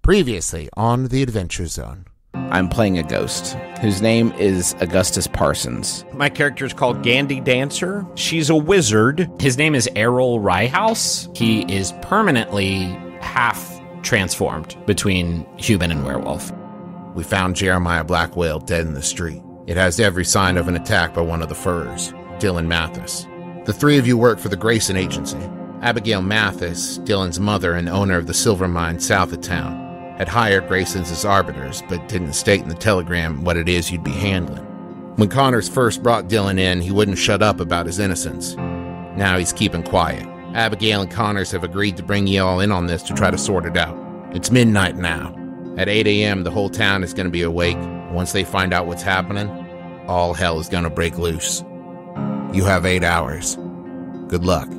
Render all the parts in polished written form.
Previously on the Adventure Zone. I'm playing a ghost whose name is Augustus Parsons. My character is called Gandhi Dancer. She's a wizard. His name is Errol Ryehouse. He is permanently half transformed between human and werewolf. We found Jeremiah Black Whale dead in the street. It has every sign of an attack by one of the Furs, Dylan Mathis. The three of you work for the Grayson Agency. Abigail Mathis, Dylan's mother and owner of the silver mine south of town, had hired Graysons as arbiters, but didn't state in the telegram what it is you'd be handling. When Connors first brought Dylan in, he wouldn't shut up about his innocence. Now he's keeping quiet. Abigail and Connors have agreed to bring you all in on this to try to sort it out. It's midnight now. At 8 a.m., the whole town is going to be awake. Once they find out what's happening, all hell is going to break loose. You have 8 hours. Good luck.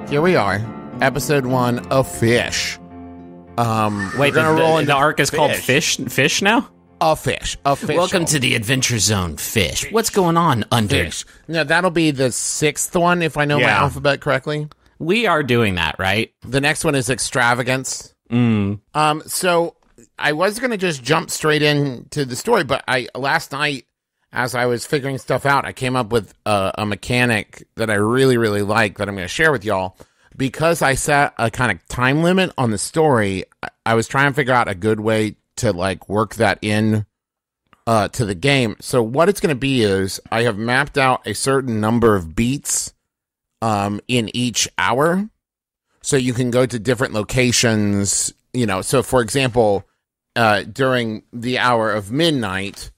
Here we are, episode 1 of Fish. Wait, the arc is called Fish now? A fish. Welcome to the Adventure Zone, Fish. What's going on under? Fish. No, that'll be the 6th one, if I know my alphabet correctly. We are doing that, right? The next one is Extravagance. So I was going to just jump straight into the story, but last night, as I was figuring stuff out, I came up with a mechanic that I really, really like that I'm going to share with y'all. Because I set a kind of time limit on the story, I was trying to figure out a good way to like work that in to the game. So what it's going to be is I have mapped out a certain number of beats in each hour. So you can go to different locations, you know. So for example, during the hour of midnight,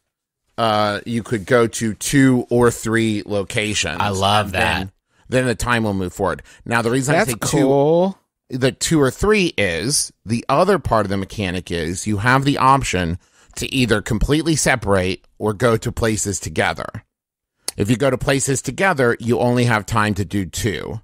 you could go to 2 or 3 locations. I love that. Then the time will move forward. Now, the reason That's I say cool. the 2 or 3 is, the other part of the mechanic is you have the option to either completely separate or go to places together. If you go to places together, you only have time to do 2.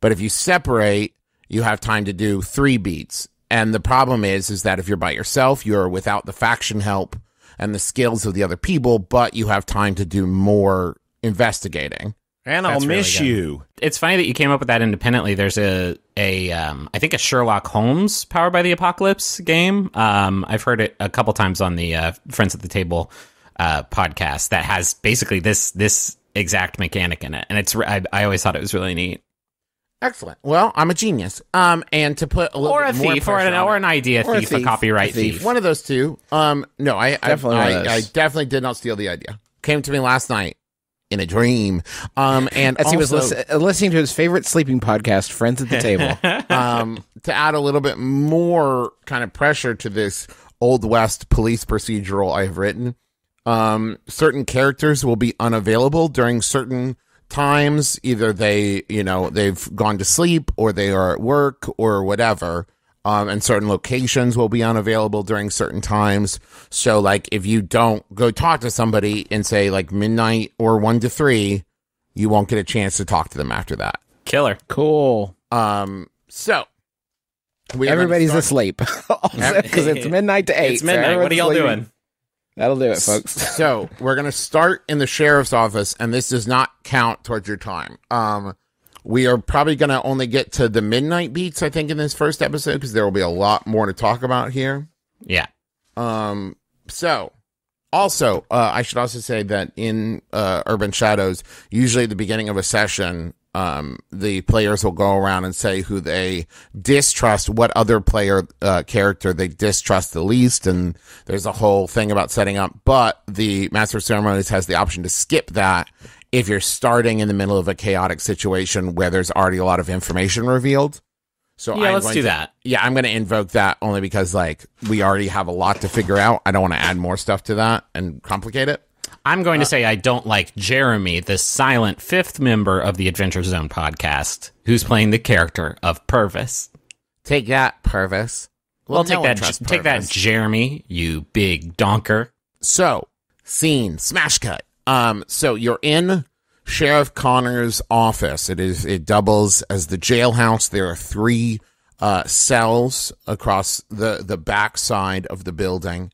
But if you separate, you have time to do 3 beats. And the problem is that if you're by yourself, you're without the faction help and the skills of the other people, but you have time to do more investigating. And I'll miss you. It's funny that you came up with that independently. There's I think a Sherlock Holmes Powered by the Apocalypse game. I've heard it a couple times on the Friends at the Table podcast that has basically this exact mechanic in it. And I always thought it was really neat. Excellent. Well, I'm a genius. And to put a little or bit a more thief, or an idea Or a thief, a thief. copyright A thief. thief. one of those two. No, I definitely did not steal the idea. Came to me last night in a dream. And As he was also, listening to his favorite sleeping podcast, Friends at the Table. to add a little bit more kind of pressure to this Old West police procedural I've written, certain characters will be unavailable during certain times. Either they've gone to sleep or they are at work or whatever. And certain locations will be unavailable during certain times. So, like, if you don't go talk to somebody in, say, like, midnight or 1 to 3, you won't get a chance to talk to them after that. Killer. Cool. So Everybody's asleep because it's midnight to 8. It's midnight. What are y'all doing? That'll do it, folks. So we're going to start in the sheriff's office, and this does not count towards your time. We are probably going to only get to the midnight beats, I think, in this first episode, because there will be a lot more to talk about here. Yeah. So, also, I should also say that in Urban Shadows, usually at the beginning of a session, the players will go around and say who they distrust, what other player character they distrust the least, and there's a whole thing about setting up. But the Master of Ceremonies has the option to skip that if you're starting in the middle of a chaotic situation where there's already a lot of information revealed. So yeah, let's do that. Yeah, I'm going to invoke that only because, like, we already have a lot to figure out. I don't want to add more stuff to that and complicate it. I'm going to say I don't like Jeremy, the silent 5th member of the Adventure Zone podcast, who's playing the character of Purvis. Take that, Purvis. Well, take that, Jeremy, you big donker. So, scene, smash cut. So you're in Sheriff Connor's office. It doubles as the jailhouse. There are 3 cells across the back side of the building.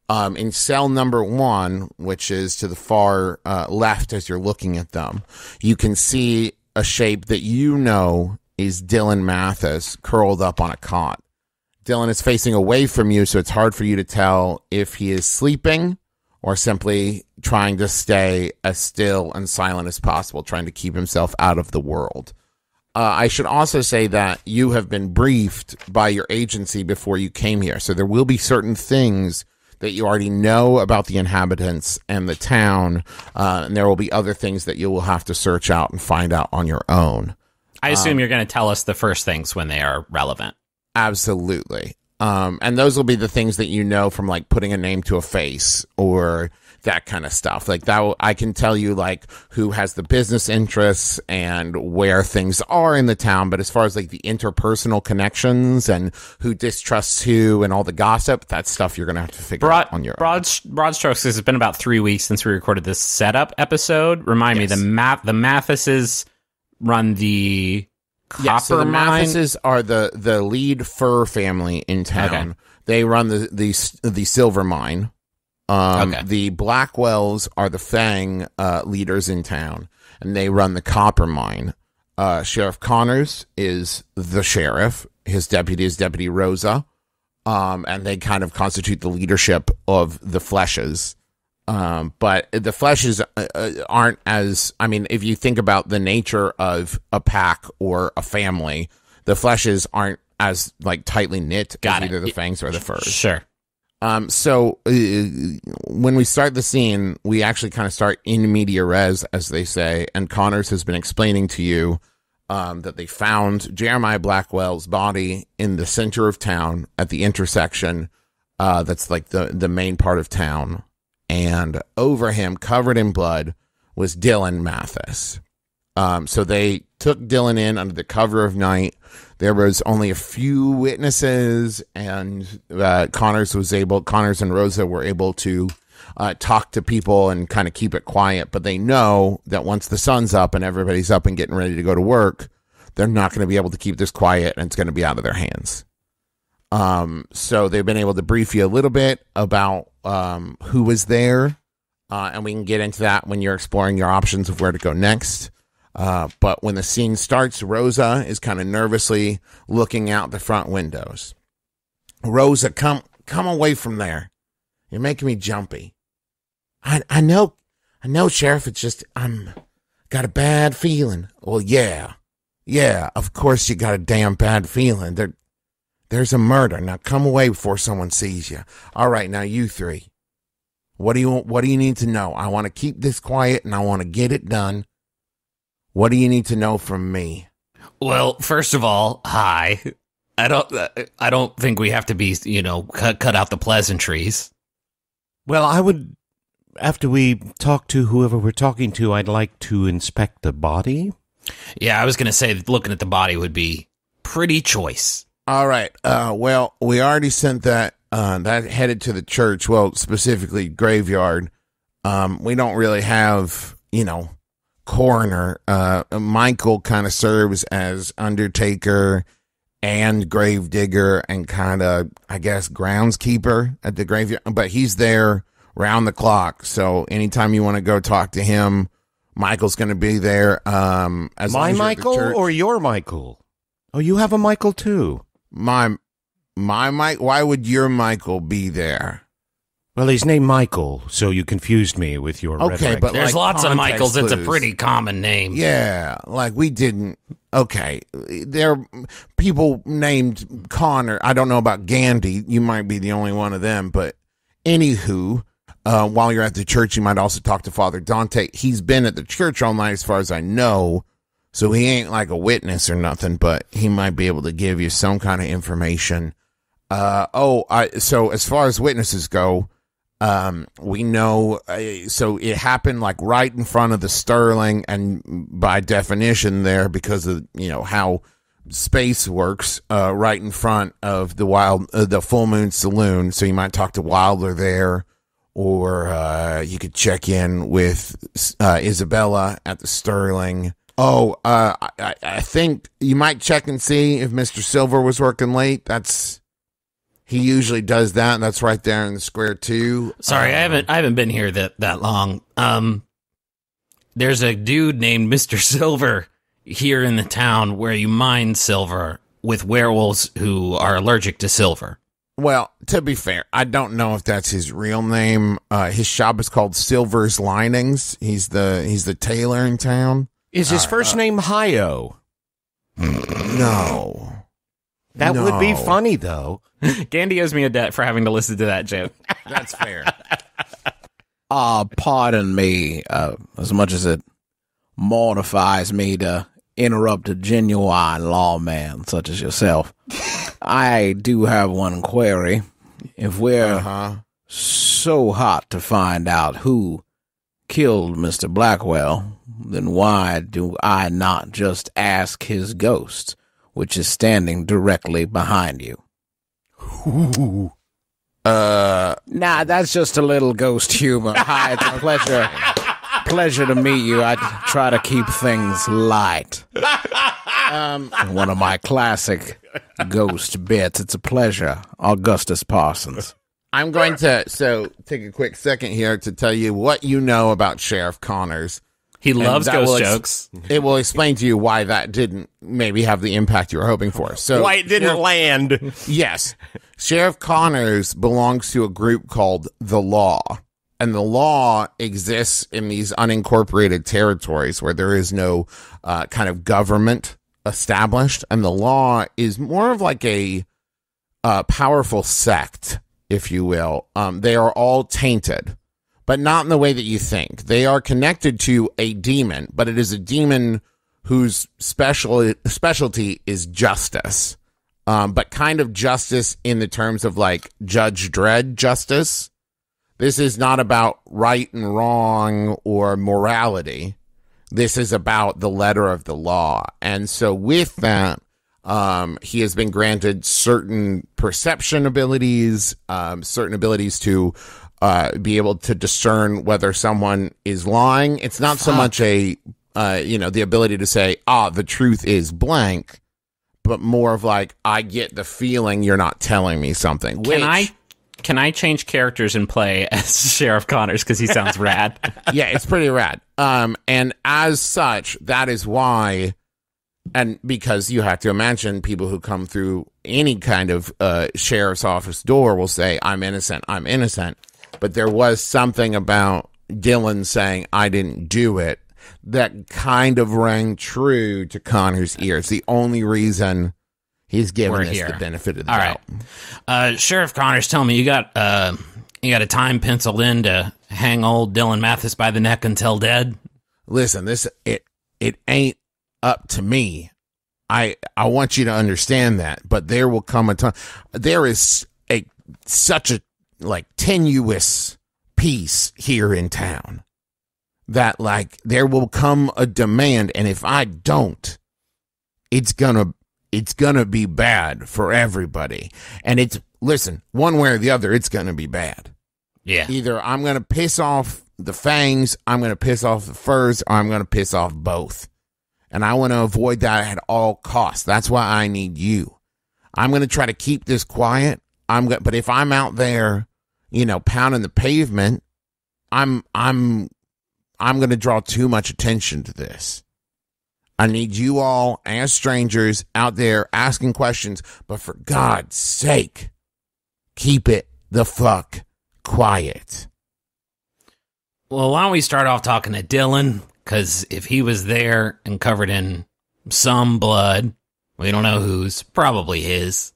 In cell number 1, which is to the far left as you're looking at them, you can see a shape that you know is Dylan Mathis curled up on a cot. Dylan is facing away from you, so it's hard for you to tell if he is sleeping or simply trying to stay as still and silent as possible, trying to keep himself out of the world. I should also say that you have been briefed by your agency before you came here, so there will be certain things that you already know about the inhabitants and the town, and there will be other things that you will have to search out and find out on your own. I assume you're going to tell us the first things when they are relevant. Absolutely. And those will be the things that you know from like putting a name to a face or that kind of stuff. Like that, I can tell you like who has the business interests and where things are in the town. But as far as like the interpersonal connections and who distrusts who and all the gossip, that's stuff you're going to have to figure out on your own. Broad strokes, it's been about 3 weeks since we recorded this setup episode. Remind me, the Mathises run the copper so the mine? Mathises are the lead fur family in town. Okay. They run the silver mine. The Blackwells are the Fang leaders in town, and they run the copper mine. Sheriff Connors is the sheriff. His deputy is Deputy Rosa, and they kind of constitute the leadership of the Fleshes. But the Fleshes aren't as, I mean, if you think about the nature of a pack or a family, the Fleshes aren't as like tightly knit as either the Fangs or the Furs. Sure. So when we start the scene, we actually kind of start in media res, as they say, and Connors has been explaining to you that they found Jeremiah Blackwell's body in the center of town at the intersection that's like the main part of town. And over him, covered in blood, was Dylan Mathis. So they took Dylan in under the cover of night. There was only a few witnesses, and Connors and Rosa were able to talk to people and kind of keep it quiet. But they know that once the sun's up and everybody's up and getting ready to go to work, they're not going to be able to keep this quiet, and it's going to be out of their hands. So they've been able to brief you a little bit about who was there, and we can get into that when you're exploring your options of where to go next. But when the scene starts, Rosa is kind of nervously looking out the front windows. Rosa, come away from there. You're making me jumpy. I know, Sheriff. It's just got a bad feeling. Well, yeah, of course you got a damn bad feeling. There's a murder. Now come away before someone sees you. All right, now you 3. What do you need to know? I want to keep this quiet and I want to get it done. What do you need to know from me? Well, first of all, hi. I don't think we have to be, cut out the pleasantries. Well, I would, after we talk to whoever we're talking to, I'd like to inspect the body. Yeah, I was going to say looking at the body would be pretty choice. All right. Well, we already sent that headed to the church. Well, specifically graveyard. We don't really have, coroner. Michael kind of serves as undertaker and gravedigger and kind of, I guess, groundskeeper at the graveyard. But he's there round the clock. So anytime you want to go talk to him, Michael's going to be there. As my Michael or your Michael? Oh, you have a Michael too. My Mike. Why would your Michael be there? Well, he's named Michael, so you confused me with your rhetoric. But there's lots of Michaels. clues. It's a pretty common name. Yeah, like we didn't. Okay, there are people named Connor. I don't know about Gandhi. You might be the only one of them. But anywho, while you're at the church, you might also talk to Father Dante. He's been at the church all night, as far as I know. So he ain't like a witness or nothing, but he might be able to give you some kind of information. So as far as witnesses go, we know, so it happened like right in front of the Sterling, and by definition there, because of, how Space Works right in front of the Full Moon Saloon, so you might talk to Wilder there, or you could check in with Isabella at the Sterling. Oh, I think you might check and see if Mr. Silver was working late. He usually does that, and that's right there in the square too. Sorry, I haven't been here that long. There's a dude named Mr. Silver here in the town where you mine silver with werewolves who are allergic to silver. Well, to be fair, I don't know if that's his real name. His shop is called Silver's Linings. He's the tailor in town. Is his first name Hio? No. That would be funny, though. Gandhi owes me a debt for having to listen to that joke. That's fair. Pardon me, as much as it mortifies me to interrupt a genuine lawman such as yourself. I do have one query. If we're so hot to find out who killed Mr. Blackwell, then why do I not just ask his ghost, which is standing directly behind you? Ooh. Nah, that's just a little ghost humor. Hi, it's a pleasure. Pleasure to meet you. I try to keep things light. One of my classic ghost bits. It's a pleasure. Augustus Parsons. I'm going to take a quick second here to tell you what you know about Sheriff Connors. He loves ghost jokes. It will explain to you why that didn't maybe have the impact you were hoping for. So why it didn't land. Yes. Sheriff Connors belongs to a group called The Law. And the law exists in these unincorporated territories where there is no kind of government established. And the law is more of like a powerful sect, if you will. They are all tainted, but not in the way that you think. They are connected to a demon, but it is a demon whose specialty is justice. But kind of justice in the terms of like Judge Dredd justice. This is not about right and wrong or morality. This is about the letter of the law. And so with that, he has been granted certain perception abilities, certain abilities to be able to discern whether someone is lying. It's not so much the ability to say, the truth is blank, but more of like, I get the feeling you're not telling me something. Can I change characters and play as Sheriff Connors because he sounds rad? Yeah, it's pretty rad. And as such, that is why, and because you have to imagine people who come through any kind of sheriff's office door will say, I'm innocent. But there was something about Dylan saying, I didn't do it, that kind of rang true to Connor's ears. The only reason he's giving us the benefit of the doubt. Right. Sheriff Connors, tell me, you got a time penciled in to hang old Dylan Mathis by the neck until dead? Listen, it ain't up to me. I want you to understand that, but there will come a time. There is such a tenuous piece here in town that there will come a demand, and if I don't, it's gonna be bad for everybody. And listen, one way or the other, it's gonna be bad. Yeah. Either I'm gonna piss off the fangs, I'm gonna piss off the furs, or I'm gonna piss off both. And I want to avoid that at all costs. That's why I need you. I'm gonna try to keep this quiet. But if I'm out there, pounding the pavement, I'm gonna draw too much attention to this. I need you all as strangers out there asking questions, but for God's sake, keep it the fuck quiet. Well, why don't we start off talking to Dylan? Because if he was there and covered in some blood, we don't know whose, probably his.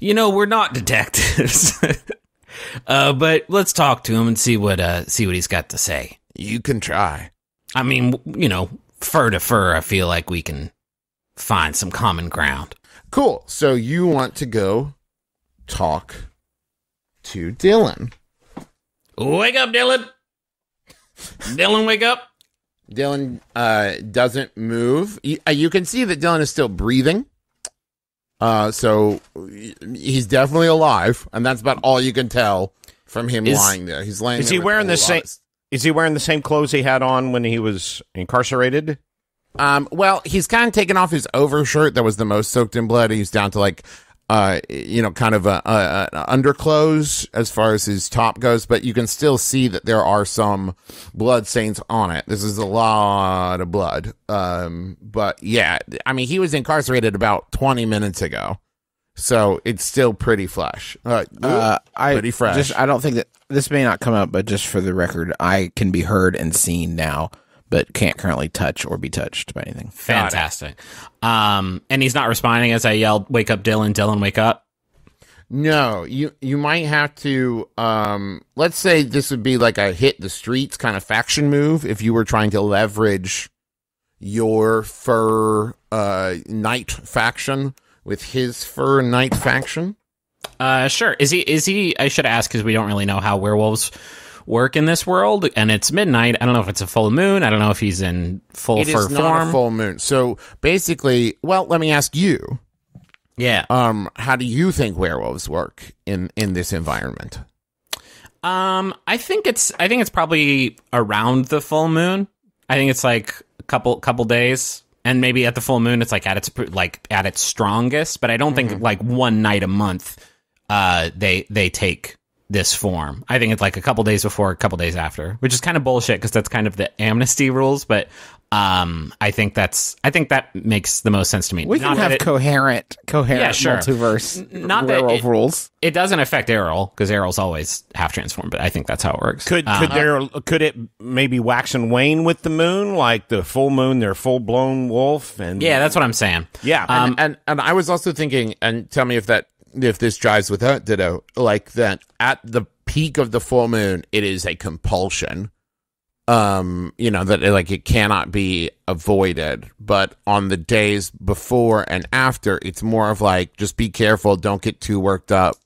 We're not detectives. But let's talk to him and see what he's got to say. You can try. I mean, fur to fur, I feel like we can find some common ground. Cool. So you want to go talk to Dylan. Wake up, Dylan. Dylan, wake up. Dylan doesn't move. You can see that Dylan is still breathing. So he's definitely alive, and that's about all you can tell from him lying there. He's laying. Is he wearing the same? Is he wearing the same clothes he had on when he was incarcerated? Well, he's kind of taken off his overshirt that was the most soaked in blood. He's down to like, kind of a underclothes as far as his top goes, but you can still see that there are some blood stains on it. This is a lot of blood. But yeah, I mean, he was incarcerated about 20 minutes ago, so it's still pretty fresh. Pretty fresh. I don't think that this may not come up, but just for the record, I can be heard and seen now, but can't currently touch or be touched by anything. Fantastic. And he's not responding as I yelled, "Wake up, Dylan! Dylan, wake up!" No, you might have to. Let's say this would be like a hit the streets kind of faction move if you were trying to leverage your fur knight faction with his fur knight faction. Sure. Is he? I should ask because we don't really know how werewolves work in this world, and it's midnight. I don't know if it's a full moon. I don't know if he's in full fur form. It is not a full moon. So basically, well, let me ask you. Yeah. How do you think werewolves work in this environment? I think it's probably around the full moon. I think it's like a couple days, and maybe at the full moon it's like at its strongest. But I don't think like one night a month, they take this form. I think it's like a couple days before, a couple days after, which is kind of bullshit because that's kind of the amnesty rules. But I think that makes the most sense to me. We can have coherent multiverse werewolf rules. It doesn't affect Errol because Errol's always half transformed, but I think that's how it works. Could it maybe wax and wane with the moon, like the full moon, they're full blown wolf? And yeah, that's what I'm saying. Yeah, and I was also thinking, and tell me if this jives with that, Ditto, like that at the peak of the full moon, it is a compulsion. That like it cannot be avoided, but on the days before and after, it's more of like, just be careful, don't get too worked up.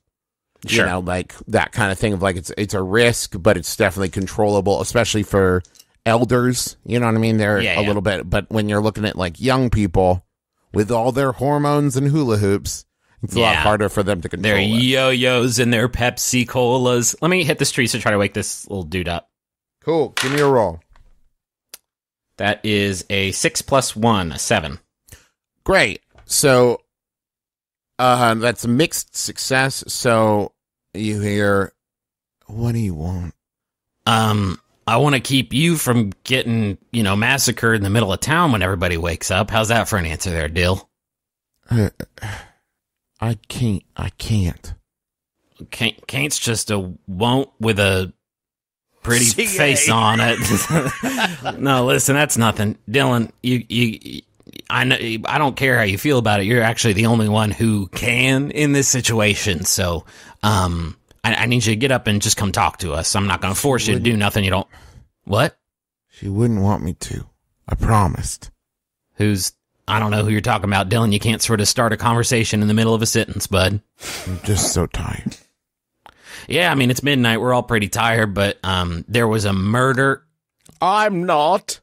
Sure. Like that kind of thing of like, it's a risk, but it's definitely controllable, especially for elders. You know what I mean? They're a little bit, but when you're looking at like young people with all their hormones and hula hoops, it's a lot harder for them to control. Their yo-yos and their Pepsi Colas. Let me hit the streets to try to wake this little dude up. Cool. Give me a roll. That is a 6 + 1, a 7. Great. So that's a mixed success. So you hear, what do you want? I want to keep you from getting, massacred in the middle of town when everybody wakes up. How's that for an answer there, Dill? I can't. Can't's just a won't with a pretty face on it. No, listen, that's nothing. Dylan, I know, I don't care how you feel about it. You're actually the only one who can in this situation. So, I need you to get up and just come talk to us. I'm not going to force you to do nothing you don't. What? She wouldn't want me to. I promised. I don't know who you're talking about, Dylan. You can't sort of start a conversation in the middle of a sentence, bud. I'm just so tired. Yeah, I mean, it's midnight. We're all pretty tired, but there was a murder. I'm not.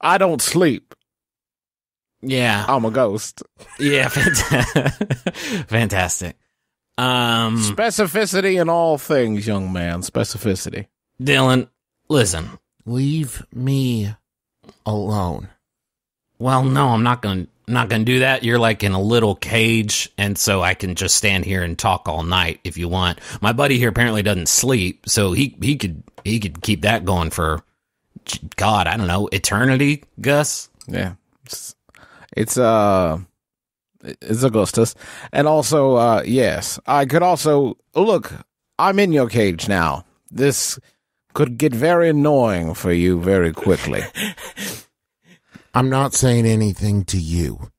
I don't sleep. Yeah. I'm a ghost. Yeah, fantastic. Specificity in all things, young man. Specificity. Dylan, listen. Leave me alone. Well, no, I'm not going to do that. You're like in a little cage, and so I can just stand here and talk all night if you want. My buddy here apparently doesn't sleep, so he could keep that going for, God, I don't know, eternity, Gus? Yeah. It's Augustus. And also, yes, I could also, look, I'm in your cage now. This could get very annoying for you very quickly. I'm not saying anything to you.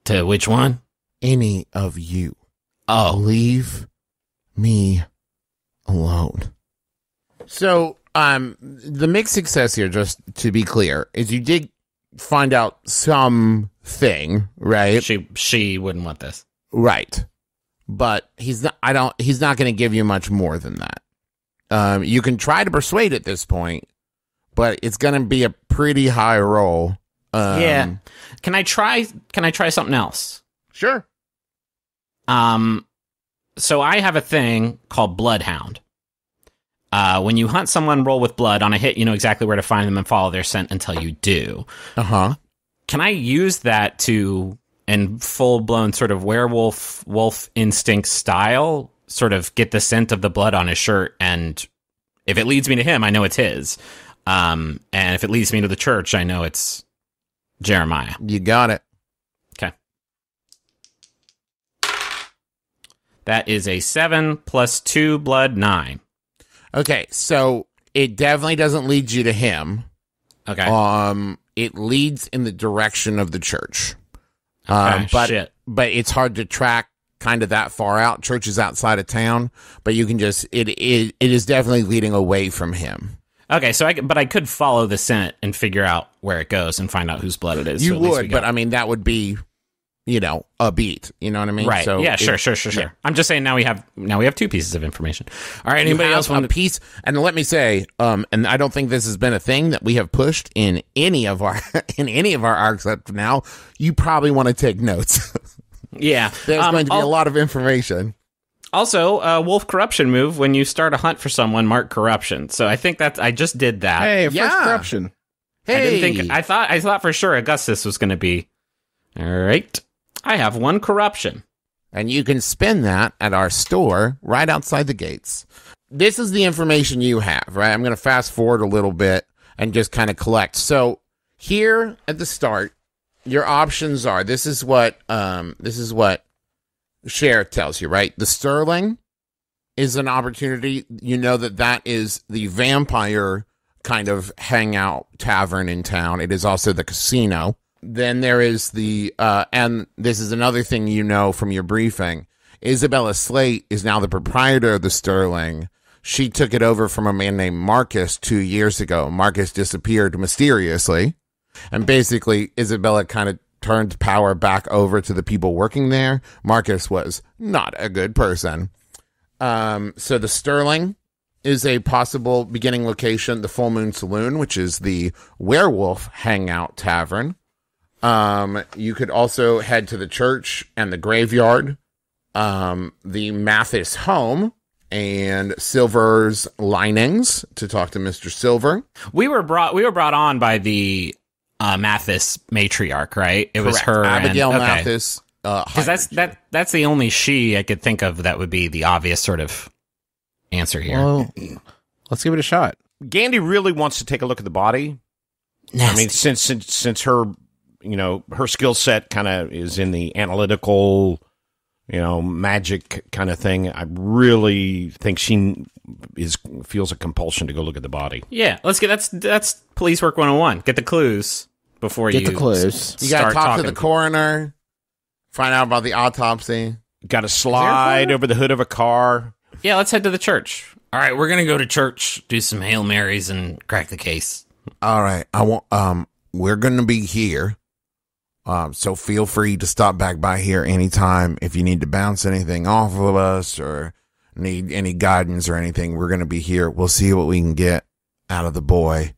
To which one? Any of you. Oh. Leave me alone. So, the mixed success here, just to be clear, is you did find out something, right? She wouldn't want this. Right. But he's not going to give you much more than that. You can try to persuade at this point, but it's going to be a pretty high roll. Yeah. Can I try something else? Sure. So I have a thing called Bloodhound. When you hunt someone, roll with blood. On a hit, you know exactly where to find them and follow their scent until you do. Uh-huh. Can I use that to, in full-blown sort of wolf instinct style, sort of get the scent of the blood on his shirt, and if it leads me to him, I know it's his. And if it leads me to the church, I know it's Jeremiah. You got it. Okay. That is a 7 + 2 blood, 9. Okay, so it definitely doesn't lead you to him. Okay. It leads in the direction of the church. Okay, but shit. but it's hard to track kind of that far out. Church is outside of town, but you can just it is definitely leading away from him. Okay, so I could follow the scent and figure out where it goes and find out whose blood it is. You so at least would, but I mean that would be, a beat. You know what I mean? Right. So yeah. Sure. Yeah. I'm just saying now we have 2 pieces of information. All right. Anybody else want a piece? And let me say, and I don't think this has been a thing that we have pushed in any of our arcs up to now. You probably want to take notes. Yeah. There's going to be a lot of information. Also, wolf corruption move. When you start a hunt for someone, mark corruption. So I think I just did that. Hey, first Yeah. corruption. Hey, I thought for sure Augustus was going to be. All right. I have 1 corruption. and you can spend that at our store right outside the gates. This is the information you have, right? I'm going to fast forward a little bit and just kind of collect. So here at the start, your options are, this is what Sheriff tells you, right? The Sterling is an opportunity. You know that is the vampire kind of hangout tavern in town. It is also the casino. Then there is the, and this is another thing you know from your briefing, Isabella Slate is now the proprietor of the Sterling. She took it over from a man named Marcus 2 years ago. Marcus disappeared mysteriously. And basically, Isabella kind of turned power back over to the people working there. Marcus was not a good person. So the Sterling is a possible beginning location. The Full Moon Saloon, which is the werewolf hangout tavern. You could also head to the church and the graveyard, the Mathis home, and Silver's linings to talk to Mr. Silver. We were brought on by the Mathis matriarch, right? It was her, Abigail and, Mathis. Because that's the only she I could think of that would be the obvious sort of answer here. Well, let's give it a shot. Gandhi really wants to take a look at the body. Nasty. I mean, since her, her skill set kind of is in the analytical, magic kind of thing. I really think she feels a compulsion to go look at the body. Yeah, let's get that's police work 101. Get the clues before Get the clues. You got to talk to the coroner, find out about the autopsy. Got to slide over the hood of a car. Yeah, let's head to the church. All right, we're gonna go to church, do some Hail Marys, and crack the case. All right, we're gonna be here. So feel free to stop back by here anytime if you need to bounce anything off of us or need any guidance or anything. We're gonna be here. We'll see what we can get out of the boy.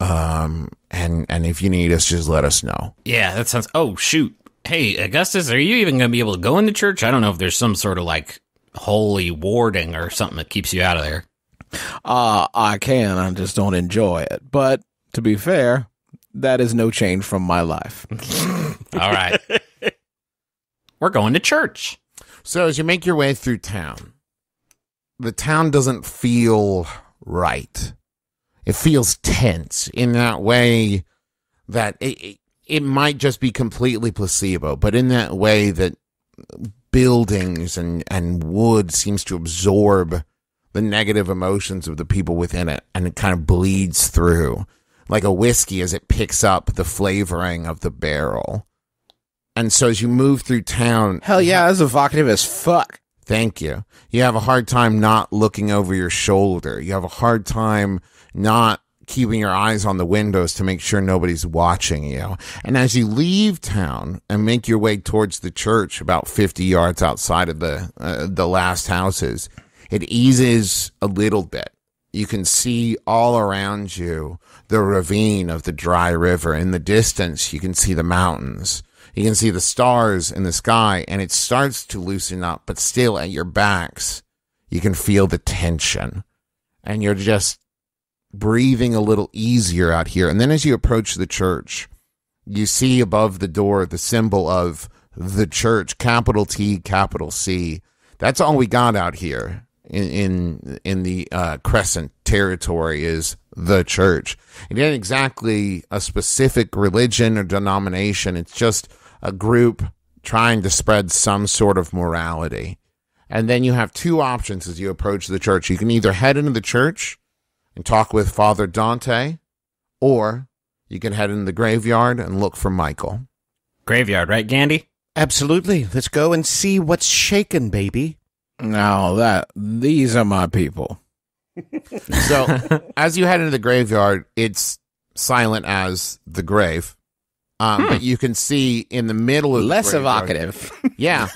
And if you need us, just let us know. Yeah, that sounds. Oh shoot! Hey, Augustus, are you even gonna be able to go into church? I don't know if there's some sort of holy warding or something that keeps you out of there. I can. I just don't enjoy it. But to be fair, that is no change from my life. All right. We're going to church. So as you make your way through town, the town doesn't feel right. It feels tense in that way that it might just be completely placebo, but in that way that buildings and wood seems to absorb the negative emotions of the people within it, and it kind of bleeds through like a whiskey as it picks up the flavoring of the barrel. And so as you move through town... Hell yeah, that's evocative as fuck. Thank you. You have a hard time not looking over your shoulder. You have a hard time not keeping your eyes on the windows to make sure nobody's watching you. And as you leave town and make your way towards the church about 50 yards outside of the last houses, it eases a little bit. You can see all around you the ravine of the dry river. In the distance, you can see the mountains. You can see the stars in the sky, and it starts to loosen up, but still at your backs, you can feel the tension. And you're just breathing a little easier out here. And then as you approach the church, you see above the door the symbol of the church, capital T, capital C. That's all we got out here in the Crescent territory is the church. It ain't exactly a specific religion or denomination. It's just a group trying to spread some sort of morality. And then you have two options as you approach the church. You can either head into the church and talk with Father Dante, or you can head into the graveyard and look for Michael. Graveyard, right, Gandhi? Absolutely. Let's go and see what's shaken, baby. Now these are my people. So as you head into the graveyard, it's silent as the grave. But you can see in the middle of Less the graveyard, evocative. Yeah.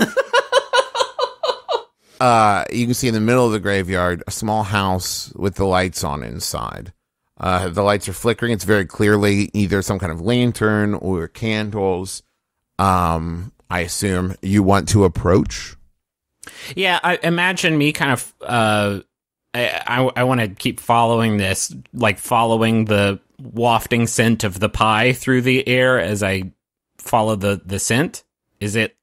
You can see in the middle of the graveyard a small house with the lights on inside. The lights are flickering. It's very clearly either some kind of lantern or candles. I assume you want to approach. Yeah, I imagine me kind of. I want to keep following this, like following the wafting scent of the pie through the air as I follow the scent. Is it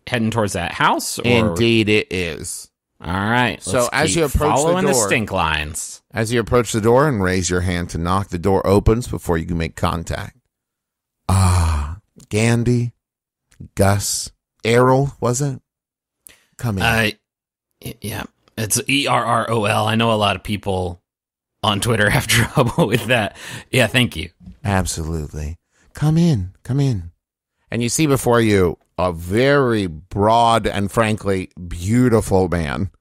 heading towards that house? Or? Indeed, it is. All right. So as you approach following the door, stink lines. As you approach the door and raise your hand to knock, the door opens before you can make contact. Gandhi, Gus, Errol, was it? Come in. Yeah, it's ERROL. I know a lot of people on Twitter have trouble with that. Yeah, thank you. Absolutely. Come in. And you see before you a very broad and frankly beautiful man.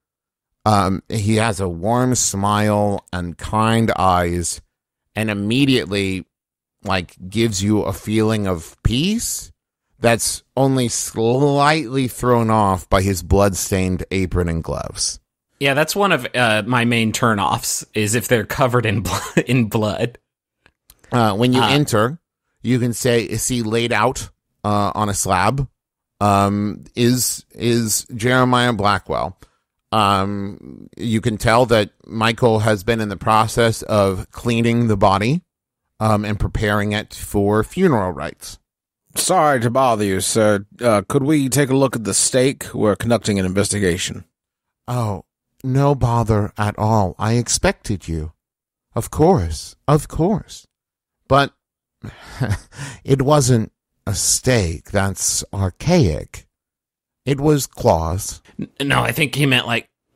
He has a warm smile and kind eyes, and immediately gives you a feeling of peace that's only slightly thrown off by his blood-stained apron and gloves. Yeah, that's one of my main turnoffs, is if they're covered in blood. When you enter, you can see laid out on a slab is Jeremiah Blackwell. You can tell that Michael has been in the process of cleaning the body and preparing it for funeral rites. Sorry to bother you, sir. Could we take a look at the stake? We're conducting an investigation. Oh, no bother at all. I expected you. Of course. But it wasn't a stake. That's archaic. It was claws. No, I think he meant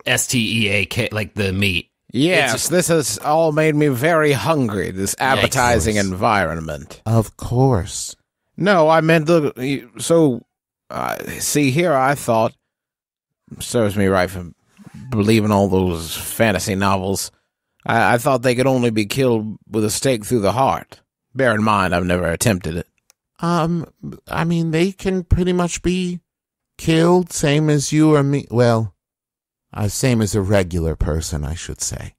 STEAK, like the meat. Yes, this has all made me very hungry, this appetizing environment. Of course. No, I meant see here, I thought, serves me right for believing all those fantasy novels. I thought they could only be killed with a stake through the heart. Bear in mind, I've never attempted it. I mean, they can pretty much be killed, same as you or me. Well, same as a regular person, I should say.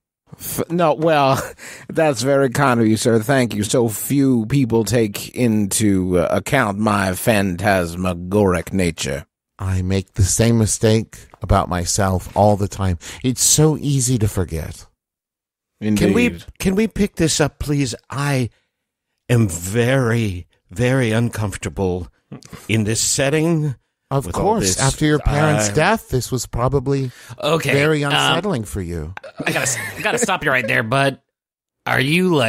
No, well, that's very kind of you, sir. Thank you. So few people take into account my phantasmagoric nature. I make the same mistake about myself all the time. It's so easy to forget. Indeed. Can we pick this up, please? I am very, very uncomfortable in this setting. Of course, after your parents' death, this was probably very unsettling for you. I gotta stop you right there, bud. Are you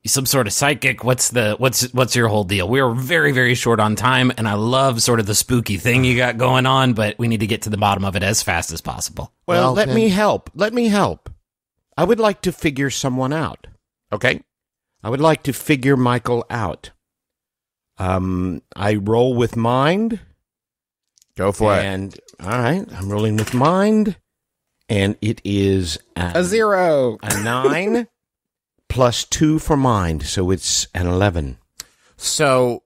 some sort of psychic? What's your whole deal? We're very, very short on time, and I love sort of the spooky thing you got going on, but we need to get to the bottom of it as fast as possible. Well, let me help. I would like to figure someone out. Okay? I would like to figure Michael out. I roll with mind. Go for it. And all right, I'm rolling with mind, and it is a 0, a 9 plus 2 for mind, so it's an 11. So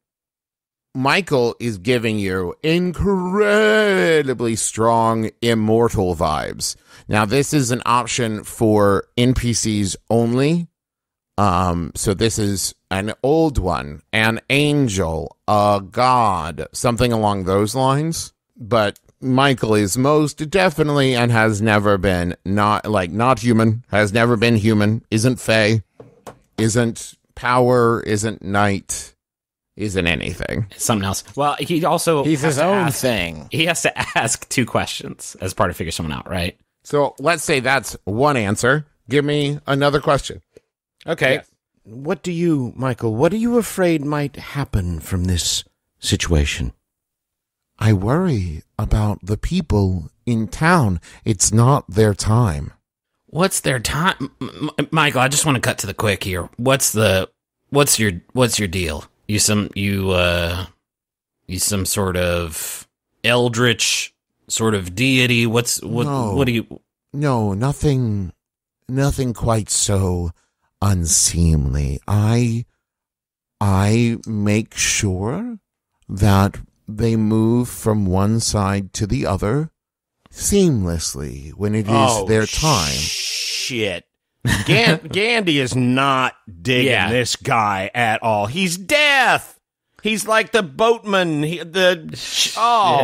Michael is giving you incredibly strong immortal vibes. Now, this is an option for NPCs only. So this is an old one, an angel, a god, something along those lines. But Michael is most definitely and has never been not human, has never been human, isn't fae, isn't power, isn't night, isn't anything. Something else. Well, he's his own thing. He has to ask 2 questions as part of figure someone out, right? So let's say that's one answer. Give me another question. Okay. Yes. What are you afraid might happen from this situation? I worry about the people in town. It's not their time. What's their time, Michael? I just want to cut to the quick here. What's your deal? You some sort of eldritch sort of deity? What do you? No, nothing quite so unseemly. I make sure that they move from one side to the other seamlessly when it is their time. Shit. Gandhi is not digging this guy at all. He's death. He's like the boatman.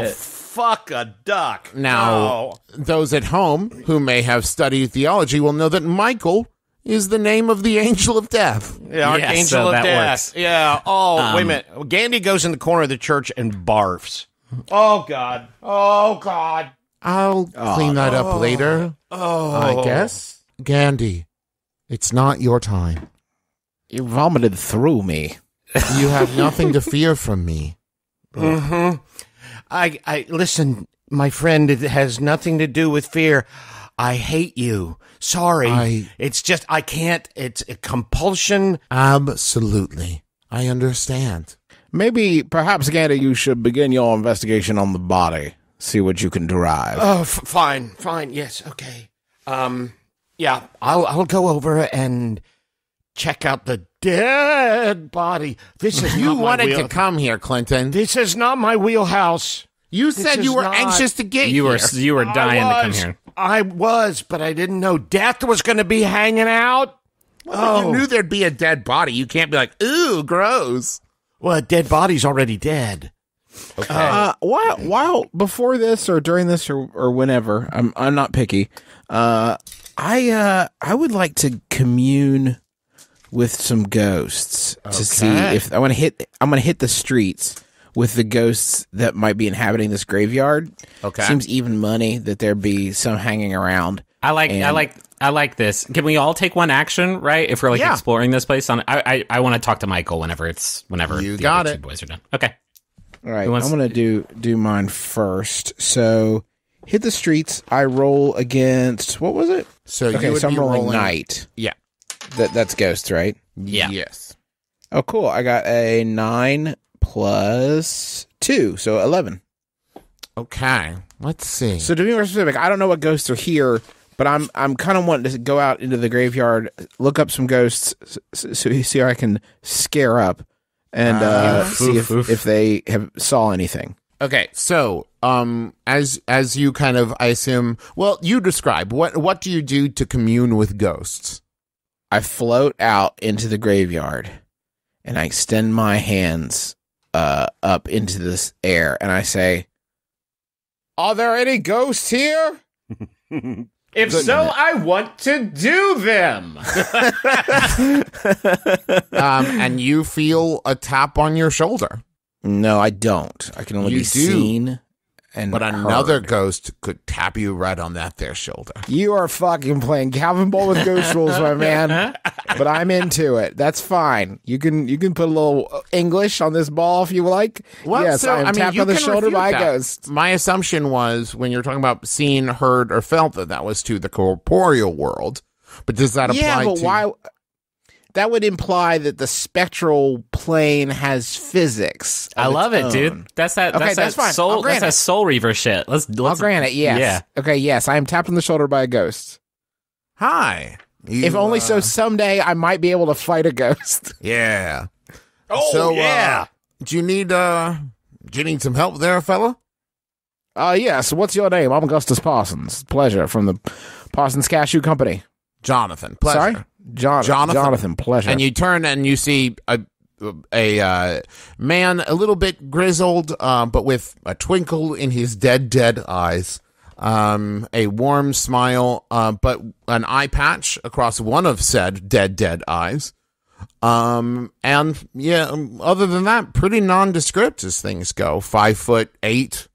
Fuck a duck. Now, those at home who may have studied theology will know that Michael is the name of the angel of death. Yeah, Archangel so of that Death. works. Yeah. Oh, wait a minute. Gandhi goes in the corner of the church and barfs. Oh, God. Oh, God. I'll clean that up later. I guess. Gandhi, it's not your time. You vomited through me. You have nothing to fear from me. Mm-hmm. I listen, my friend, it has nothing to do with fear. I hate you. Sorry. It's just, I can't. It's a compulsion. Absolutely. I understand. Maybe, perhaps, Gandhi, you should begin your investigation on the body. See what you can derive. Oh, fine. Yes, okay. Yeah, I'll go over and check out the dead body. This is You not wanted my to come here, Clinton. This is not my wheelhouse. You said you were anxious to get You here. were dying to come here. I was, but I didn't know death was going to be hanging out. Well, you knew there'd be a dead body. You can't be like, ooh, gross. Well, a dead body's already dead. Okay. While before this or during this or whenever, I'm not picky. I would like to commune with some ghosts to see if I'm gonna hit the streets with the ghosts that might be inhabiting this graveyard. Okay. Seems even money that there be some hanging around. I like this. Can we all take one action, right? If we're exploring this place, I want to talk to Michael whenever You the got other it. two boys are done. Okay. All right, I'm gonna do mine first. So hit the streets. I roll against what was it? So Okay, you would so I'm be rolling night. Yeah. That's ghosts, right? Yeah. Yes. Oh, cool. I got a 9 plus 2, so 11. Okay. Let's see. So to be more specific, I don't know what ghosts are here, but I'm kind of wanting to go out into the graveyard, look up some ghosts, so you see how I can scare up and see if they have saw anything. Okay, so as you kind of, I assume, well, you describe what do you do to commune with ghosts? I float out into the graveyard and I extend my hands up into this air and I say, "Are there any ghosts here?" If so, I want to do them. And you feel a tap on your shoulder. No, I don't. I can only You be do. seen and But another heard. ghost could tap you right on that there shoulder. You are fucking playing Calvin Ball with ghost rules, my man. But I'm into it. That's fine. You can put a little English on this ball if you like. Well, yes, so, I am tapped you on the can shoulder refute by a that. ghost. My assumption was when you're talking about seen, heard, or felt that was to the corporeal world. But does that apply Yeah, but to... why? That would imply that the spectral plane has physics. I of love its it, own. dude. That's that. Okay, That's that's that fine. I'll soul. grant That's that it. soul reaver shit. Let's I'll grant it. Yes. Yeah. Okay. Yes, I am tapped on the shoulder by a ghost. Hi. If only so someday I might be able to fight a ghost. Yeah. Oh, So, yeah. Do you need some help there, fella? Yes. What's your name? I'm Augustus Parsons. Pleasure from the Parsons Cashew Company. Jonathan. Pleasure. Sorry? Jonathan, pleasure. And you turn and you see a man, a little bit grizzled, but with a twinkle in his dead eyes. A warm smile, but an eye patch across one of said dead eyes. And yeah, other than that, pretty nondescript as things go. 5'8",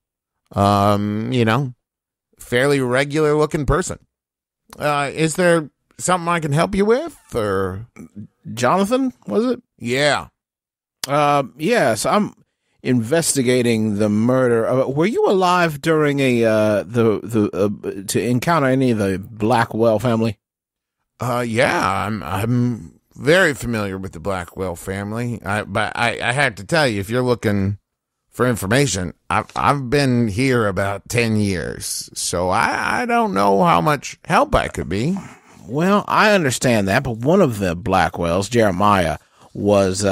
fairly regular looking person. Is there something I can help you with, or Jonathan, was it? Yeah. Yes, I'm investigating the murder. Were you alive during to encounter any of the Blackwell family? Yeah, I'm very familiar with the Blackwell family. But I had to tell you, if you're looking for information, I've been here about 10 years, so I don't know how much help I could be. Well, I understand that, but one of the Blackwells, Jeremiah, was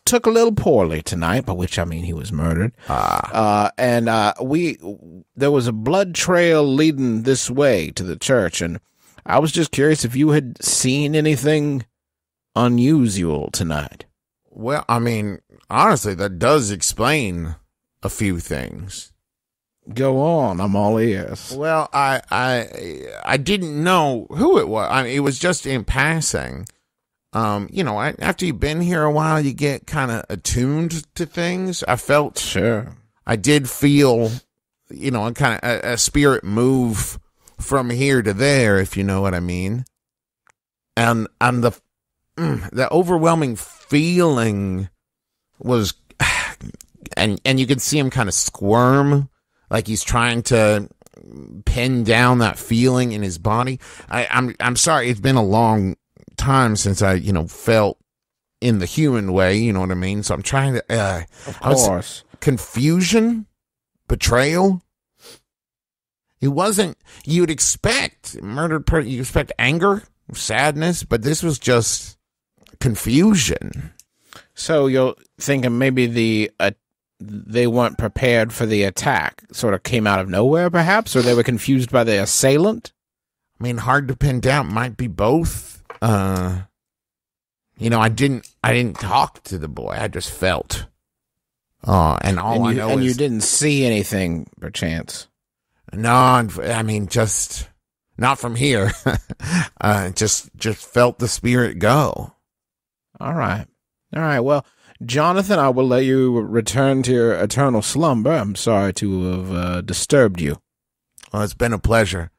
took a little poorly tonight, by which I mean he was murdered. And there was a blood trail leading this way to the church, and I was just curious if you had seen anything unusual tonight. Well, I mean, honestly, that does explain a few things. Go on, I'm all ears. Well, I didn't know who it was. I mean, it was just in passing. After you've been here a while, you get kind of attuned to things. I felt, sure, I did feel, kind of a spirit move from here to there, if you know what I mean. And the overwhelming feeling was, and you could see him kind of squirm, like he's trying to pin down that feeling in his body. I'm sorry, it's been a long time since I felt in the human way, you know what I mean? So I'm trying to of course, confusion, betrayal. It wasn't, you'd expect murdered person, you expect anger, sadness, but this was just confusion. So you're thinking maybe they weren't prepared for the attack, sort of came out of nowhere perhaps, or they were confused by the assailant? I mean, hard to pin down, might be both. I didn't talk to the boy. I just felt. And you didn't see anything, perchance. No, I mean, just not from here. Just felt the spirit go. All right. Well, Jonathan, I will let you return to your eternal slumber. I'm sorry to have disturbed you. Well, it's been a pleasure.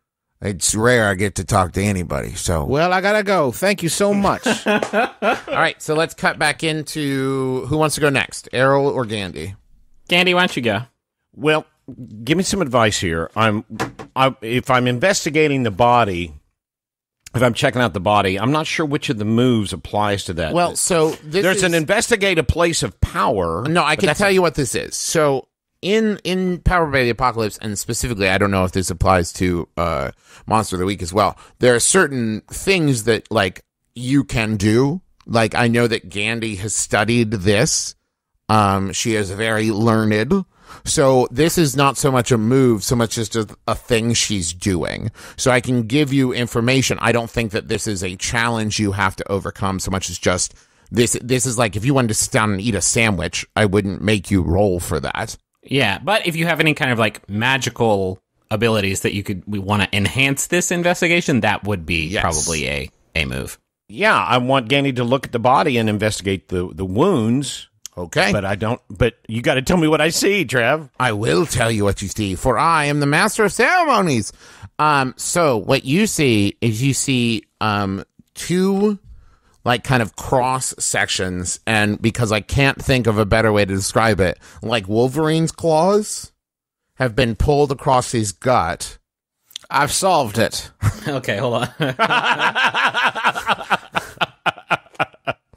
It's rare I get to talk to anybody, so... Well, I gotta go. Thank you so much. All right, so let's cut back into... Who wants to go next, Errol or Gandhi? Gandhi, why don't you go? Well, give me some advice here. If I'm investigating the body, if I'm checking out the body, I'm not sure which of the moves applies to that. Well, so... There's an investigate a place of power. No, I can tell you what this is. So... In Powered by the Apocalypse, and specifically, I don't know if this applies to Monster of the Week as well, there are certain things that, you can do. Like, I know that Gandhi has studied this. She is very learned. So this is not so much a move, so much just a thing she's doing. So I can give you information. I don't think that this is a challenge you have to overcome so much as just, this is like, if you wanted to sit down and eat a sandwich, I wouldn't make you roll for that. Yeah, but if you have any kind of magical abilities that we want to enhance this investigation, that would be probably a move. Yeah, I want Gandhi to look at the body and investigate the wounds. Okay. But you got to tell me what I see, Trev. I will tell you what you see, for I am the master of ceremonies. So what you see is two kind of cross sections, and because I can't think of a better way to describe it, like Wolverine's claws have been pulled across his gut. I've solved it. Okay, hold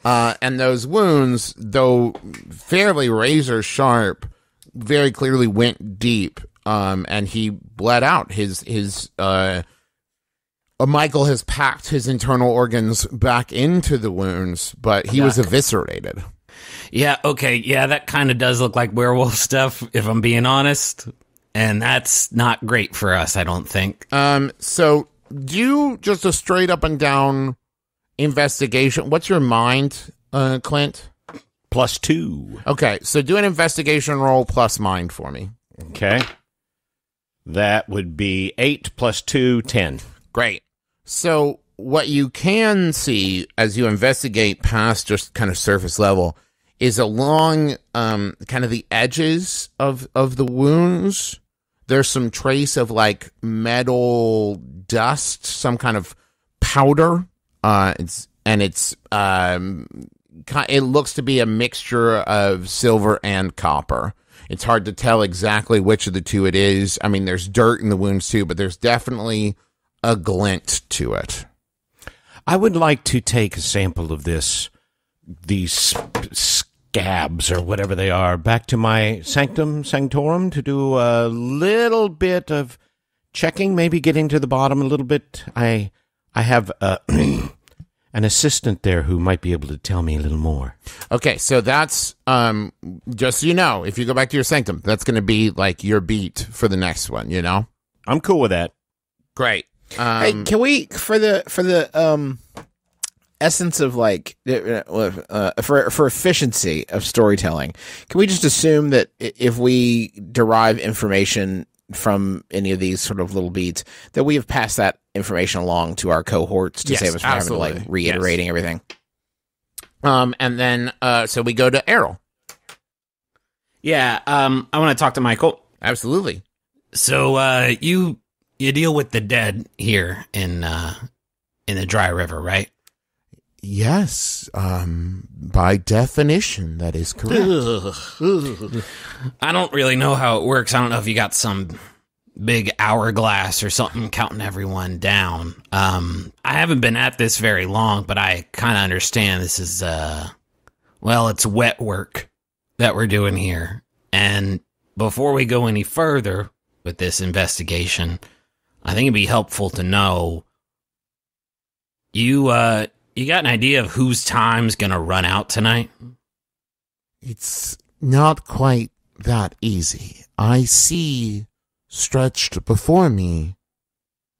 on. And those wounds, though fairly razor sharp, very clearly went deep, and he bled out. Michael has packed his internal organs back into the wounds, but he was eviscerated. Yeah, okay. Yeah, that kind of does look like werewolf stuff, if I'm being honest. And that's not great for us, I don't think. So do just a straight up and down investigation. What's your mind, Clint? +2. Okay, so do an investigation roll plus mind for me. Okay. That would be 8 + 2, 10. Great. So what you can see as you investigate past just kind of surface level is along kind of the edges of the wounds. There's some trace of like metal dust, some kind of powder. It looks to be a mixture of silver and copper. It's hard to tell exactly which of the two it is. I mean, there's dirt in the wounds too, but there's definitely a glint to it. I would like to take a sample of these scabs or whatever they are back to my sanctum sanctorum to do a little bit of checking, maybe getting to the bottom a little bit. I have an assistant there who might be able to tell me a little more. Okay, so that's just so you know, if you go back to your sanctum, that's going to be like your beat for the next one. You know, I'm cool with that. Great. Hey, can we for the essence of like for efficiency of storytelling, can we just assume that if we derive information from any of these sort of little beats, that we have passed that information along to our cohorts to save us from having to like reiterating everything? And then so we go to Errol. Yeah, I want to talk to Michael. Absolutely. So you deal with the dead here in the dry river, right? Yes, by definition, that is correct. I don't really know how it works. I don't know if you got some big hourglass or something counting everyone down. I haven't been at this very long, but I kind of understand this is, it's wet work that we're doing here. And before we go any further with this investigation, I think it'd be helpful to know you got an idea of whose time's gonna run out tonight? It's not quite that easy. I see stretched before me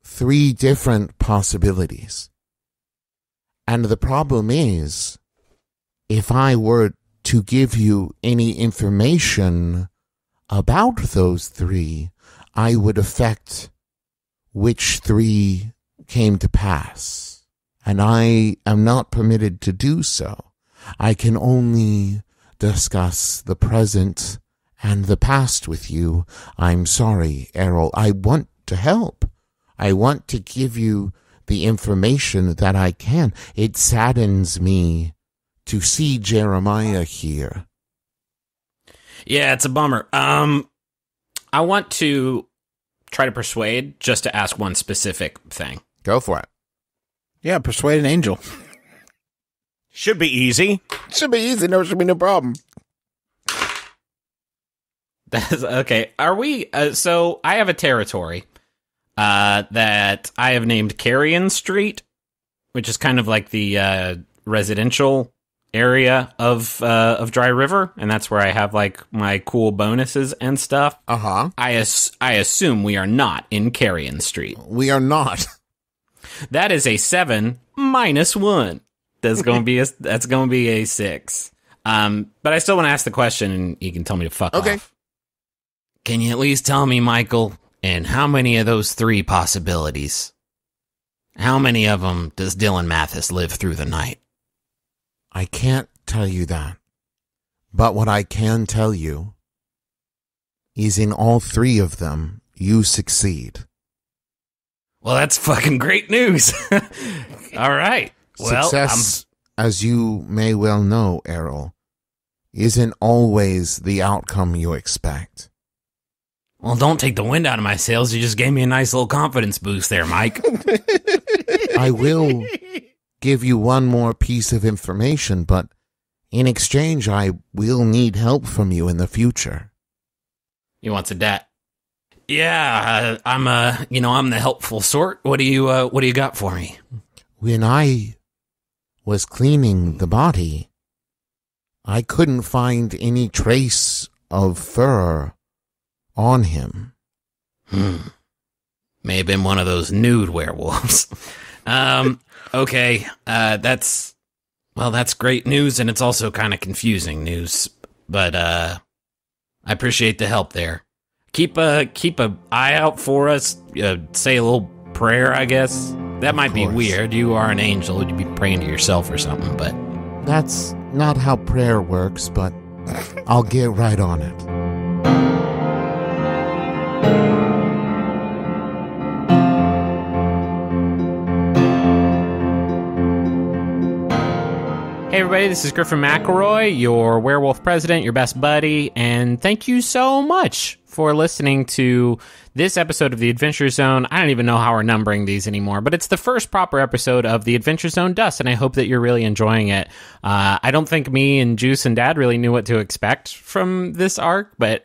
3 different possibilities. And the problem is, if I were to give you any information about those 3, I would affect which 3 came to pass. And I am not permitted to do so. I can only discuss the present and the past with you. I'm sorry, Errol. I want to help. I want to give you the information that I can. It saddens me to see Jeremiah here. Yeah, it's a bummer. I want to try to persuade just to ask one specific thing. Go for it. Yeah, persuade an angel. Should be easy. Should be easy. No, should be no problem. That's okay. Are we? So I have a territory that I have named Carrion Street, which is kind of like the residential area of Dry River, and that's where I have like my cool bonuses and stuff. Uh-huh. I assume we are not in Carrion Street. We are not. That is a 7 minus 1. That's going to be a 6. But I still want to ask the question, and you can tell me to fuck off. Can you at least tell me, Michael, in how many of those 3 possibilities, how many of them does Dylan Mathis live through the night? I can't tell you that. But what I can tell you is in all 3 of them, you succeed. Well, that's fucking great news. All right. Well, success, as you may well know, Errol, isn't always the outcome you expect. Well, don't take the wind out of my sails. You just gave me a nice little confidence boost there, Mike. I will give you one more piece of information, but in exchange, I will need help from you in the future. You want some debt? Yeah, I'm the helpful sort. What do you got for me? When I was cleaning the body, I couldn't find any trace of fur on him. May have been one of those nude werewolves. Okay, that's great news, and it's also kind of confusing news. But I appreciate the help there. Keep a eye out for us. Say a little prayer, I guess. That might be weird. You are an angel. You'd be praying to yourself or something, but That's not how prayer works, but I'll get right on it. Hey everybody, this is Griffin McElroy, your werewolf president, your best buddy, and thank you so much for listening to this episode of The Adventure Zone. I don't even know how we're numbering these anymore, but it's the first proper episode of The Adventure Zone Dust, and I hope that you're really enjoying it. I don't think me and Juice and Dad really knew what to expect from this arc, but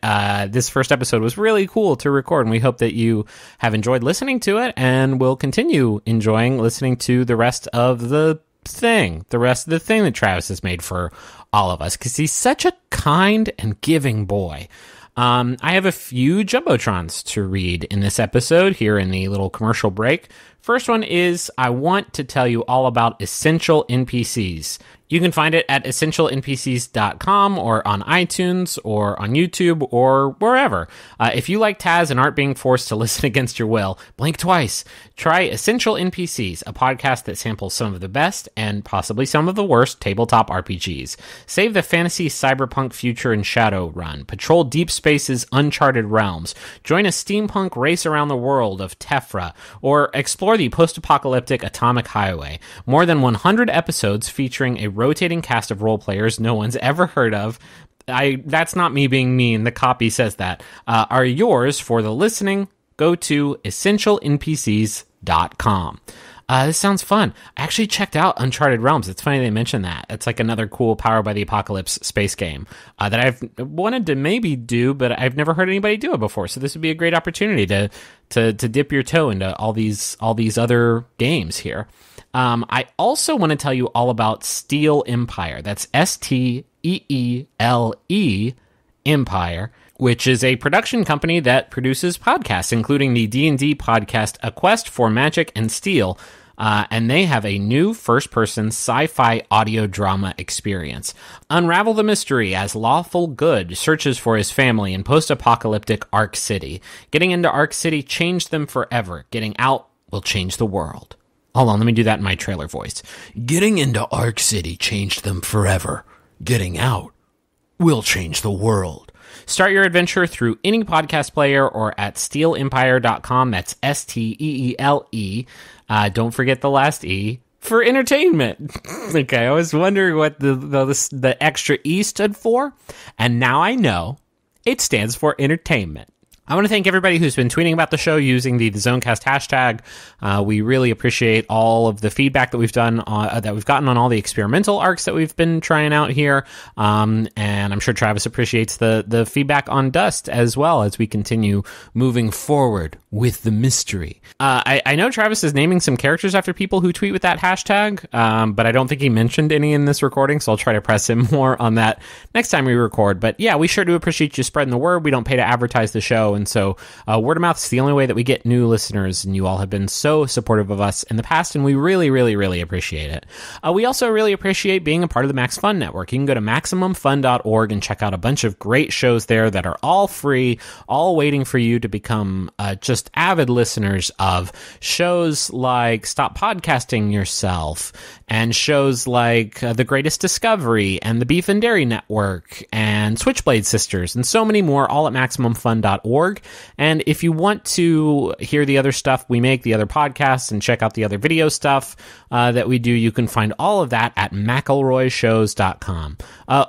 this first episode was really cool to record, and we hope that you have enjoyed listening to it, and will continue enjoying listening to the rest of the thing that Travis has made for all of us, because he's such a kind and giving boy. I have a few Jumbotrons to read in this episode here in the little commercial break. First one is, I want to tell you all about Essential NPCs. You can find it at essentialnpcs.com or on iTunes or on YouTube or wherever. If you like Taz and aren't being forced to listen against your will, blink twice. Try Essential NPCs, a podcast that samples some of the best and possibly some of the worst tabletop RPGs. Save the fantasy cyberpunk future in Shadowrun. Patrol deep space's uncharted realms. Join a steampunk race around the world of Tefra. Or explore the post-apocalyptic Atomic Highway. More than 100 episodes featuring a rotating cast of role players no one's ever heard of. That's not me being mean. The copy says that. Are yours for the listening. Go to essentialnpcs.com. This sounds fun. I actually checked out Uncharted Realms. It's funny they mentioned that. It's like another cool Powered by the Apocalypse space game that I've wanted to maybe do, but I've never heard anybody do it before. So this would be a great opportunity to dip your toe into all these other games here. I also want to tell you all about Steel Empire. That's Steele Empire, which is a production company that produces podcasts, including the D&D podcast A Quest for Magic and Steel. And they have a new first-person sci-fi audio drama experience. Unravel the mystery as Lawful Good searches for his family in post-apocalyptic Ark City. Getting into Ark City changed them forever. Getting out will change the world. Hold on, let me do that in my trailer voice. Getting into Ark City changed them forever. Getting out will change the world. Start your adventure through any podcast player or at steelempire.com. That's Steele. Don't forget the last E for entertainment. Okay, I was wondering what the extra E stood for, and now I know it stands for entertainment. I want to thank everybody who's been tweeting about the show using the Zonecast hashtag. We really appreciate all of the feedback that we've gotten on all the experimental arcs that we've been trying out here. And I'm sure Travis appreciates the feedback on Dust as well as we continue moving forward with the mystery. I know Travis is naming some characters after people who tweet with that hashtag, but I don't think he mentioned any in this recording, so I'll try to press him more on that next time we record. But yeah, we sure do appreciate you spreading the word. We don't pay to advertise the show, and so word of mouth is the only way that we get new listeners, and you all have been so supportive of us in the past, and we really, really, really appreciate it. We also really appreciate being a part of the Max Fun Network. You can go to MaximumFun.org and check out a bunch of great shows there that are all free, all waiting for you to become just avid listeners of. Shows like Stop Podcasting Yourself, and shows like The Greatest Discovery, and the Beef and Dairy Network, and Switchblade Sisters, and so many more, all at MaximumFun.org. And if you want to hear the other stuff we make, the other podcasts, and check out the other video stuff that we do, you can find all of that at McElroyShows.com.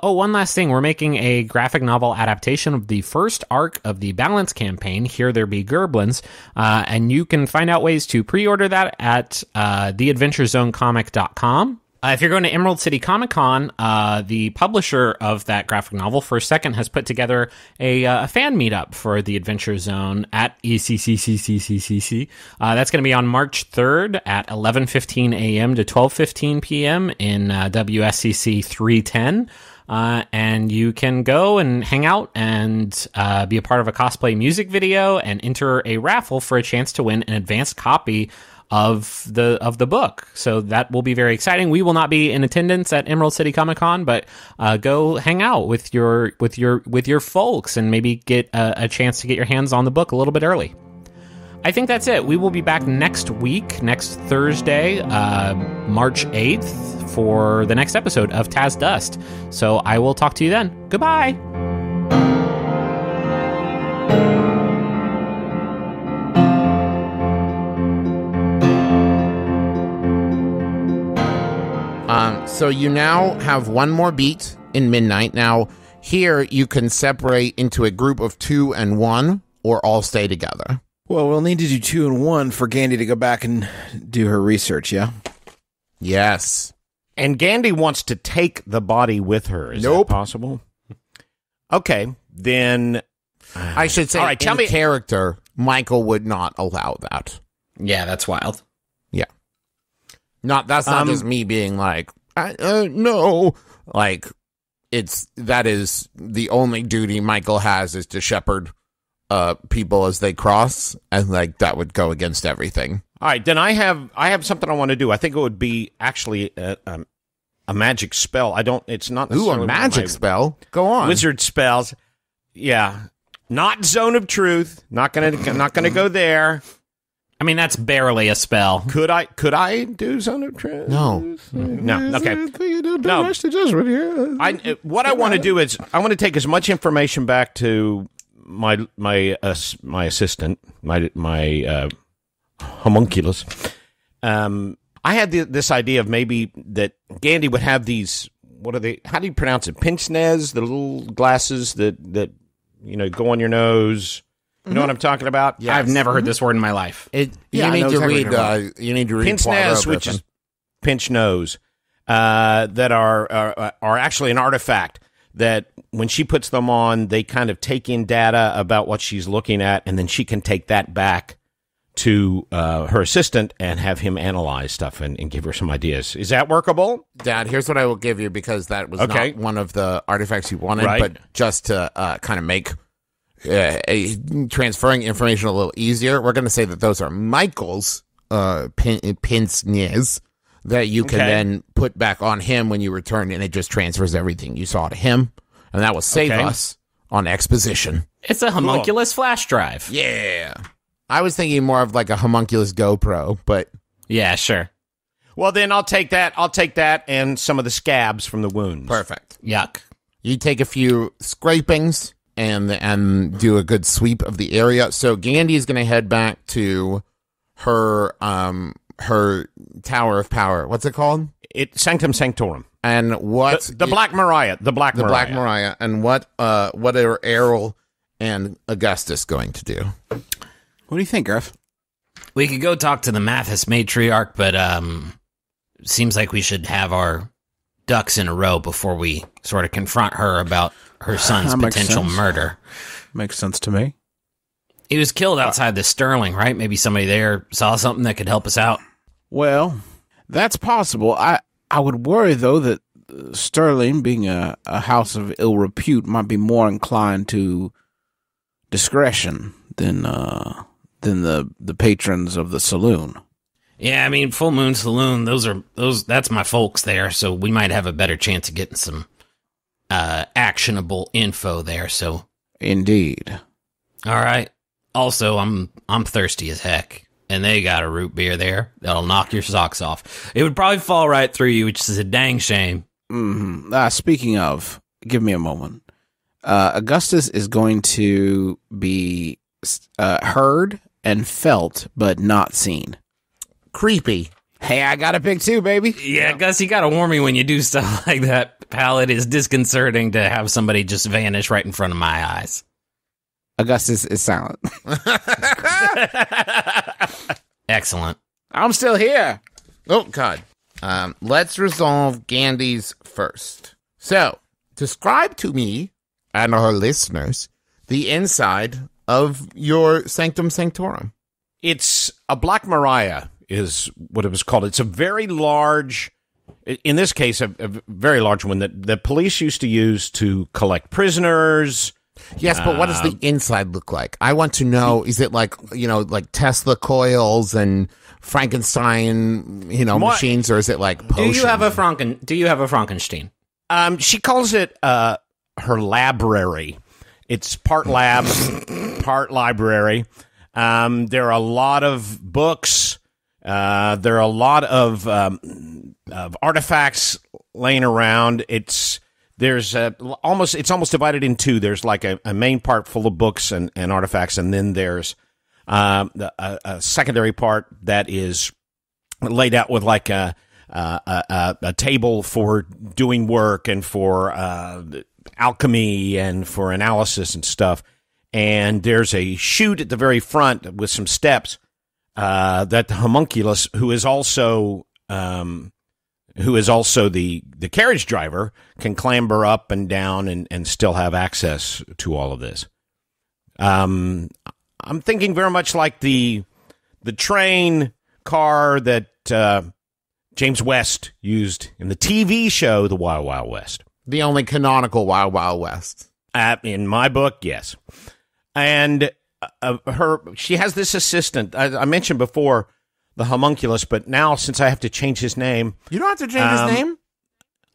One last thing. We're making a graphic novel adaptation of the first arc of the Balance campaign, Here There Be Gerblins, and you can find out ways to pre-order that at theadventurezonecomic.com. If you're going to Emerald City Comic Con, the publisher of that graphic novel, First Second, has put together a fan meetup for the Adventure Zone at ECCCCCCC. That's going to be on March 3rd at 11:15 a.m. to 12:15 p.m. in WSCC 310. and you can go and hang out and be a part of a cosplay music video and enter a raffle for a chance to win an advanced copy of the book. So that will be very exciting. We will not be in attendance at Emerald City Comic Con, but go hang out with your folks and maybe get a chance to get your hands on the book a little bit early. I think that's it. We will be back next week, next Thursday, March 8th, for the next episode of Taz Dust. So I will talk to you then. Goodbye. So you now have one more beat in Midnight. Now, here you can separate into a group of 2 and 1, or all stay together. Well, we'll need to do 2 and 1 for Gandhi to go back and do her research, yeah? Yes. And Gandhi wants to take the body with her. Is that possible? Okay, then... I should say, all right, tell me, character, Michael would not allow that. Yeah, that's wild. Yeah. That's not just me being like, no. Like, that is the only duty Michael has, is to shepherd people as they cross, and like that would go against everything. All right, then I have something I want to do. I think it would be actually a magic spell. It's not necessarily a magic spell. Go on. Wizard spells. Yeah. Not Zone of Truth. Not gonna go there. I mean, that's barely a spell. Could I do Zone of Truth? No. Okay. No. What I want to do is I want to take as much information back to my assistant, my homunculus. I had this idea of maybe that Gandhi would have these. What are they? How do you pronounce it? Pince-nez, the little glasses that go on your nose. You know what I'm talking about? Yeah, I've never heard this word in my life. You need to read pince-nez, which is pinch nose, that are actually an artifact that when she puts them on, they kind of take in data about what she's looking at, and then she can take that back to her assistant and have him analyze stuff and give her some ideas. Is that workable? Dad, here's what I will give you, because that was not one of the artifacts you wanted, but just to kind of make transferring information a little easier, we're going to say that those are Michael's pince-nez that you can then put back on him when you return, and it just transfers everything you saw to him, and that will save us on exposition. It's a homunculus flash drive. Yeah. I was thinking more of like a homunculus GoPro, but... Yeah, sure. Well, then I'll take that. I'll take that and some of the scabs from the wounds. Perfect. Yuck. You take a few scrapings and do a good sweep of the area. So Gandhi is going to head back to her Tower of Power. What's it called? Sanctum Sanctorum. And what the Black Mariah. The Black Mariah. And what are Errol and Augustus going to do? What do you think, Griff? We could go talk to the Mathis matriarch, but seems like we should have our ducks in a row before we sort of confront her about her son's potential murder. Makes sense to me. He was killed outside the Sterling, right? Maybe somebody there saw something that could help us out. Well, that's possible. I would worry, though, that Sterling, being a house of ill repute, might be more inclined to discretion than the patrons of the saloon. Yeah, I mean, Full Moon Saloon, that's my folks there, so we might have a better chance of getting some actionable info there, so. Indeed. All right. Also, I'm thirsty as heck, and they got a root beer there that'll knock your socks off. It would probably fall right through you, which is a dang shame. Mm-hmm. Speaking of, give me a moment. Augustus is going to be heard and felt, but not seen. Creepy. Hey, I got a pick too, baby. Yeah, Gus, you gotta warn me when you do stuff like that, pal. It is disconcerting to have somebody just vanish right in front of my eyes. Augustus is silent. Excellent. I'm still here. Oh, God. Let's resolve Gandhi's first. So, describe to me and our listeners the inside of your Sanctum Sanctorum. It's a Black Mariah is what it was called. It's a very large, in this case, a very large one that the police used to use to collect prisoners. Yes, but what does the inside look like? I want to know, is it like, like Tesla coils and Frankenstein, machines, or is it like potions? Do you have a Frankenstein? She calls it her library. It's part lab, part library. There are a lot of books. There are a lot of artifacts laying around. It's almost divided in two. There's like a main part full of books and artifacts, and then there's a secondary part that is laid out with like a table for doing work and for alchemy and for analysis and stuff. And there's a chute at the very front with some steps that the homunculus, who is also the carriage driver, can clamber up and down and still have access to all of this. I'm thinking very much like the train car that James West used in the TV show The Wild Wild West. The only canonical Wild Wild West. In my book, yes. And she has this assistant. I mentioned before the homunculus, but now since I have to change his name, you don't have to change his name.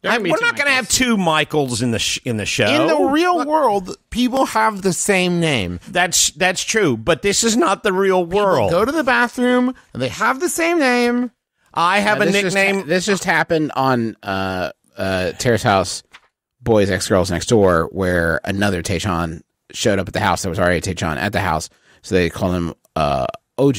We're not going to have two Michaels in the show. In the real world, people have the same name. That's true, but this is not the real world. People go to the bathroom and they have the same name. I have a nickname. This just happened on Terrace House Boys X Girls Next Door, where another Taechon showed up at the house. There was already a Taechon at the house, so they call him OG,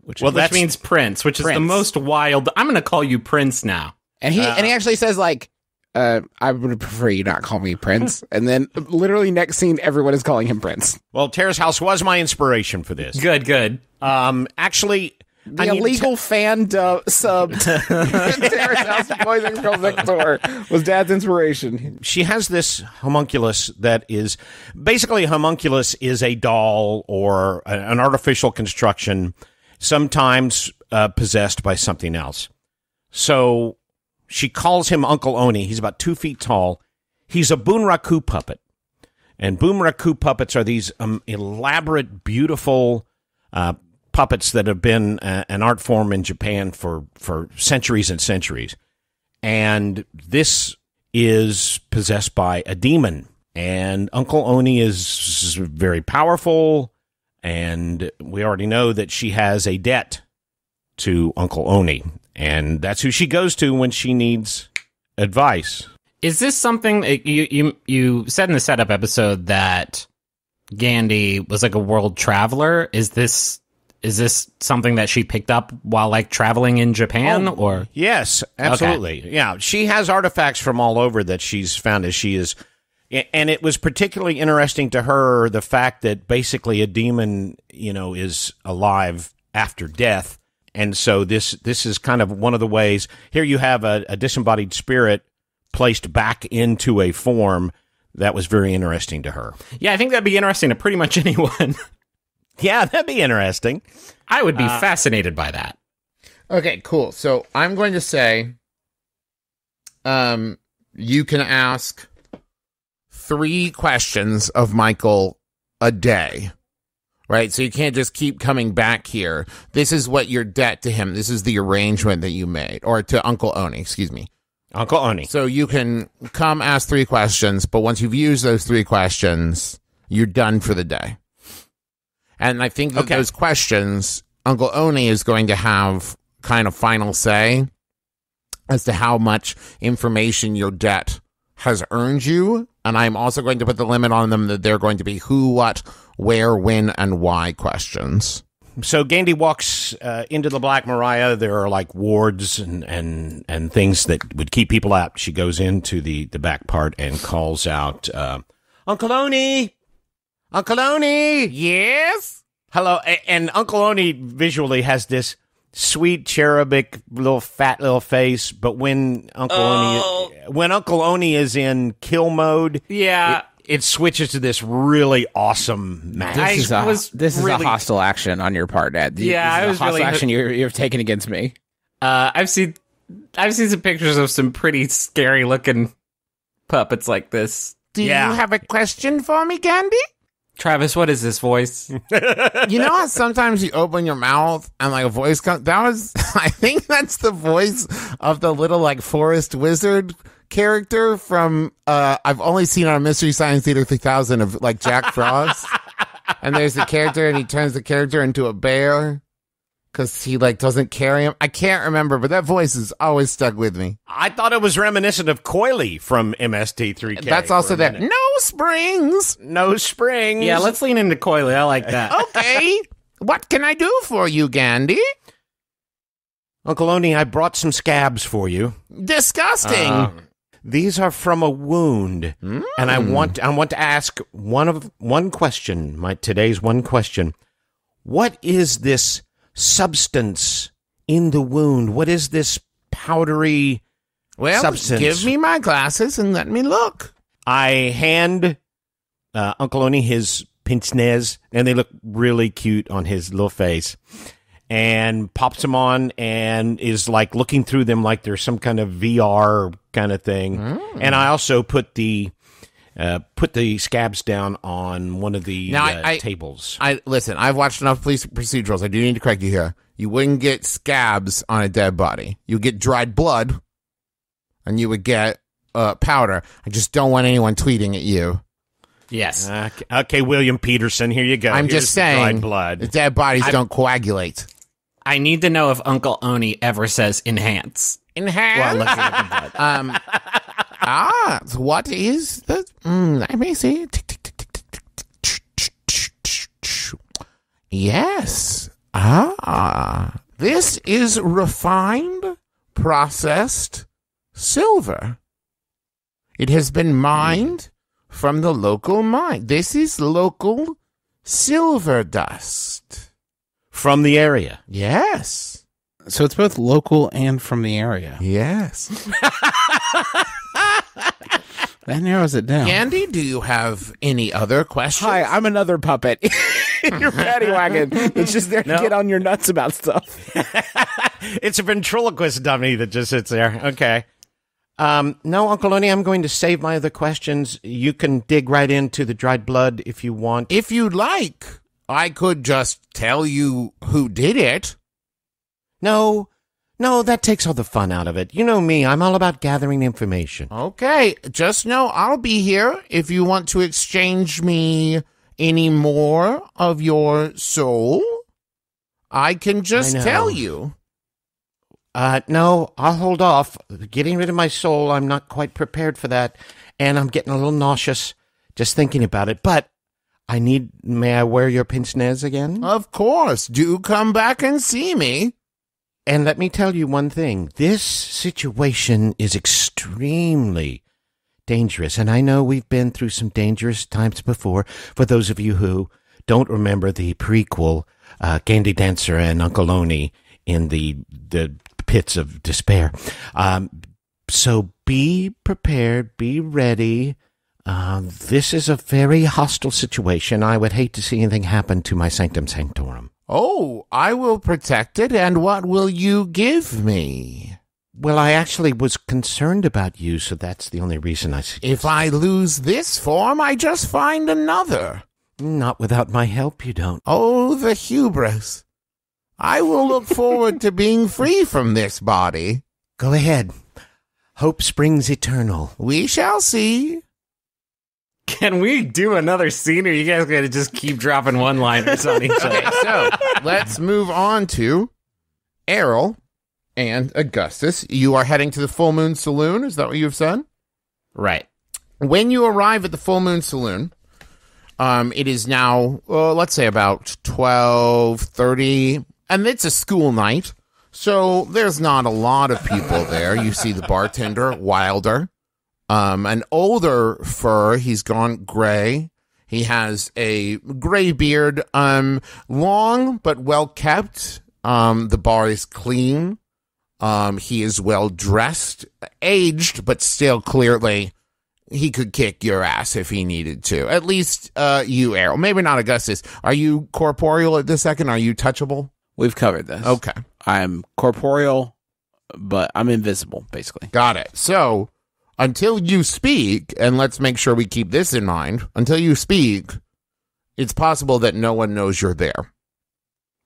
which means Prince, which is the most wild. I'm going to call you Prince now. And he actually says, like, I would prefer you not call me Prince. And then literally next scene, everyone is calling him Prince. Well, Terrace House was my inspiration for this. Good. Actually, the illegal fan subbed Terrace House Boys and Girls Next Door was Dad's inspiration. She has this homunculus that is basically, a homunculus is a doll or an artificial construction, sometimes possessed by something else. So she calls him Uncle Oni. He's about 2 feet tall. He's a Bunraku puppet. And Bunraku puppets are these elaborate, beautiful puppets that have been an art form in Japan for centuries and centuries. And this is possessed by a demon. And Uncle Oni is very powerful. And we already know that she has a debt to Uncle Oni. And that's who she goes to when she needs advice. Is this something you said in the setup episode that Gandhi was like a world traveler? Is this something that she picked up while like traveling in Japan, or? Yes, absolutely. Okay. Yeah, she has artifacts from all over that she's found as she is. And it was particularly interesting to her, the fact that basically a demon, is alive after death. And so this is kind of one of the ways. Here you have a disembodied spirit placed back into a form that was very interesting to her. Yeah, I think that'd be interesting to pretty much anyone. Yeah, that'd be interesting. I would be fascinated by that. Okay, cool. So I'm going to say, you can ask 3 questions of Michael a day, right? So you can't just keep coming back here. This is what your debt to him. This is the arrangement that you made, or to Uncle Oni, excuse me. Uncle Oni. So you can come ask 3 questions, but once you've used those 3 questions, you're done for the day. And I think that those questions, Uncle Oni is going to have kind of final say as to how much information your debt has earned you. And I'm also going to put the limit on them that they're going to be who, what, where, when, and why questions. So Gandhi walks into the Black Maria. There are like wards and things that would keep people out. She goes into the back part and calls out, Uncle Oni! Uncle Oni! Yes? Hello. And Uncle Oni visually has this sweet cherubic fat little face, but when Uncle Oni is in kill mode, it switches to this really awesome mask. This is a hostile action on your part, Dad. Yeah, this is a hostile action you've taken against me. I've seen I've seen some pictures of some pretty scary looking puppets like this. Do you have a question for me, Candy? Travis, what is this voice? You know how sometimes you open your mouth and like a voice comes? I think that's the voice of the little like forest wizard character from, I've only seen on Mystery Science Theater 3000 of like Jack Frost. And there's the character and he turns the character into a bear because he like doesn't carry him. I can't remember, but that voice is always stuck with me. I thought it was reminiscent of Coily from MST3K. That's also that. No springs. No springs. Yeah, let's lean into Coily. I like that. Okay. What can I do for you, Gandhi? Uncle Oni, I brought some scabs for you. Disgusting. These are from a wound, and I want to ask one question. Today's one question: what is this substance in the wound? What is this powdery substance? Give me my glasses and let me look. I hand Uncle Oni his pince nez, and they look really cute on his little face. And pops them on and is like looking through them like there's some kind of VR kind of thing. And I also put the scabs down on one of the tables. Listen, I've watched enough police procedurals. I do need to correct you here. You wouldn't get scabs on a dead body. You get dried blood, and you would get powder. I just don't want anyone tweeting at you. Yes. Okay, William Peterson, here you go. I'm just saying, dried blood. The dead bodies don't coagulate. I need to know if Uncle Oni ever says enhance. Enhance? While looking at the blood. What is the... let me see. Yes. This is refined, processed silver. It has been mined from the local mine. This is local silver dust. From the area. Yes. So it's both local and from the area. Yes. That narrows it down. Andy, do you have any other questions? Hi, I'm another puppet in your paddy wagon that's just there to get on your nuts about stuff. It's a ventriloquist dummy that just sits there. Okay. No, Uncle Oni, I'm going to save my other questions. You can dig right into the dried blood if you want. If you'd like, I could just tell you who did it. No, that takes all the fun out of it. You know me, I'm all about gathering information. Okay, just know I'll be here if you want to exchange me any more of your soul. I can just tell you. No, I'll hold off. Getting rid of my soul, I'm not quite prepared for that, and I'm getting a little nauseous just thinking about it, but may I wear your pince nez again? Of course. Do come back and see me. And let me tell you one thing. This situation is extremely dangerous, and I know we've been through some dangerous times before. For those of you who don't remember the prequel, Gandhi Dancer and Uncle Oni in the pits of despair. So be prepared, be ready. This is a very hostile situation. I would hate to see anything happen to my sanctum sanctorum. Oh, I will protect it, and what will you give me? Well, I actually was concerned about you, so that's the only reason I suggested. If I lose this form, I just find another. Not without my help, you don't. Oh, the hubris. I will look forward to being free from this body. Go ahead. Hope springs eternal. We shall see. Can we do another scene, or you guys going to just keep dropping one-liners on each other? Okay, so let's move on to Errol and Augustus. You are heading to the Full Moon Saloon. Is that what you've said? Right. When you arrive at the Full Moon Saloon, it is now, let's say about 12:30, and it's a school night, so there's not a lot of people there. You see the bartender, Wilder. An older fur, he's gone gray. He has a gray beard, long but well kept. The bar is clean. He is well dressed, aged, but still clearly he could kick your ass if he needed to. At least, you, Errol. Maybe not Augustus. Are you corporeal at this second? Are you touchable? We've covered this. Okay. I'm corporeal, but I'm invisible, basically. Got it. So, until you speak, and let's make sure we keep this in mind, until you speak, it's possible that no one knows you're there.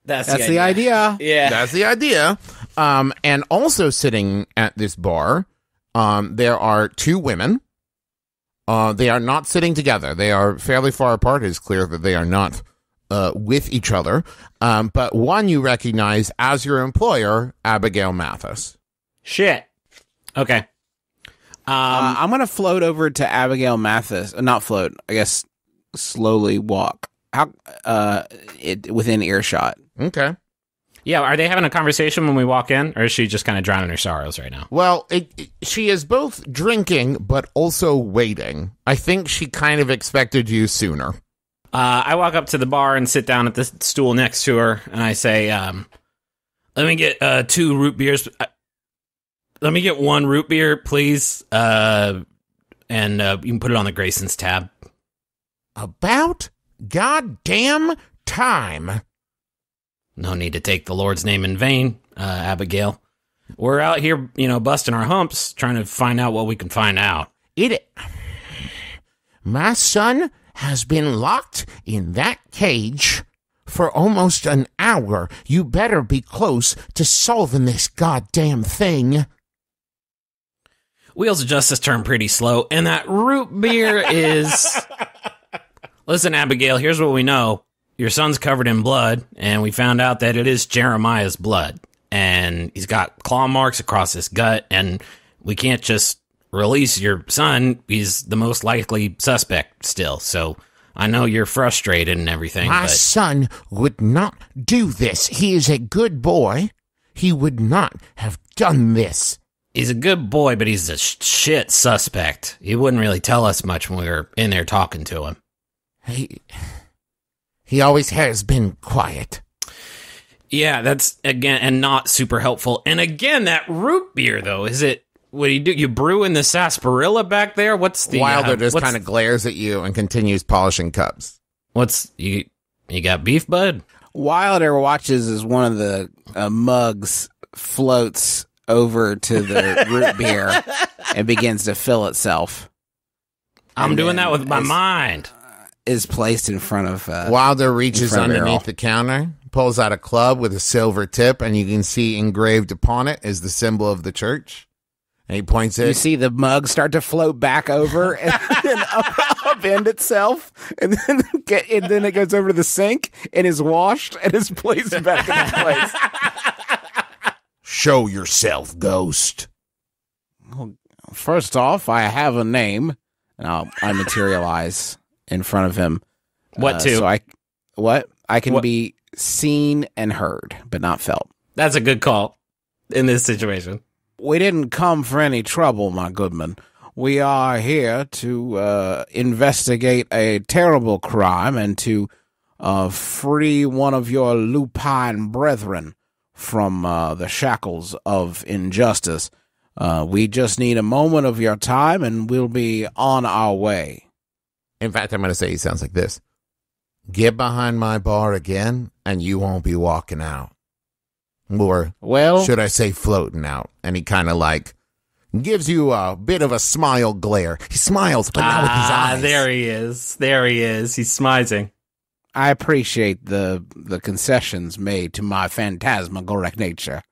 That's the idea. Yeah. That's the idea. And also sitting at this bar, there are two women. They are not sitting together. They are fairly far apart. It's clear that they are not with each other. But one you recognize as your employer, Abigail Mathis. Shit. Okay. I'm going to float over to Abigail Mathis. Not float, I guess slowly walk within earshot. Okay. Yeah, are they having a conversation when we walk in, or is she just kind of drowning her sorrows right now? Well, she is both drinking, but also waiting. I think she kind of expected you sooner. I walk up to the bar and sit down at the stool next to her, and I say, let me get 2 root beers. Let me get 1 root beer, please. And you can put it on the Grayson's tab. About goddamn time. No need to take the Lord's name in vain, Abigail. We're out here, busting our humps, trying to find out what we can find out. My son has been locked in that cage for almost an hour. You better be close to solving this goddamn thing. Wheels of Justice turn pretty slow, and that root beer is... Listen, Abigail, here's what we know. Your son's covered in blood, and we found out that it is Jeremiah's blood. And he's got claw marks across his gut, and we can't just release your son. He's the most likely suspect still. So I know you're frustrated and everything. My son would not do this. He is a good boy. He would not have done this. He's a good boy, but he's a shit suspect. He wouldn't really tell us much when we were in there talking to him. He always has been quiet. Yeah, that's, again, and not super helpful. And again, that root beer, though, is it, what do? You brew in the sarsaparilla back there? What's the... Wilder just kind of glares at you and continues polishing cups. You got beef, bud? Wilder watches as one of the mugs floats over to the root beer and begins to fill itself. I'm doing that with my mind. Is placed in front of Wilder reaches underneath the counter, pulls out a club with a silver tip, and you can see engraved upon it is the symbol of the church. And he points it. You see the mug start to float back over and upend itself, and then it goes over to the sink and is washed and is placed back in its place. Show yourself, ghost. Well, first off, I have a name, and I materialize in front of him. What to? So I can be seen and heard, but not felt. That's a good call in this situation. We didn't come for any trouble, my goodman. We are here to investigate a terrible crime and to free one of your lupine brethren from the shackles of injustice. We just need a moment of your time, and we'll be on our way. In fact, I'm going to say he sounds like this. Get behind my bar again, and you won't be walking out. Or, should I say floating out? And he kind of gives you a bit of a smile glare. He smiles, but not with his eyes. There he is. There he is. He's smizing. I appreciate the concessions made to my phantasmagoric nature.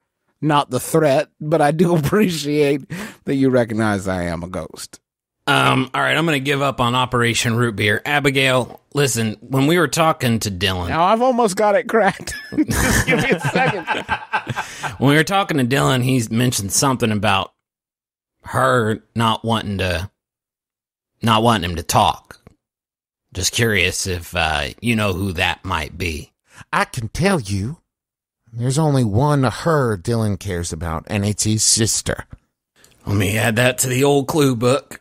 Not the threat, but I do appreciate that you recognize I am a ghost. All right, I'm going to give up on Operation Root Beer. Abigail, listen, when we were talking to Dylan... Now, I've almost got it cracked. Just give me a second. When we were talking to Dylan, he mentioned something about her not wanting him to talk. Just curious if you know who that might be. I can tell you. There's only one her Dylan cares about, and it's his sister. Let me add that to the old clue book.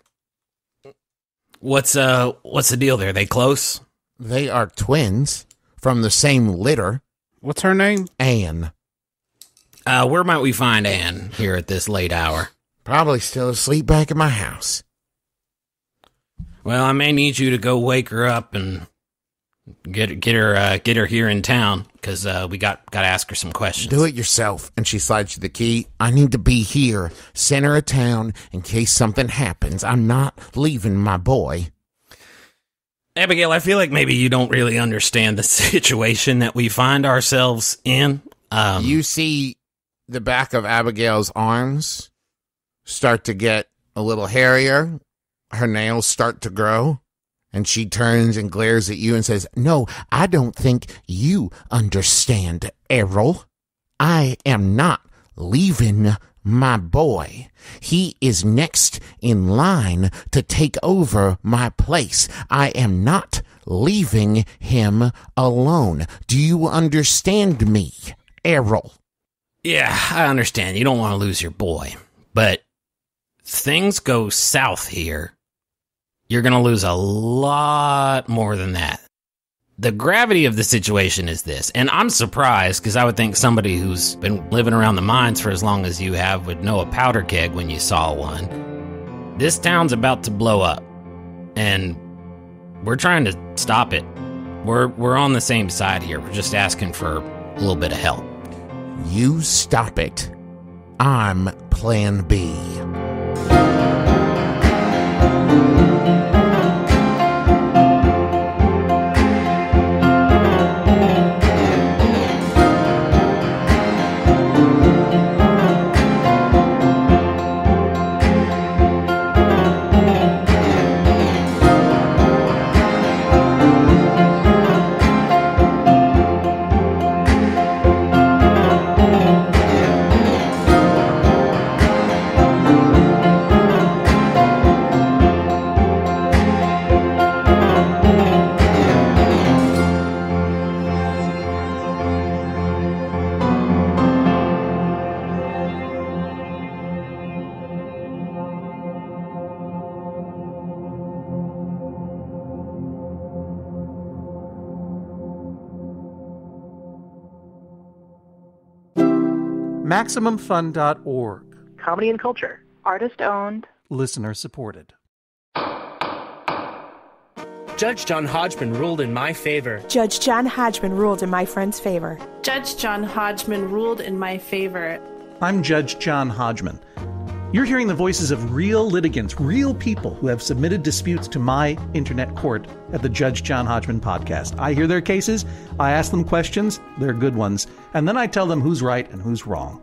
What's the deal there? They close? They are twins from the same litter. What's her name? Anne. Where might we find Anne here at this late hour? Probably still asleep back at my house. Well, I may need you to go wake her up and get her here in town, because we got to ask her some questions. Do it yourself. And she slides you the key. I need to be here, center of town, in case something happens. I'm not leaving my boy. Abigail, I feel like maybe you don't really understand the situation that we find ourselves in. You see the back of Abigail's arms start to get a little hairier. Her nails start to grow. And she turns and glares at you and says, no, I don't think you understand, Errol. I am not leaving my boy. He is next in line to take over my place. I am not leaving him alone. Do you understand me, Errol? Yeah, I understand. You don't want to lose your boy. But things go south here. You're going to lose a lot more than that. The gravity of the situation is this, and I'm surprised because I would think somebody who's been living around the mines for as long as you have would know a powder keg when you saw one. This town's about to blow up, and we're trying to stop it. We're on the same side here. We're just asking for a little bit of help. You stop it. I'm Plan B. MaximumFun.org. Comedy and culture. Artist owned. Listener supported. Judge John Hodgman ruled in my favor. Judge John Hodgman ruled in my friend's favor. Judge John Hodgman ruled in my favor. I'm Judge John Hodgman. You're hearing the voices of real litigants, real people who have submitted disputes to my internet court at the Judge John Hodgman podcast. I hear their cases, I ask them questions, they're good ones, and then I tell them who's right and who's wrong.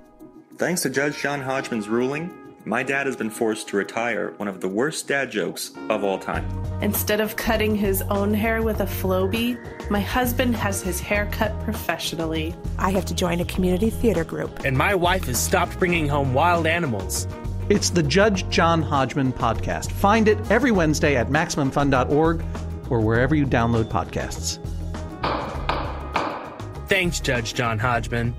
Thanks to Judge John Hodgman's ruling, my dad has been forced to retire one of the worst dad jokes of all time. Instead of cutting his own hair with a Flowbee, my husband has his hair cut professionally. I have to join a community theater group. And my wife has stopped bringing home wild animals. It's the Judge John Hodgman podcast. Find it every Wednesday at MaximumFun.org or wherever you download podcasts. Thanks, Judge John Hodgman.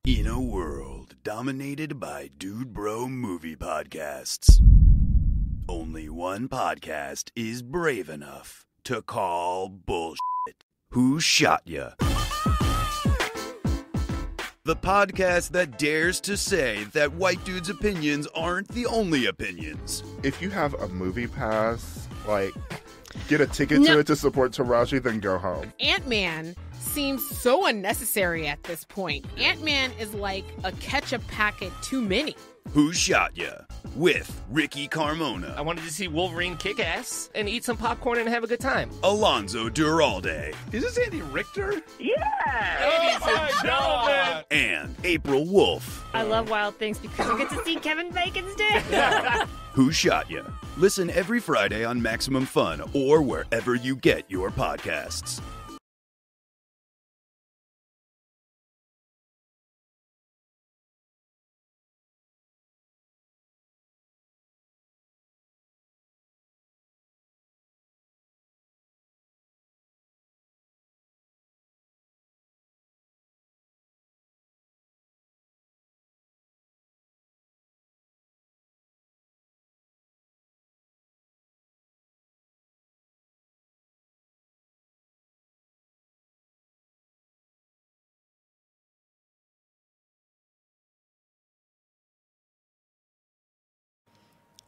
In a world dominated by Dude Bro movie podcasts, only one podcast is brave enough to call bullshit. Who Shot Ya? The podcast that dares to say that white dudes' opinions aren't the only opinions. If you have a movie pass, get a ticket to it to support Taraji, then go home. Ant-Man seems so unnecessary at this point. Ant-Man is like a ketchup packet too many. Who Shot Ya? With Ricky Carmona. I wanted to see Wolverine kick ass and eat some popcorn and have a good time. Alonzo Duralde. Is this Andy Richter? Yeah! Ladies and gentlemen! And April Wolf. I love Wild Things because you get to see Kevin Bacon's dick. Who Shot Ya? Listen every Friday on Maximum Fun or wherever you get your podcasts.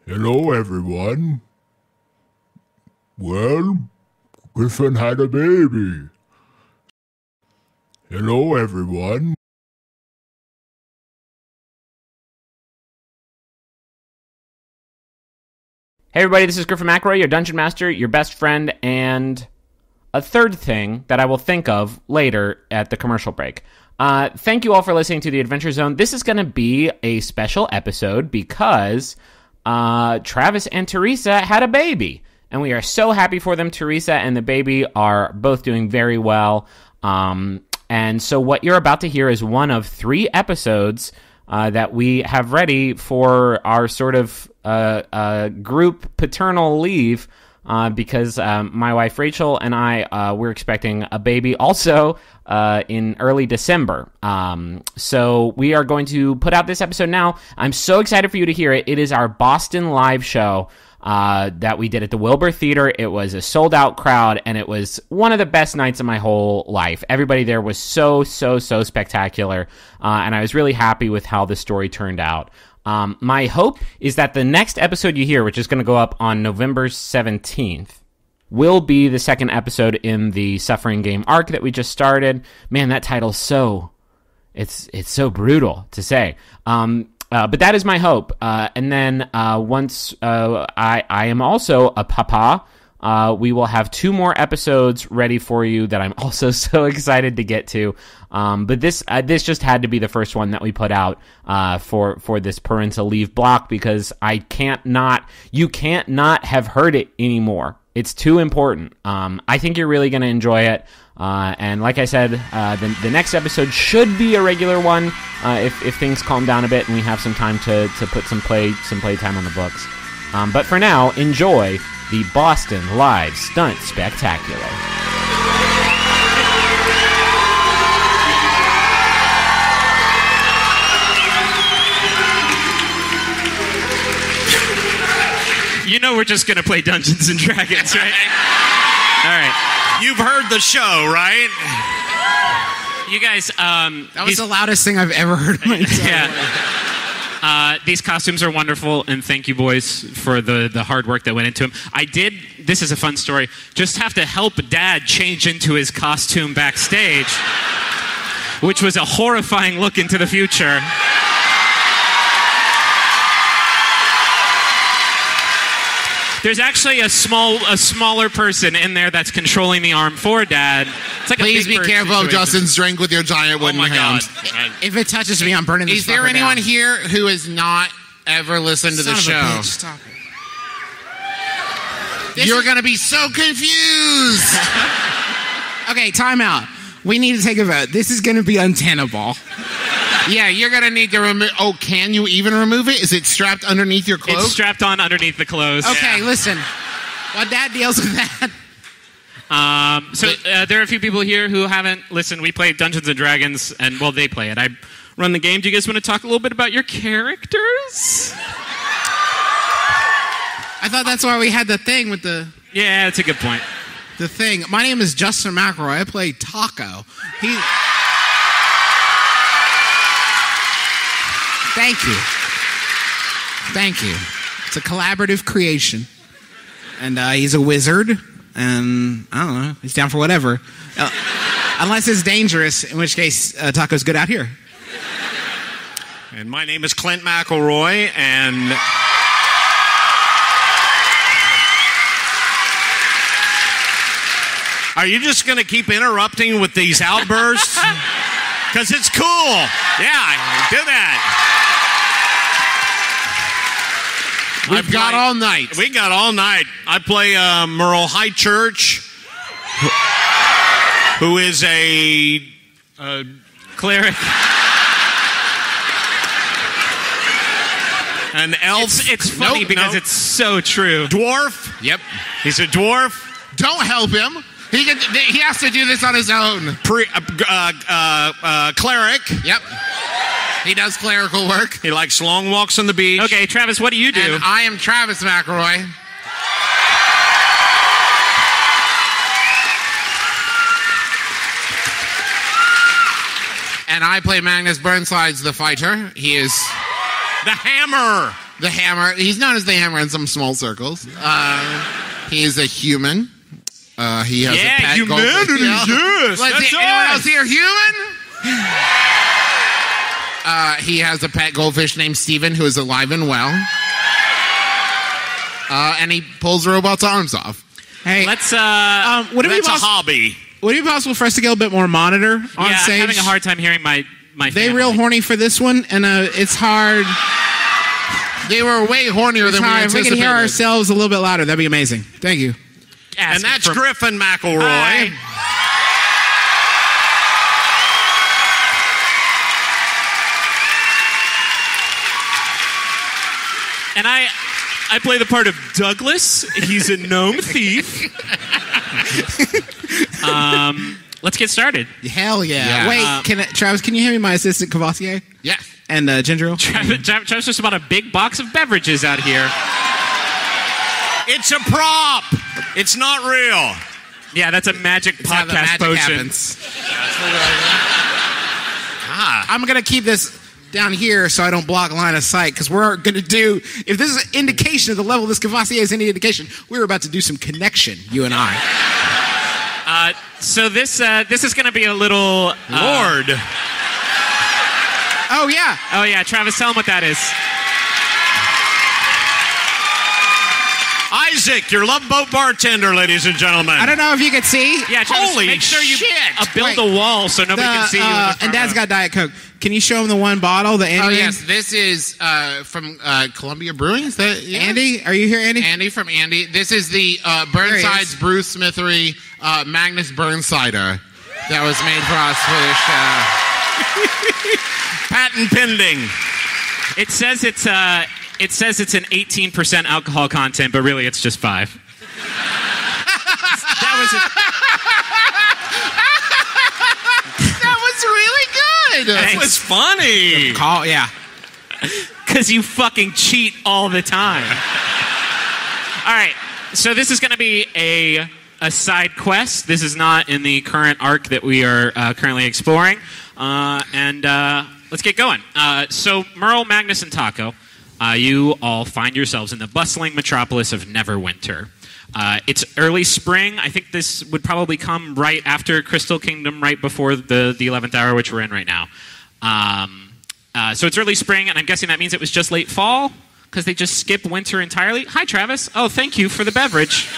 Hello, everyone. Well, Griffin had a baby. Hello, everyone. Hey everybody, this is Griffin McElroy, your Dungeon Master, your best friend, and a third thing that I will think of later at the commercial break. Thank you all for listening to The Adventure Zone. This is going to be a special episode because Travis and Teresa had a baby, and we are so happy for them. Teresa and the baby are both doing very well, and so what you're about to hear is one of 3 episodes that we have ready for our sort of group paternal leave because my wife Rachel and I we're expecting a baby also in early December. So we are going to put out this episode now. I'm so excited for you to hear it. It is our Boston live show that we did at the Wilbur Theater. It was a sold-out crowd, and it was one of the best nights of my whole life. Everybody there was so spectacular, and I was really happy with how the story turned out. My hope is that the next episode you hear, which is going to go up on November 17th, will be the second episode in the Suffering Game arc that we just started. Man, that title's it's so brutal to say. But that is my hope. And then once I am also a papa, we will have 2 more episodes ready for you that I'm also so excited to get to. But this just had to be the first one that we put out for this parental leave block because you can't not have heard it anymore. It's too important. I think you're really going to enjoy it. And like I said, the next episode should be a regular one if things calm down a bit and we have some time to put some play time on the books. But for now, enjoy the Boston Live Stunt Spectacular. You know we're just going to play Dungeons & Dragons, right? All right. You've heard the show, right? You guys... that was the loudest thing I've ever heard in my entire life. These costumes are wonderful, and thank you, boys, for the hard work that went into them. I did, this is a fun story, just have to help Dad change into his costume backstage, which was a horrifying look into the future. There's actually a smaller person in there that's controlling the arm for Dad. It's like Please be careful of Justin's drink with your giant wooden hand. God. If it touches me, I'm burning this. Is there anyone down. here who has not ever listened to the show? Bitch, stop it. You're going to be so confused. Okay, time out. We need to take a vote. This is going to be untenable. Yeah, you're going to need to remove... Oh, can you even remove it? Is it strapped underneath your clothes? It's strapped on underneath the clothes. Okay, listen. Well, Dad deals with that. There are a few people here who haven't listened. We play Dungeons & Dragons, and, well, they play it. I run the game. Do you guys want to talk a little bit about your characters? I thought that's why we had the thing with the... Yeah, that's a good point. The thing. My name is Justin McElroy. I play Taco. Thank you. Thank you. It's a collaborative creation. And he's a wizard. And, I don't know, he's down for whatever. Unless it's dangerous, in which case Taco's good out here. And my name is Clint McElroy, and... Are you just going to keep interrupting with these outbursts? Because it's cool. Yeah, do that. We've got all night. We got all night. I play Merle Highchurch, who is a cleric. An elf. It's funny because it's so true. Dwarf. Yep. He's a dwarf. Don't help him. He has to do this on his own. Cleric. Yep. He does clerical work. He likes long walks on the beach. Okay, Travis, what do you do? And I am Travis McElroy. And I play Magnus Burnsides, the fighter. He is... The Hammer. The Hammer. He's known as the Hammer in some small circles. He is a human. He has a pet humanity, goldfish. yes, Let's that's see, anyone us. else here human? He has a pet goldfish named Steven who is alive and well. And he pulls robots' arms off. Hey, let's. would it That's be a hobby. Would it be possible for us to get a bit more monitor on Yeah, stage? I'm having a hard time hearing my They family. real horny for this one, and it's hard. They were way hornier than we If we anticipated. can hear ourselves a little bit louder, that'd be amazing. Thank you. And that's Griffin McElroy. Hi. And I play the part of Douglas. He's a gnome thief. Let's get started. Hell yeah. Yeah. Wait, Travis, can you hand me my assistant, Cavassier? Yeah. And Ginger Ale? Travis just bought a big box of beverages out here. It's a prop. It's not real. Yeah, that's a magic How the podcast magic potion. happens. I'm going to keep this down here so I don't block line of sight, because we're going to do, if this is an indication of the level this Cavassier is any indication, we're about to do some connection, you and I. So this is going to be a little... Lord. Oh, yeah. Oh, yeah. Travis, tell him what that is. Isaac, your Love Boat bartender, ladies and gentlemen. I don't know if you can see. Yeah, Travis, Holy make sure you shit. build a wall so nobody can see you. in the front And Dad's row. got Diet Coke. Can you show him the one bottle, the Andy? Oh, yes. This is from Columbia Brewing. Is that Andy? Are you here, Andy? Andy from Andy. This is the Burnside's Brew Smithery Magnus Burnsider that was made for us for this show. Patent pending. It says it's an 18% alcohol content, but really it's just 5. That was really good. That was funny. Yeah. Because you fucking cheat all the time. All right, so this is going to be a side quest. This is not in the current arc that we are currently exploring. Let's get going. So Merle, Magnus, and Taco, you all find yourselves in the bustling metropolis of Neverwinter. It's early spring. I think this would probably come right after Crystal Kingdom, right before the 11th hour, which we're in right now. So it's early spring, and I'm guessing that means it was just late fall, because they just skip winter entirely. Hi, Travis. Oh, thank you for the beverage.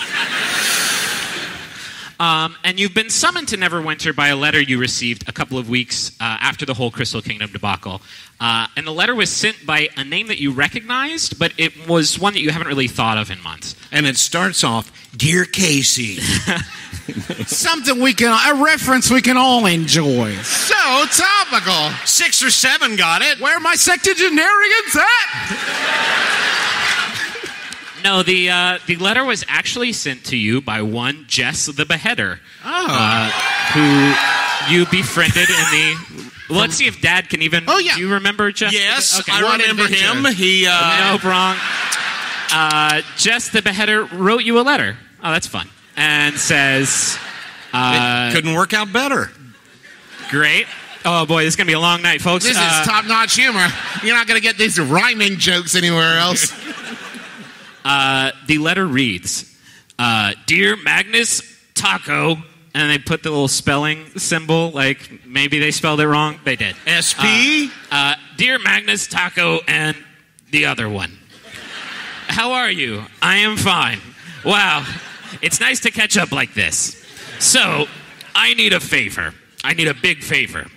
And you've been summoned to Neverwinter by a letter you received a couple of weeks after the whole Crystal Kingdom debacle. And the letter was sent by a name that you recognized, but it was one that you haven't really thought of in months. And it starts off, Dear Casey. A reference we can all enjoy. So topical. 6 or 7 got it. Where are my septuagenarians at? No, the letter was actually sent to you by one Jess the Beheader, who you befriended in the... Well, let's see if Dad can even... Oh, yeah. Do you remember Jess? Yes, Okay. I remember him. He, Nope, wrong. Jess the Beheader wrote you a letter. Oh, that's fun. And says... it couldn't work out better. Great. Oh, boy, this is going to be a long night, folks. This is top-notch humor. You're not going to get these rhyming jokes anywhere else. The letter reads, Dear Magnus Taco, and they put the little spelling symbol, like maybe they spelled it wrong. They did. SP? Dear Magnus Taco and the other one. How are you? I am fine. Wow, it's nice to catch up like this. So, I need a favor. I need a big favor.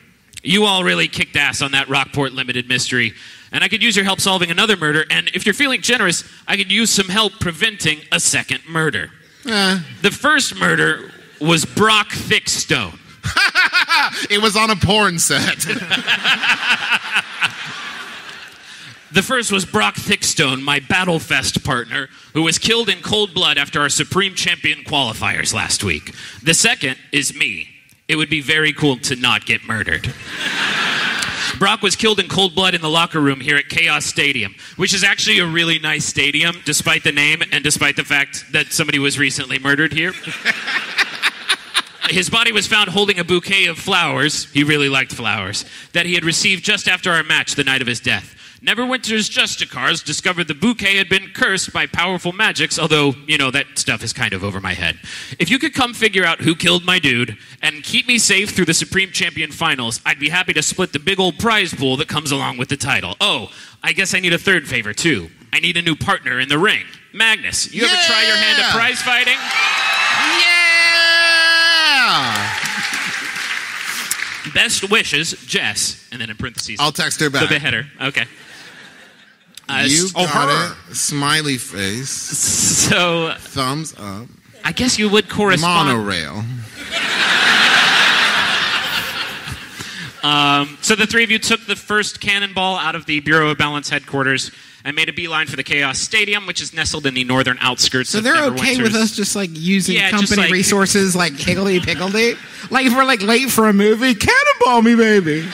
You all really kicked ass on that Rockport Limited mystery, and I could use your help solving another murder, and if you're feeling generous, I could use some help preventing a second murder. The first murder was Brock Thickstone. It was on a porn set. The first was Brock Thickstone, my Battlefest partner, who was killed in cold blood after our Supreme Champion qualifiers last week. The second is me. It would be very cool to not get murdered. Brock was killed in cold blood in the locker room here at Chaos Stadium, which is actually a really nice stadium, despite the name and despite the fact that somebody was recently murdered here. His body was found holding a bouquet of flowers, he really liked flowers, that he had received just after our match the night of his death. Neverwinter's Justicars discovered the bouquet had been cursed by powerful magics, although, that stuff is kind of over my head. If you could come figure out who killed my dude and keep me safe through the Supreme Champion Finals, I'd be happy to split the big old prize pool that comes along with the title. Oh, I guess I need a third favor, too. I need a new partner in the ring. Magnus, you ever try your hand at prize fighting? Yeah! Best wishes, Jess. And then in parentheses, I'll text her back. The beheader. Okay. You got it. Smiley face. So thumbs up. I guess you would correspond. Monorail. So the three of you took the first cannonball out of the Bureau of Balance headquarters and made a beeline for the Chaos Stadium, which is nestled in the northern outskirts So of they're okay Neverwinter's. with us just using company just resources like higgledy-piggledy? Like if we're late for a movie, cannonball me, baby.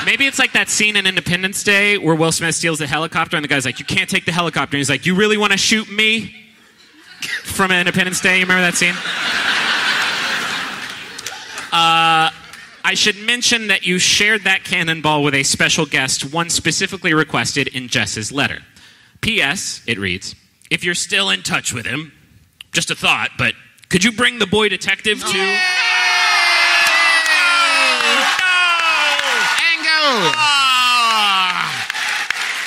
Maybe it's like that scene in Independence Day where Will Smith steals the helicopter and the guy's like, you can't take the helicopter. And he's like, you really want to shoot me? From Independence Day, you remember that scene? I should mention that you shared that cannonball with a special guest, one specifically requested in Jess's letter. P.S., it reads, if you're still in touch with him, just a thought, but could you bring the boy detective to...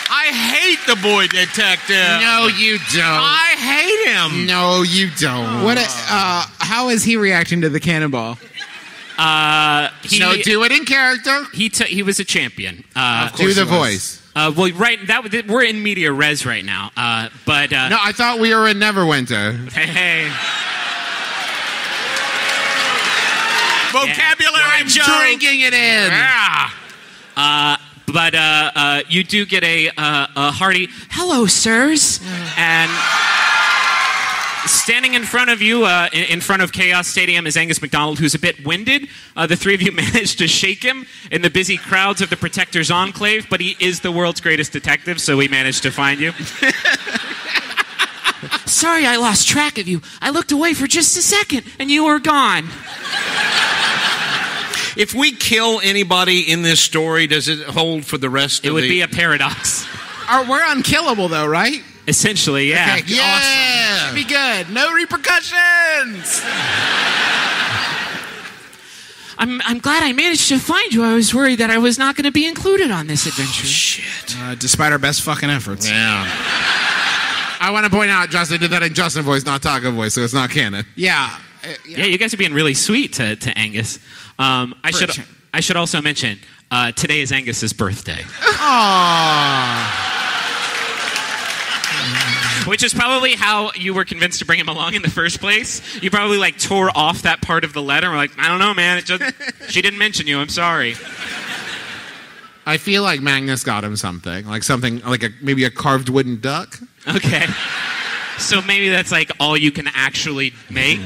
I hate the boy detective. No, you don't. I hate him. No, you don't. How is he reacting to the cannonball? Do it in character. He was a champion. Do the voice. We're in media res right now. No, I thought we were in Neverwinter. Hey. Vocabulary joke. Drinking it in. Yeah. But you do get a hearty hello, sirs, and standing in front of you, in front of Chaos Stadium, is Angus MacDonald, who's a bit winded. The three of you managed to shake him in the busy crowds of the Protector's Enclave, but he is the world's greatest detective, so we managed to find you. Sorry, I lost track of you. I looked away for just a second, and you were gone. If we kill anybody in this story, does it hold for the rest of the... It would be a paradox. We're unkillable, though, right? Essentially, yeah. Okay, yeah. Awesome. Be good. No repercussions. I'm glad I managed to find you. I was worried that I was not going to be included on this adventure. Shit. Despite our best fucking efforts. Yeah. I want to point out, Justin did that in Justin voice, not Taco voice, so it's not canon. Yeah. Yeah, you guys are being really sweet to Angus. I should also mention, today is Angus's birthday. Aww. Which is probably how you were convinced to bring him along in the first place. You probably tore off that part of the letter and were like, I don't know, man. She didn't mention you. I'm sorry. I feel like Magnus got him something like maybe a carved wooden duck. Okay. So maybe that's all you can actually make.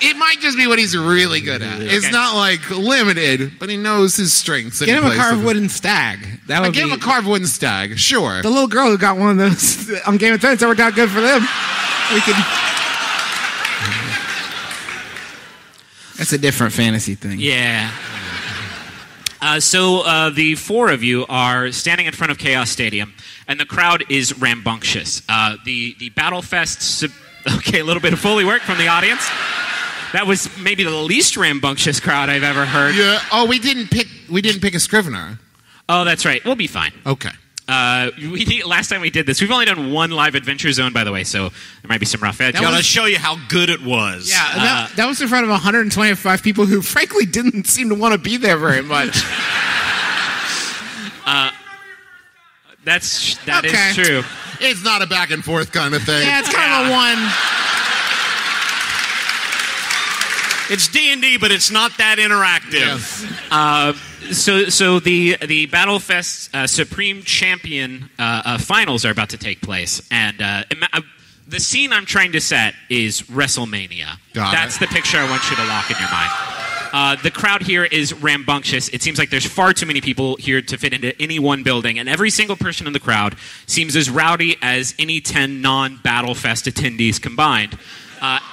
It might just be what he's really good at. Okay. It's not limited, but he knows his strengths. Get him a carved wooden stag. Give him a carved wooden stag. Sure. The little girl who got one of those on Game of Thrones, that worked out good for them. We could. That's a different fantasy thing. Yeah. So the four of you are standing in front of Chaos Stadium, and the crowd is rambunctious. The Battle Fest. Okay, a little bit of Foley work from the audience. That was maybe the least rambunctious crowd I've ever heard. Yeah. Oh, we didn't pick a Scrivener. Oh, that's right. We'll be fine. Okay. Last time we did this, we've only done one live Adventure Zone, by the way, so there might be some rough edges. Gotta show you how good it was. Yeah, that was in front of 125 people who, frankly, didn't seem to want to be there very much. That is true. It's not a back and forth kind of thing. Yeah, it's kind of a one. It's D&D, but it's not that interactive. Yes. So the Battle Fest Supreme Champion finals are about to take place, and the scene I'm trying to set is WrestleMania. That's the picture I want you to lock in your mind. The crowd here is rambunctious. It seems like there's far too many people here to fit into any one building, and every single person in the crowd seems as rowdy as any 10 non-Battle Fest attendees combined.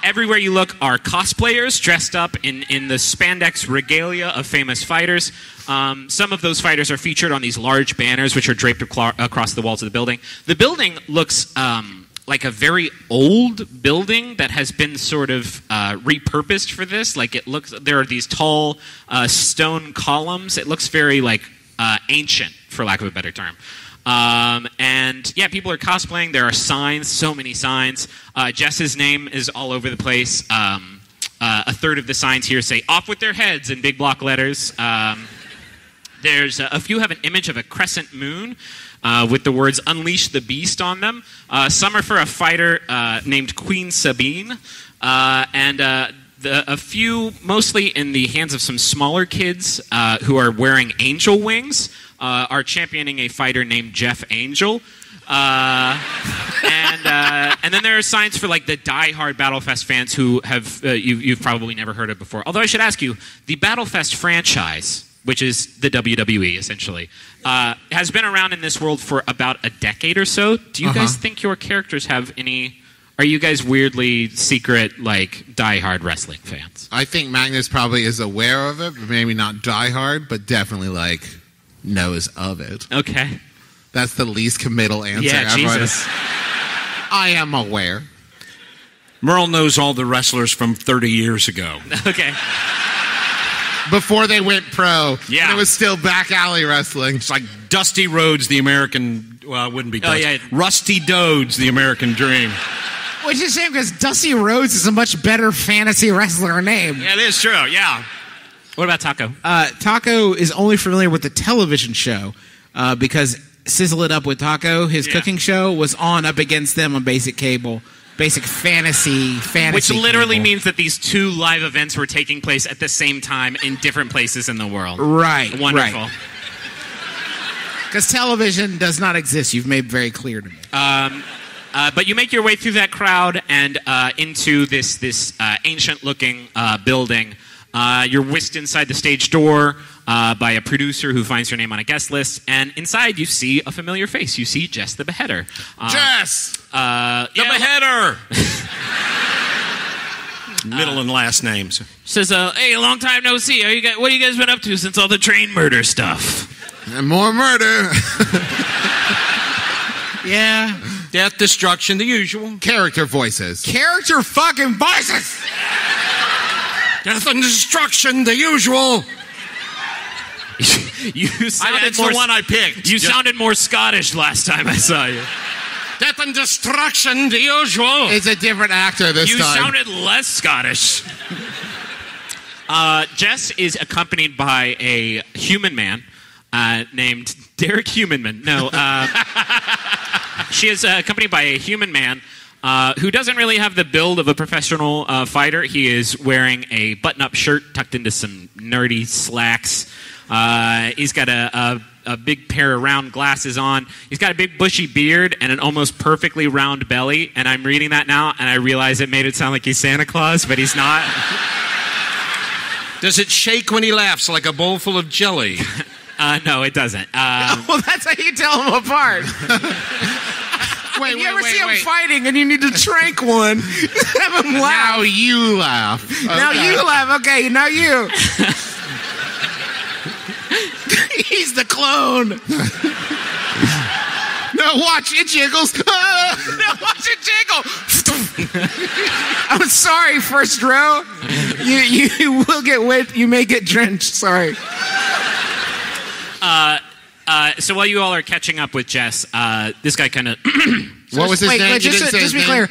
Everywhere you look are cosplayers dressed up in the spandex regalia of famous fighters. Some of those fighters are featured on these large banners, which are draped across the walls of the building. The building looks like a very old building that has been sort of repurposed for this. Like it looks, there are these tall stone columns. It looks very like ancient, for lack of a better term. And yeah, people are cosplaying. There are signs, so many signs. Jess's name is all over the place. A third of the signs here say "off with their heads" in big block letters. There's a few have an image of a crescent moon with the words "Unleash the Beast" on them. Some are for a fighter named Queen Sabine, and a few, mostly in the hands of some smaller kids who are wearing angel wings, are championing a fighter named Jeff Angel. And then there are signs for like the die-hard Battlefest fans who have you've probably never heard of before. Although I should ask you, the Battlefest franchise, which is the WWE essentially, has been around in this world for about a decade or so. Do you guys think your characters have any? Are you guys weirdly secret, like, die-hard wrestling fans? I think Magnus probably is aware of it, maybe not die-hard, but definitely, like, knows of it. Okay. That's the least committal answer Yeah, ever. Jesus. I am aware. Merle knows all the wrestlers from 30 years ago. Okay. Before they went pro. Yeah. And it was still back alley wrestling. It's like Dusty Rhodes, the American... Well, it wouldn't be Dusty. Oh, yeah. Rusty Rhodes, the American Dream. Which is a shame because Dusty Rhodes is a much better fantasy wrestler name. Yeah, it is true, yeah. What about Taco? Taco is only familiar with the television show because Sizzle It Up with Taco, his cooking show, was on up against them on basic cable. Basic fantasy Which literally cable. means that these two live events were taking place at the same time in different places in the world. Right. Wonderful. Because television does not exist. You've made very clear to me. But you make your way through that crowd and into this ancient-looking building. You're whisked inside the stage door by a producer who finds your name on a guest list. And inside, you see a familiar face. You see Jess the Beheader. Jess! The Beheader! Middle and last names. Says, hey, long time no see. What have you guys been up to since all the train murder stuff? And more murder. Yeah. Death, destruction, the usual. Character voices. Character fucking voices! Death and destruction, the usual. You sounded That's the one I picked. You sounded more Scottish last time I saw you. Death and destruction, the usual. It's a different actor this You time. sounded less Scottish. Jess is accompanied by a human man named Derek Humanman. No, she is accompanied by a human man who doesn't really have the build of a professional fighter. He is wearing a button-up shirt tucked into some nerdy slacks. He's got a big pair of round glasses on. He's got a big bushy beard and an almost perfectly round belly. And I'm reading that now, and I realize it made it sound like he's Santa Claus, but he's not. Does it shake when he laughs like a bowl full of jelly? No, it doesn't. Well, that's how you tell them apart. If you ever see them fighting and you need to trank one, have them laugh. Now you laugh. Now Okay. you laugh. Okay, now you. He's the clone. No, watch, it jiggles. Now watch it jiggle. I'm sorry, first row. You will get wet. You may get drenched. Sorry. So while you all are catching up with Jess, this guy kind of... What was his name? Wait, You didn't say his just be name? clear.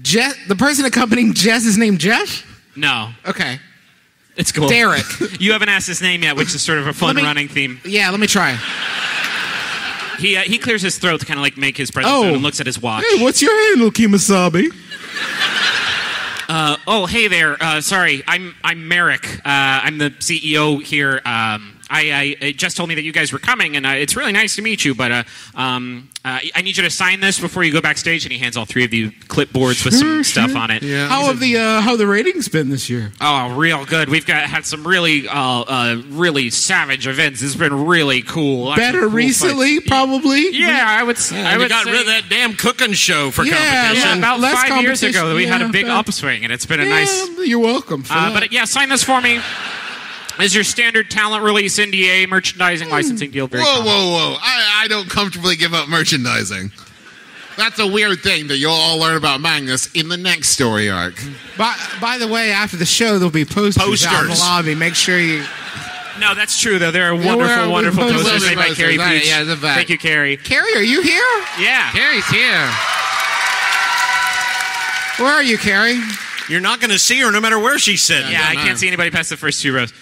Jeff, the person accompanying Jess is named Jeff? No. Okay. It's cool. Derek. You haven't asked his name yet, which is sort of a fun running theme. Yeah, let me try. He clears his throat to kind of like make his presence known and looks at his watch. Hey, what's your handle, Kimasabi? Hey there. Sorry, I'm Merrick. I'm the CEO here. It just told me that you guys were coming, and it's really nice to meet you, but I need you to sign this before you go backstage, and he hands all three of you clipboards with some stuff on it. Yeah. How have the ratings been this year? Oh, real good. We've had some really savage events. It's been really cool. Better recently, probably? Yeah, I would say. We got rid of that damn cooking show for competition. Yeah, about Less 5 years ago, competition. we had a big Yeah, upswing, and it's been a nice... You're welcome for that. But yeah, sign this for me. Is your standard talent release NDA, merchandising, licensing deal. Very common. Whoa. I don't comfortably give up merchandising. That's a weird thing that you'll all learn about Magnus in the next story arc. By the way, after the show, there'll be posters out in the lobby. Make sure you... No, that's true, though. There are wonderful posters made by Carrie Right, Peach. yeah, the back. Thank you, Carrie. Carrie, are you here? Yeah. Carrie's here. Where are you, Carrie? You're not going to see her no matter where she's sitting. Yeah, I can't see anybody past the first 2 rows.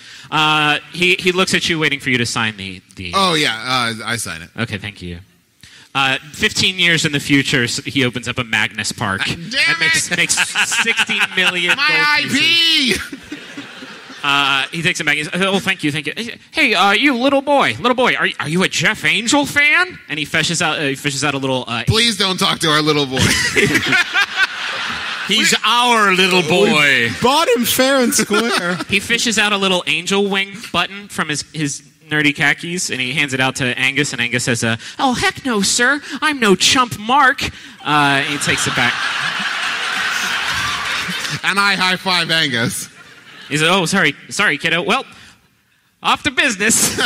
He looks at you waiting for you to sign the... Oh, yeah, I sign it. Okay, thank you. 15 years in the future, he opens up a Magnus Park. Damn and makes 60 million My gold pieces. IP! He takes it back. He says, oh, thank you. Hey, you little boy, are you a Jeff Angel fan? And he fishes out a little. Please don't talk to our little boy. He's our little boy. Bought him fair and square. He fishes out a little angel wing button from his nerdy khakis, and he hands it out to Angus. And Angus says, "Oh heck no, sir! I'm no chump, Mark." And he takes it back. And I high five Angus. He said, "Oh, sorry, kiddo. Well, off to business.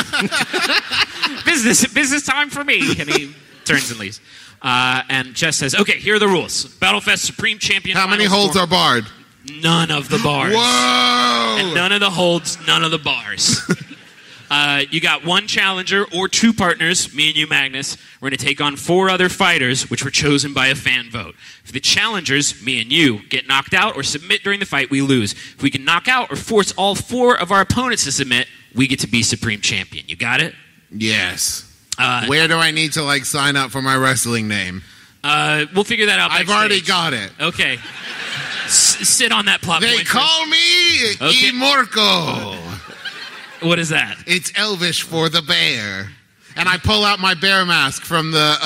business time for me." And he turns and leaves. And Jess says, "Okay, here are the rules. Battlefest Supreme Champion. How many holds are barred? None of the bars. Whoa! And none of the holds, none of the bars. You got 1 challenger or 2 partners, me and you, Magnus. We're going to take on 4 other fighters, which were chosen by a fan vote. If the challengers, me and you, get knocked out or submit during the fight, we lose. If we can knock out or force all 4 of our opponents to submit, we get to be Supreme Champion. You got it? Yes. Where do I need to sign up for my wrestling name? We'll figure that out. I've already got it. Okay. Sit on that plot They point. call me Okay. Imorco. What is that? It's Elvish for the bear. And I pull out my bear mask from the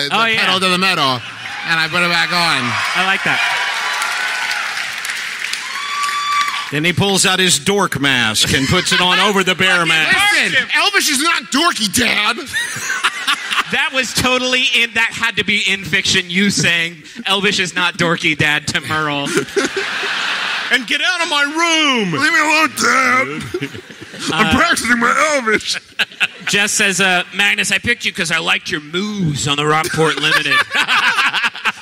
pedal to the metal, and I put it back on. I like that. Then he pulls out his dork mask and puts it on over the bear mask. Listen, Elvish is not dorky, Dad. That was totally that had to be in fiction, you saying Elvish is not dorky, Dad, to Merle. And get out of my room! Leave me alone, Dad. I'm practicing my Elvish. Jess says, Magnus, I picked you because I liked your moves on the Rockport Limited.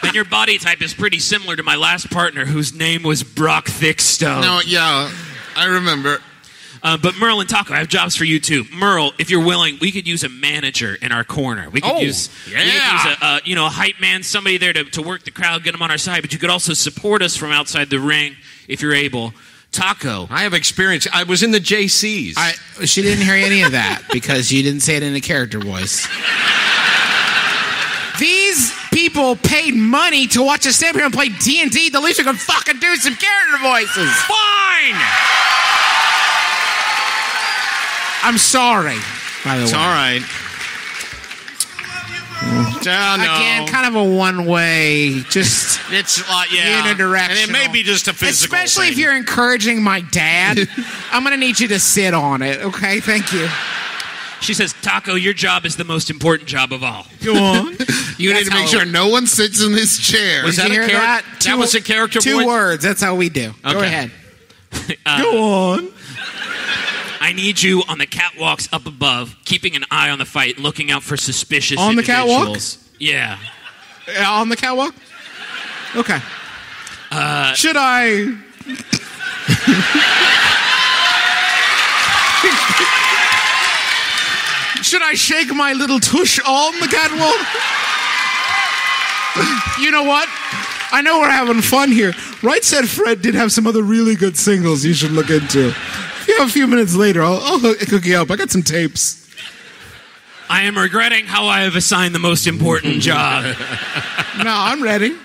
And your body type is pretty similar to my last partner, whose name was Brock Thickstone. No, yeah, I remember. But Merle and Taco, I have jobs for you too. Merle, if you're willing, we could use a manager in our corner. We could use a hype man, somebody there to work the crowd, get them on our side. But you could also support us from outside the ring if you're able. Taco, I have experience. I was in the JCs. She didn't hear any of that because you didn't say it in a character voice. These people paid money to watch us stand here and play D&D. The least we could fucking do is some character voices. Fine! I'm sorry, by the way. It's all right. Again, kind of a one-way, just it's unidirectional. And it may be just a physical Especially thing. if you're encouraging my dad. I'm going to need you to sit on it, okay? Thank you. She says, Taco, your job is the most important job of all. Go on. You need to make sure no one sits in this chair. Was that Did you hear that? That was a character 2 voice? words. That's how we do. Go Okay. ahead. Go on. I need you on the catwalks up above, keeping an eye on the fight, looking out for suspicious On the catwalk? individuals. Yeah. On the catwalk? Okay. Should I... Should I shake my little tush on the catwalk? You know what? I know we're having fun here. Right Said Fred did have some other really good singles you should look into. If you have a few minutes later, I'll hook you up. I got some tapes. I am regretting how I have assigned the most important job. No, I'm ready.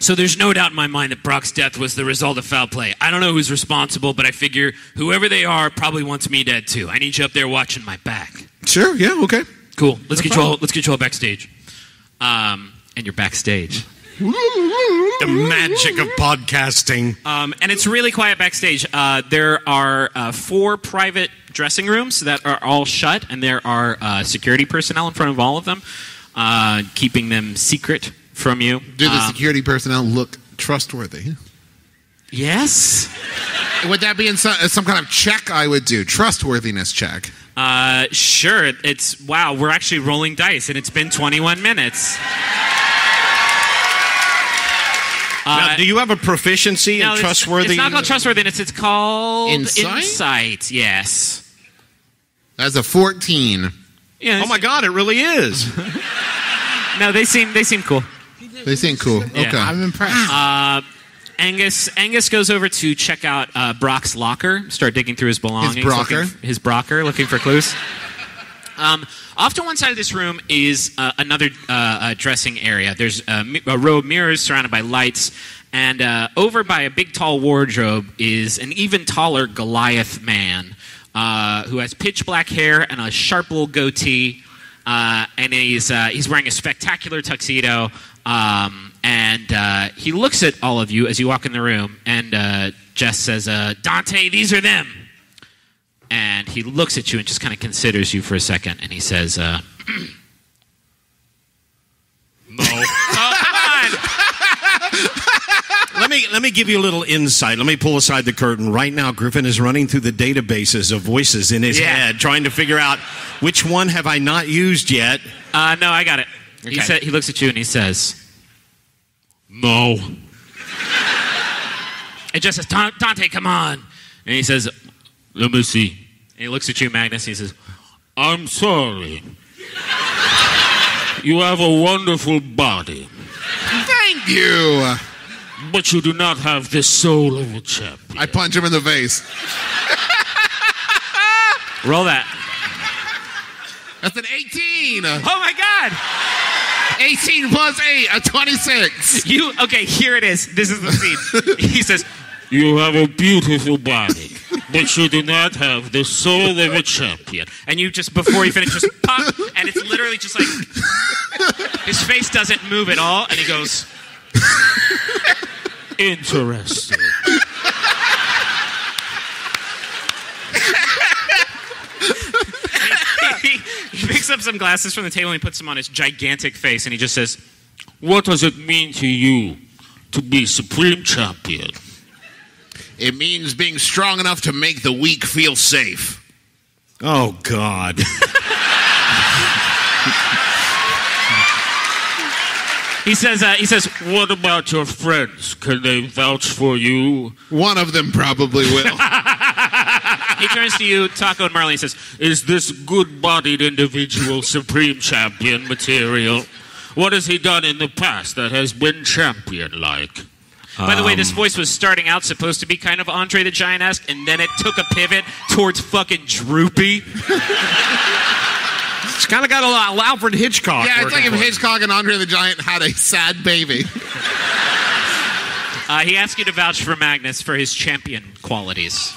So there's no doubt in my mind that Brock's death was the result of foul play. I don't know who's responsible, but I figure whoever they are probably wants me dead too. I need you up there watching my back. Sure, yeah, okay. Cool. Let's get you all backstage. And you're backstage. The magic of podcasting. And it's really quiet backstage. There are 4 private dressing rooms that are all shut, and there are security personnel in front of all of them, keeping them secret from you. Do the security personnel look trustworthy? Yes. Would that be in some kind of check I would do? Trustworthiness check. Sure. Wow, we're actually rolling dice, and it's been 21 minutes. Now, do you have a proficiency in trustworthiness? It's not called trustworthiness. It's called Insight? Insight. Yes. That's a 14. Yeah, oh my God, it really is. No, they seem cool. They seem cool. Yeah. Okay. I'm impressed. Angus goes over to check out Brock's locker, start digging through his belongings. His Brocker, looking for clues. Off to one side of this room is another dressing area. There's a row of mirrors surrounded by lights, and over by a big tall wardrobe is an even taller Goliath man who has pitch black hair and a sharp little goatee, and he's wearing a spectacular tuxedo. And he looks at all of you as you walk in the room, and Jess says, Dante, these are them. And he looks at you and just kind of considers you for a second, and he says, No. Oh, come on! Let me give you a little insight. Let me pull aside the curtain. Right now, Griffin is running through the databases of voices in his head, trying to figure out which one have I not used yet. No, I got it. Okay. He looks at you and he says, No. It just says, Dante, come on. And he says, Let me see. And he looks at you, Magnus, and he says, I'm sorry. You have a wonderful body. Thank you. But you do not have the soul of a champion. I punch him in the face. Roll that. That's an 18. Oh, my God. 18 plus 8, a 26. Okay, here it is. This is the scene. He says, You have a beautiful body, but you do not have the soul of a champion. And you just, before you finish, just pop, and it's literally just like, his face doesn't move at all, and he goes, Interesting. He picks up some glasses from the table and he puts them on his gigantic face, and he just says, What does it mean to you to be supreme champion? It means being strong enough to make the weak feel safe. Oh, God. He says, What about your friends? Can they vouch for you? One of them probably will. He turns to you, Taco and Marley, and says, Is this good-bodied individual supreme champion material? What has he done in the past that has been champion-like? By the way, this voice was starting out supposed to be kind of Andre the Giant-esque, and then it took a pivot towards fucking droopy. It's kind of got a lot Alfred Hitchcock. Yeah, it's like if Hitchcock and Andre the Giant had a sad baby. He asked you to vouch for Magnus for his champion qualities.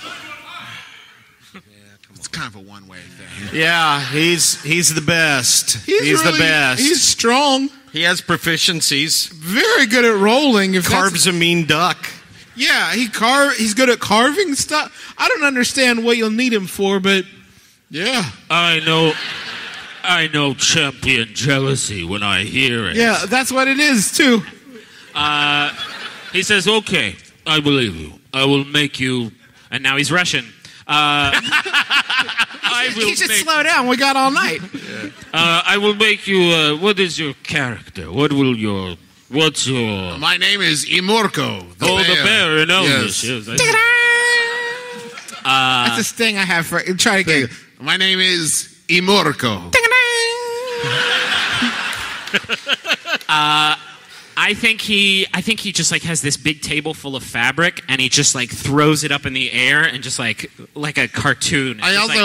It's kind of a one-way thing. Yeah, he's the best. He's the best. He's strong. He has proficiencies. Very good at rolling. Carves a mean duck. Yeah, he's good at carving stuff. I don't understand what you'll need him for, but yeah. I know champion jealousy when I hear it. Yeah, that's what it is, too. He says, okay, I believe you. I will make you... And now he's Russian. He should slow down. We got all night. I will make you... what is your character? What's your... My name is Imorko, the bear. The bear in Elvis. Yes. That's a sting I have for... Try again. My name is Imorko. I think he just like has this big table full of fabric, and he just like throws it up in the air and just like a cartoon. I also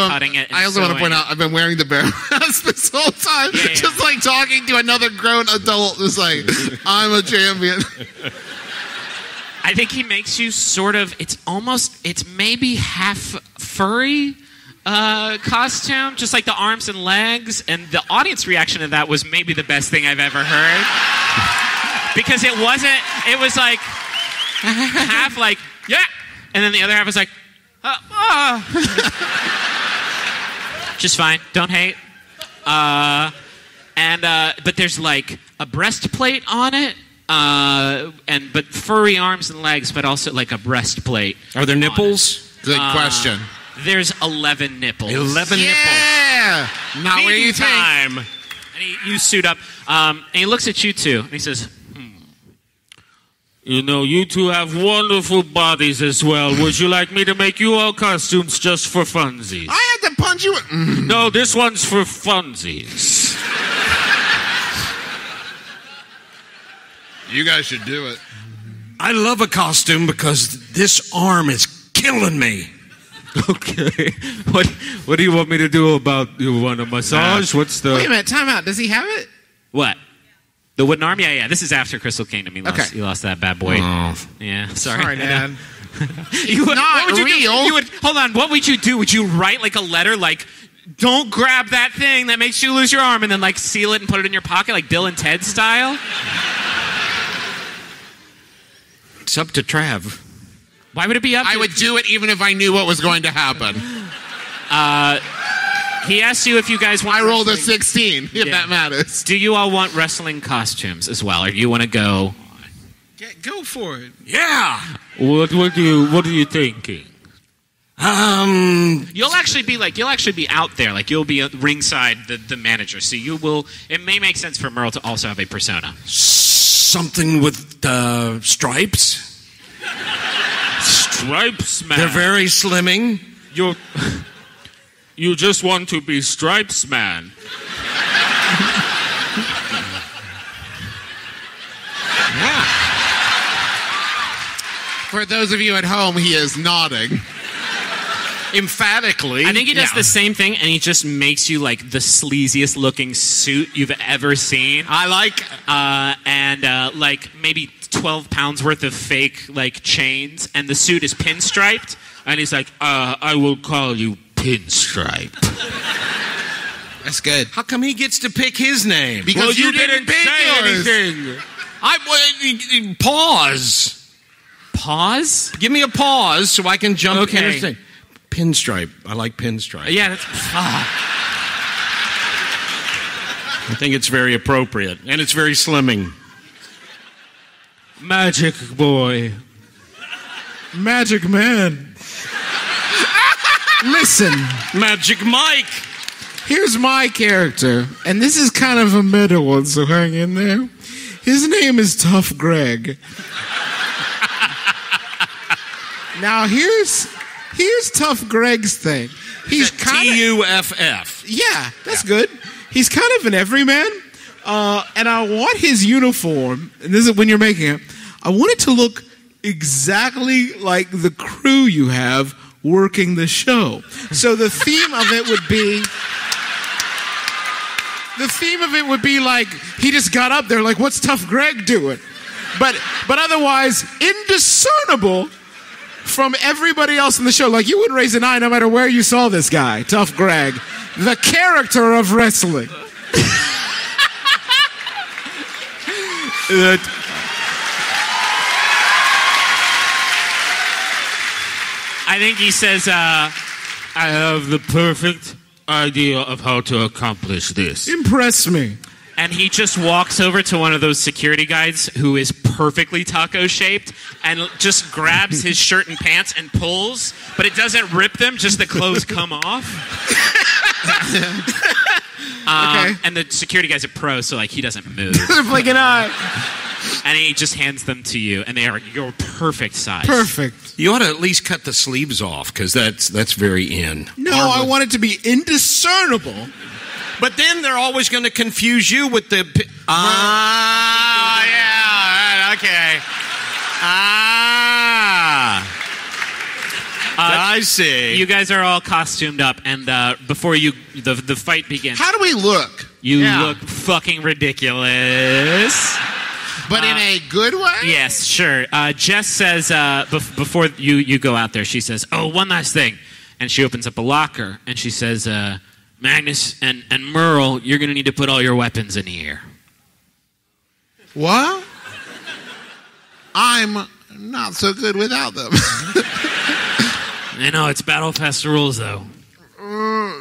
want to point out I've been wearing the bear mask this whole time, just like talking to another grown adult. It's like I'm a champion. I think he makes you sort of. It's maybe half furry costume, just like the arms and legs. And the audience reaction to that was maybe the best thing I've ever heard. Because it wasn't. It was like half like yeah, and then the other half was like just fine. Don't hate. But there's like a breastplate on it. But furry arms and legs, but also like a breastplate. Are there nipples? Good question. There's 11 nipples. 11 nipples. Yeah! Not what you think. And you suit up. And he looks at you two, and he says, You know, you two have wonderful bodies as well. Would you like me to make you all costumes just for funsies? I had to punch you. No, this one's for funsies. You guys should do it. I love a costume because this arm is killing me. Okay. What do you want me to do about you want a massage? What's the Wait a minute, time out. Does he have it? what? The wooden arm? Yeah. This is after Crystal Kingdom. He lost that bad boy. Oh. Yeah, sorry. Dad. What would you real. Do? Hold on. What would you do? Would you write like a letter like, don't grab that thing that makes you lose your arm, and then like seal it and put it in your pocket like Bill and Ted style? It's up to Trav. Why would it be up to I would do it even if I knew what was going to happen. He asked you if you guys want I rolled a wrestling. 16, if that matters. Do you all want wrestling costumes as well, or do you want to go? Go for it. Yeah. What are you thinking? You'll actually be out there, like you'll be ringside the manager. So you will. It may make sense for Merle to also have a persona. Something with stripes. Stripes, man. They're very slimming. You just want to be Stripes Man. For those of you at home, he is nodding. Emphatically. I think he does the same thing, and he just makes you like the sleaziest looking suit you've ever seen. I like, like maybe 12 pounds worth of fake like chains, and the suit is pinstriped, and he's like, I will call you Pinstripe. That's good. How come he gets to pick his name? Because you didn't pick yours. anything. Pause. Pause? Give me a pause so I can jump. Okay. Pinstripe. I like pinstripe. Yeah, that's. I think it's very appropriate, and it's very slimming. Magic boy. Magic man. Listen, Magic Mike. here's my character, and this is kind of a meta one, so hang in there. His name is Tough Greg. Now here's Tough Greg's thing. He's kind of TUFF. Yeah, that's good. He's kind of an everyman, and I want his uniform. And this is when you're making it. I want it to look exactly like the crew you have working the show. So the theme of it would be like he just got up there, like, what's Tough Greg doing? But otherwise indiscernible from everybody else in the show. Like, you wouldn't raise an eye no matter where you saw this guy, Tough Greg, the character of wrestling. I think he says, I have the perfect idea of how to accomplish this. Impress me. and he just walks over to one of those security guys who is perfectly taco-shaped and just grabs his shirt and pants and pulls, but it doesn't rip them, just the clothes come off. Okay. And the security guy's a pro, so like he doesn't move. Like an eye. And he just hands them to you, and they are your perfect size. Perfect. You ought to at least cut the sleeves off, because that's very in. No, I want it to be indiscernible. But then they're always going to confuse you with the... yeah, all right, okay. I see. You guys are all costumed up, and before the fight begins... How do we look? You look fucking ridiculous. But in a good way? Yes, sure. Jess says, before you go out there, she says, oh, one last thing. And she opens up a locker, and she says, Magnus and Merle, you're going to need to put all your weapons in here. What? I'm not so good without them. I know, it's Battlefest rules, though.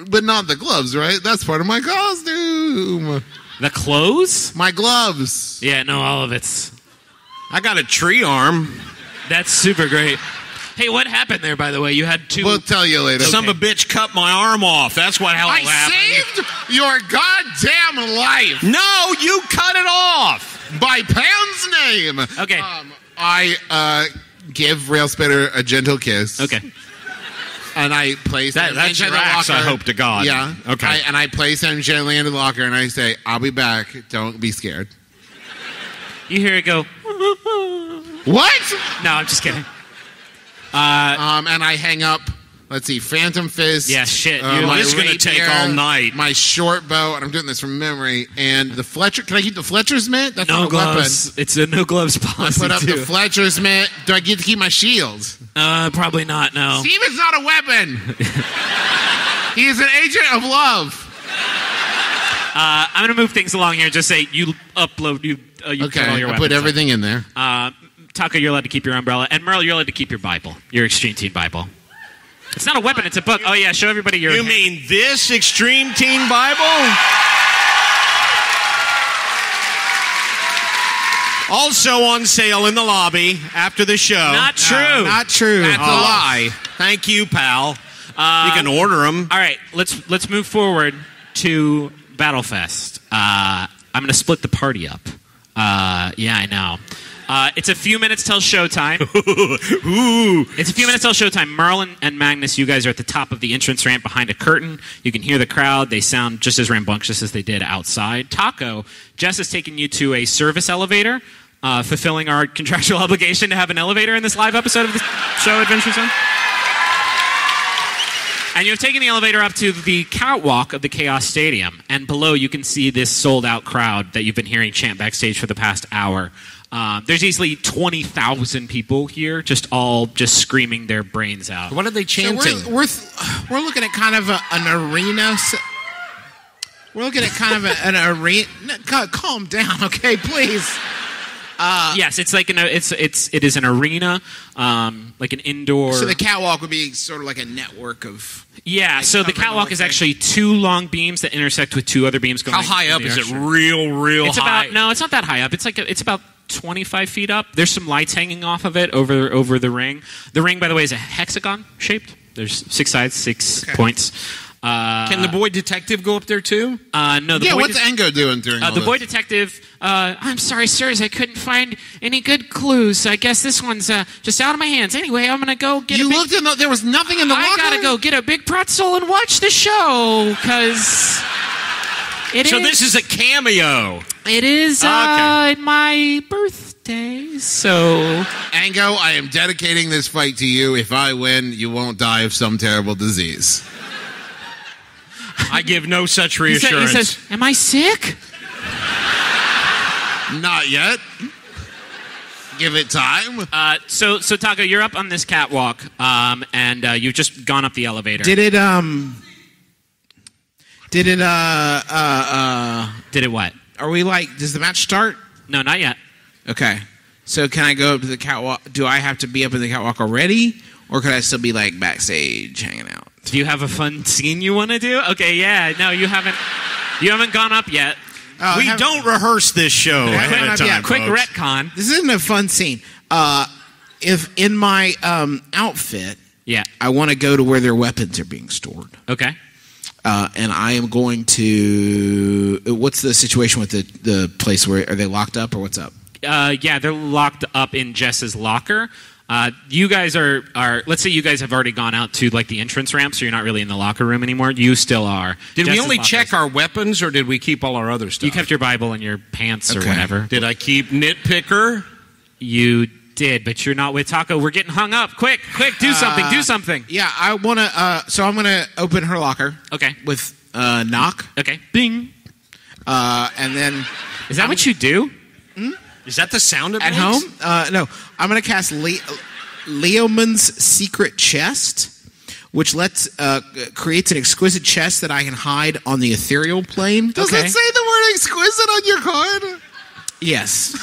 But not the gloves, right? That's part of my costume. The clothes? My gloves. Yeah, no, all of it's... I got a tree arm. That's super great. Hey, what happened there, by the way? You had two... We'll tell you later. Some of a bitch cut my arm off. That's what how it happened. I saved your goddamn life. No, you cut it off. By Pound's name. Okay. I give Railspitter a gentle kiss. Okay. And I place him that's into your the axe, locker. I hope to God. Yeah. Okay. And I place him gently into the locker, and I say, I'll be back. Don't be scared. You hear it go... What? No, I'm just kidding. And I hang up, let's see, Phantom Fist. Yeah, shit. This is going to take all night. My short bow, and I'm doing this from memory, and the Fletcher. Can I keep the Fletcher's mitt? That's No not a gloves. weapon. It's a no gloves I policy, put up too. the Fletcher's mitt. Do I get to keep my shield? Probably not, no. Steven's not a weapon. He is an agent of love. I'm going to move things along here. Just say you upload, you Okay, put all your I weapons put everything in there. Taco, you're allowed to keep your umbrella. And Merle, you're allowed to keep your Bible. Your Extreme Teen Bible. It's not a weapon, it's a book. Oh, yeah, show everybody your... You mean this Extreme Teen Bible? Also on sale in the lobby after the show. Not true. Not true. That's a lie. Thank you, pal. You can order them. All right, let's move forward to Battlefest. I'm going to split the party up. Yeah, I know. It's a few minutes till showtime. It's a few minutes till showtime. Merle and Magnus, you guys are at the top of the entrance ramp behind a curtain. You can hear the crowd. They sound just as rambunctious as they did outside. Taco, Jess is taking you to a service elevator, fulfilling our contractual obligation to have an elevator in this live episode of the show, Adventure Zone. And you're taking the elevator up to the catwalk of the Chaos Stadium. And below, you can see this sold-out crowd that you've been hearing chant backstage for the past hour. There's easily 20,000 people here, just screaming their brains out. What are they chanting? So we're looking at kind of an arena. We're looking at kind of an arena. Calm down, okay, please. Yes, it's like it is an arena, like an indoor. So the catwalk would be sort of like a network of. Yeah, so the catwalk is actually two long beams that intersect with two other beams going. How high up is it? Real it's high? It's not that high up. It's about 25 feet up. There's some lights hanging off of it over the ring. The ring, by the way, is a hexagon shaped. There's 6 sides, 6 points. Can the boy detective go up there too? No. What's Engo doing during all the this? boy detective? I'm sorry, sirs, I couldn't find any good clues. I guess this one's just out of my hands. Anyway, I'm gonna go get. You looked in there was nothing in the locker. I gotta go get a big pretzel and watch the show because this is a cameo. It is my birthday, so Engo, I am dedicating this fight to you. If I win, you won't die of some terrible disease. I give no such reassurance. He says, "Am I sick?" Not yet. Give it time. So Taco, you're up on this catwalk, and you've just gone up the elevator. Did it what? Are we does the match start? No, not yet. Okay. So can I go up to the catwalk? Do I have to be up in the catwalk already? Or could I still be backstage hanging out? Do you have a fun scene you want to do? Okay, yeah. No, you haven't gone up yet. We don't rehearse this show ahead of time, quick folks. retcon. This isn't a fun scene. If in my outfit, I want to go to where their weapons are being stored. Okay. And I am going to. What's the situation with the place? Where are they locked up or what's up? Yeah, they're locked up in Jess's locker. You guys are. Let's say you guys have already gone out to the entrance ramp, so you're not really in the locker room anymore. You still are. Did we only check our weapons, or did we keep all our other stuff? You kept your Bible in your pants or whatever. Did I keep Nitpicker? You did, but you're not with Taco. We're getting hung up. Quick, do something. Do something. Yeah, I want to. So I'm going to open her locker. Okay. With knock. Okay. Bing. And then. Is that what you do? Hmm? Is that the sound it at makes? home? No, I'm going to cast Leomund's Secret Chest, which creates an exquisite chest that I can hide on the ethereal plane. Does it say the word exquisite on your card? Yes.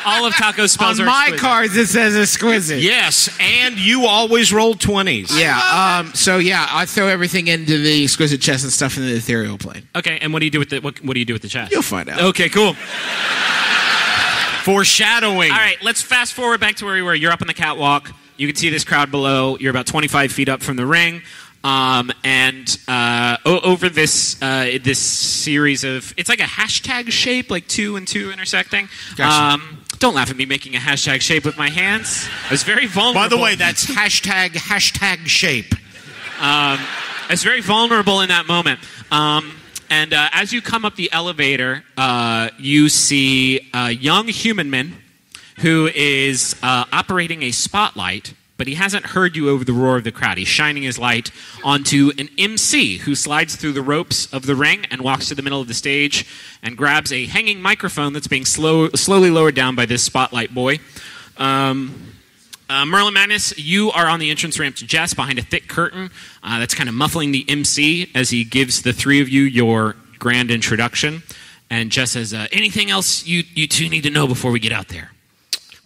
All of Taco's spells on are my exquisite. cards it says exquisite. Yes, and you always roll 20s. Yeah. So yeah, I throw everything into the exquisite chest and stuff in the ethereal plane. Okay, and what do you do with the what do you do with the chest? You'll find out. Okay, cool. Foreshadowing. All right, let's fast forward back to where we were. You're up on the catwalk. You can see this crowd below. You're about 25 feet up from the ring. And over this this series of, it's like a hashtag shape, like 2 and 2 intersecting. Gotcha. Don't laugh at me making a hashtag shape with my hands. I was very vulnerable. By the way, that's hashtag shape. I was very vulnerable in that moment. And as you come up the elevator, you see a young human man who is operating a spotlight, but he hasn't heard you over the roar of the crowd. He's shining his light onto an MC who slides through the ropes of the ring and walks to the middle of the stage and grabs a hanging microphone that's being slowly lowered down by this spotlight boy. Merlin Madness, you are on the entrance ramp to Jess behind a thick curtain that's kind of muffling the MC as he gives the three of you your grand introduction. And Jess says, anything else you two need to know before we get out there?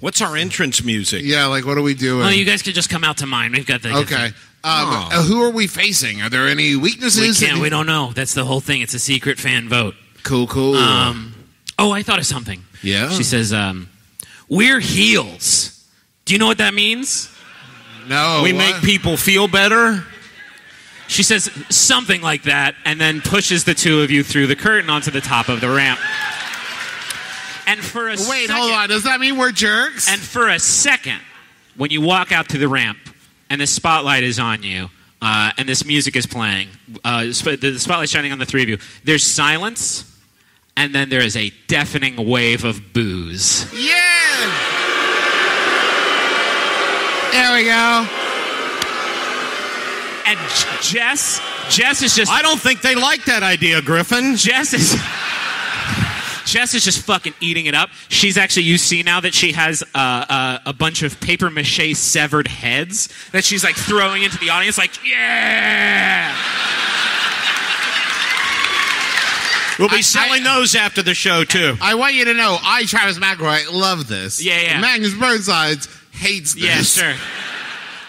What's our entrance music? Yeah, like what are we doing? Oh, you guys could just come out to mine. We've got the... Okay. Who are we facing? Are there any weaknesses? We don't know. That's the whole thing. It's a secret fan vote. Cool. I thought of something. Yeah? She says, we're heels. Do you know what that means? No. We make people feel better? She says something like that and then pushes the two of you through the curtain onto the top of the ramp. And for a Wait, hold on. Does that mean we're jerks? And for a second, when you walk out to the ramp and the spotlight is on you and this music is playing, the spotlight's shining on the three of you, there's silence and then there is a deafening wave of boos. Yeah! There we go. And Jess is just... I don't think they like that idea, Griffin. Jess is just fucking eating it up. She's actually, you see now that she has a bunch of paper mache severed heads that she's like throwing into the audience, like, yeah! We'll be selling those after the show, too. I want you to know, Travis McElroy, love this. Yeah. Magnus Burnsides hates this. Yeah, sure.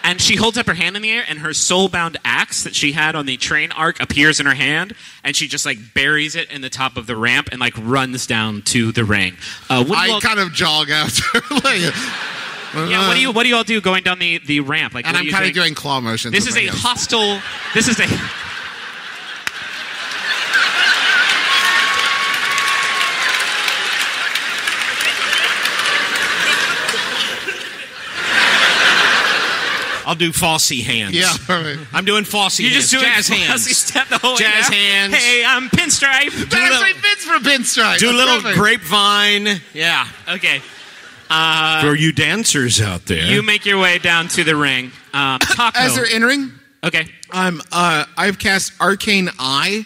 And she holds up her hand in the air, and her soul-bound axe that she had on the train arc appears in her hand, and she just, like, buries it in the top of the ramp and, like, runs down to the ring. I kind of jog after. Yeah, what do you all do going down the ramp? Like, and I'm kind of doing claw motions. This is a hostile... This is a... I'll do Fosse hands. Yeah, perfect. I'm doing Fosse hands. You're just doing jazz Fosse hands. step the whole way jazz down. hands. Hey, I'm Pinstripe. That's my bits for Pinstripe. Do a little perfect. grapevine. Yeah. Okay. For you dancers out there. You make your way down to the ring. Taco. As they're entering, okay. I've cast Arcane Eye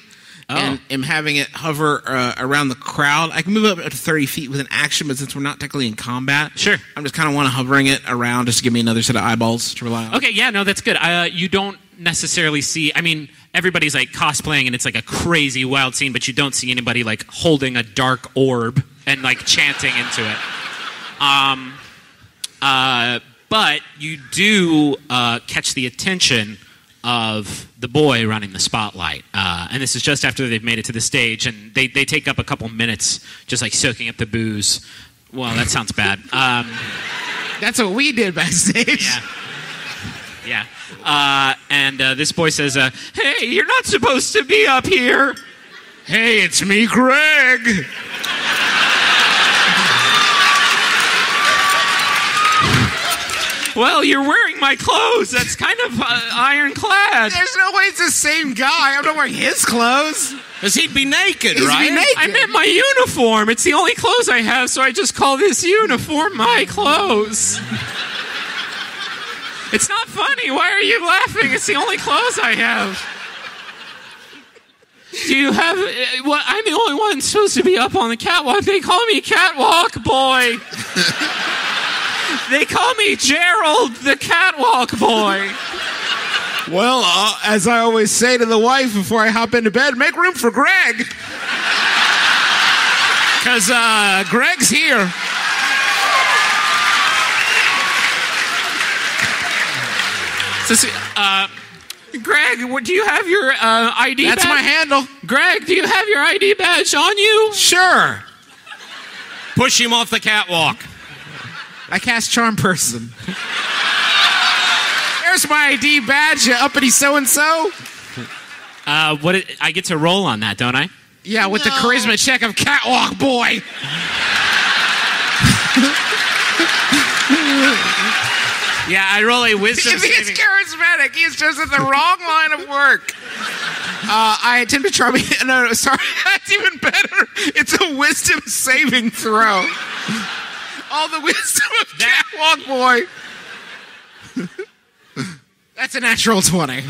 and am having it hover around the crowd. I can move up to 30 feet with an action, but since we're not technically in combat, sure, I'm just kind of want to hovering it around just to give me another set of eyeballs to rely on. Okay, yeah, no, that's good. You don't necessarily see, I mean, everybody's like cosplaying and it's like a crazy wild scene, but you don't see anybody like holding a dark orb and like chanting into it. But you do catch the attention of the boy running the spotlight. And this is just after they've made it to the stage, and they take up a couple minutes just like soaking up the booze. Well, that sounds bad. That's what we did backstage. Yeah. And this boy says, hey, you're not supposed to be up here. Hey, it's me, Greg. Well, you're wearing my clothes. That's kind of ironclad. There's no way it's the same guy. I'm not wearing his clothes. Because he'd be naked, He'd right? be naked. I meant my uniform. It's the only clothes I have, so I just call this uniform my clothes. It's not funny. Why are you laughing? It's the only clothes I have. Do you have... What? I'm the only one supposed to be up on the catwalk. They call me Catwalk Boy. They call me Gerald, the Catwalk Boy. Well, as I always say to the wife before I hop into bed, make room for Greg. Because Greg's here. Greg, do you have your ID badge? That's my handle. Greg, do you have your ID badge on you? Sure. Push him off the catwalk. I cast Charm Person. There's my ID badge, you uppity so-and-so. I get to roll on that, don't I? Yeah, with the charisma check of Catwalk Boy. Yeah, I roll a wisdom If he's charismatic, he's just at the wrong line of work. I attempt to charm... No, sorry. That's even better. It's a wisdom saving throw. All the wisdom of Catwalk Boy. That's a natural 20.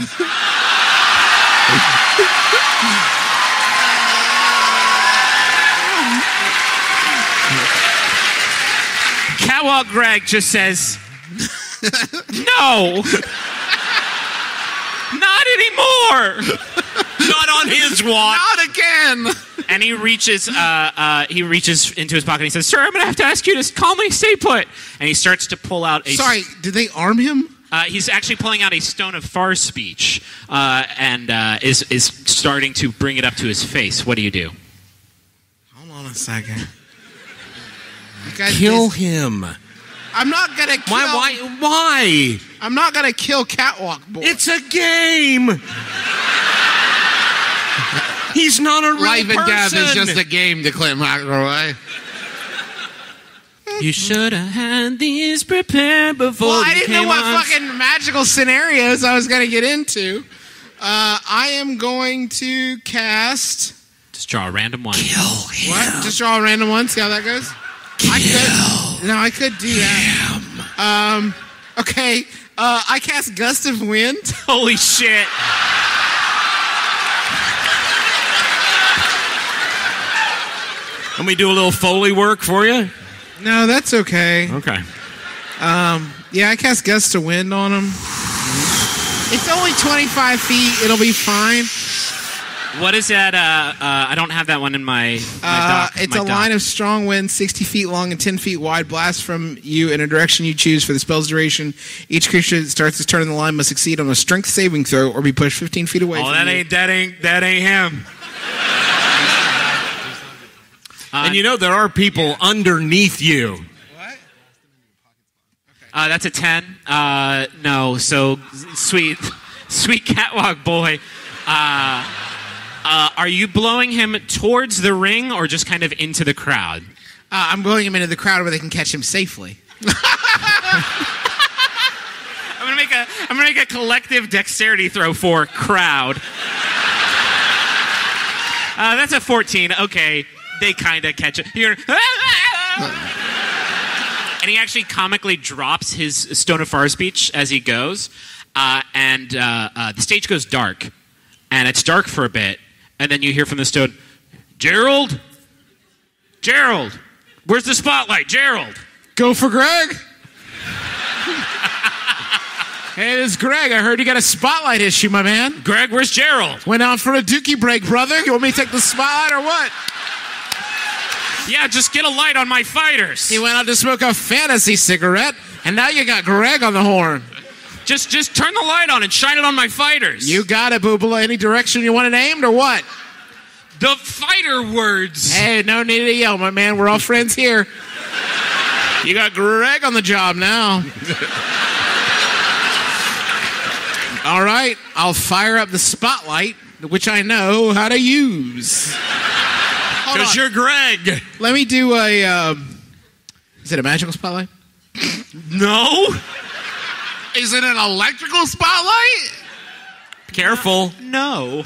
Catwalk Greg just says, no. Not anymore. Not on his watch. Not again. And he reaches into his pocket and he says, sir, I'm going to have to ask you to calmly stay put. And he starts to pull out a... Sorry, did they arm him? He's actually pulling out a stone of far speech and is starting to bring it up to his face. What do you do? Hold on a second. Kill him. I'm not going to kill... Why? I'm not going to kill Catwalk Boy. It's a game. He's not a real Life and death is person. just a game to Clint McElroy. You should have had these prepared before. Well, I didn't know what fucking magical scenarios I was going to get into. I am going to cast... Just draw a random one. Kill him. What? Just draw a random one? See how that goes? I could do that. Okay. I cast Gust of Wind. Holy shit. Let me do a little Foley work for you. No, that's okay. Okay. Yeah, I cast Gust of Wind on him. It's only 25 feet. It'll be fine. What is that? I don't have that one in my doc. It's a line of strong wind, 60 feet long and 10 feet wide, blast from you in a direction you choose for the spell's duration. Each creature that starts its turn in the line must succeed on a strength saving throw or be pushed 15 feet away. Oh, that ain't him. And you know there are people underneath you. That's a 10. No, so sweet Catwalk Boy. Are you blowing him towards the ring or just kind of into the crowd? I'm blowing him into the crowd where they can catch him safely. I'm gonna make a collective dexterity throw for crowd. That's a 14. Okay, they kind of catch it. Here. And he actually comically drops his Stone of Far Speech as he goes, and the stage goes dark, and it's dark for a bit, and then you hear from the stone, Gerald, where's the spotlight, Gerald? Go for Greg. Hey, this is Greg. I heard you got a spotlight issue, my man. Greg, where's Gerald? Went out for a dookie break, brother. You want me to take the spotlight or what? Yeah, just get a light on my fighters. He went out to smoke a fantasy cigarette, and now you got Greg on the horn. Just turn the light on and shine it on my fighters. You got it, Boobala. Any direction you want it aimed or what? The fighter words. Hey, no need to yell, my man. We're all friends here. You got Greg on the job now. All right, I'll fire up the spotlight, which I know how to use. Because you're Greg. Let me do a... is it a magical spotlight? No. Is it an electrical spotlight? Careful. No.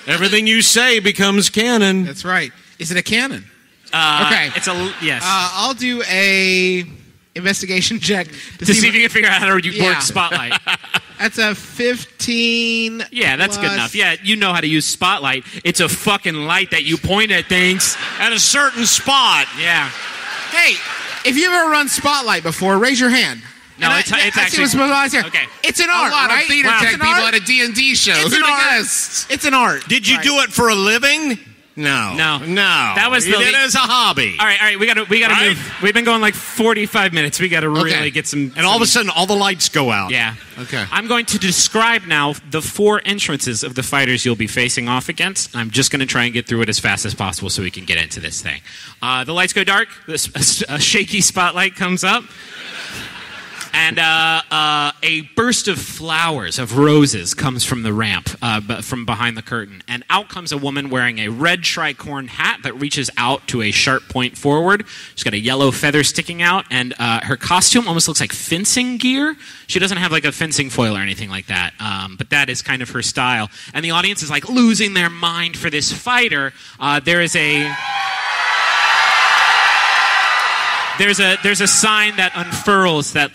Everything you say becomes canon. That's right. Is it a cannon? Okay. It's a... Yes. I'll do a investigation check to see if you can figure out how to work spotlight. That's a 15. Yeah, that's good enough. Yeah, you know how to use Spotlight. It's a fucking light that you point at things at a certain spot. Yeah. Hey, if you've ever run Spotlight before, raise your hand. No, it's actually okay. It's an art, A lot right? of theater tech people at a D&D show. It's an art. It's an art. Did you do it for a living? No. That was you did it as a hobby. All right. We gotta move. We've been going like 45 minutes. We gotta really get some. And all of a sudden, all the lights go out. Yeah. Okay. I'm going to describe now the 4 entrances of the fighters you'll be facing off against. I'm just going to try and get through it as fast as possible so we can get into this thing. The lights go dark. A shaky spotlight comes up. And a burst of flowers, of roses, comes from the ramp, from behind the curtain. And out comes a woman wearing a red tricorn hat that reaches out to a sharp point forward. She's got a yellow feather sticking out, and her costume almost looks like fencing gear. She doesn't have like a fencing foil or anything like that, but that is kind of her style. And the audience is like losing their mind for this fighter. There's a sign that unfurls that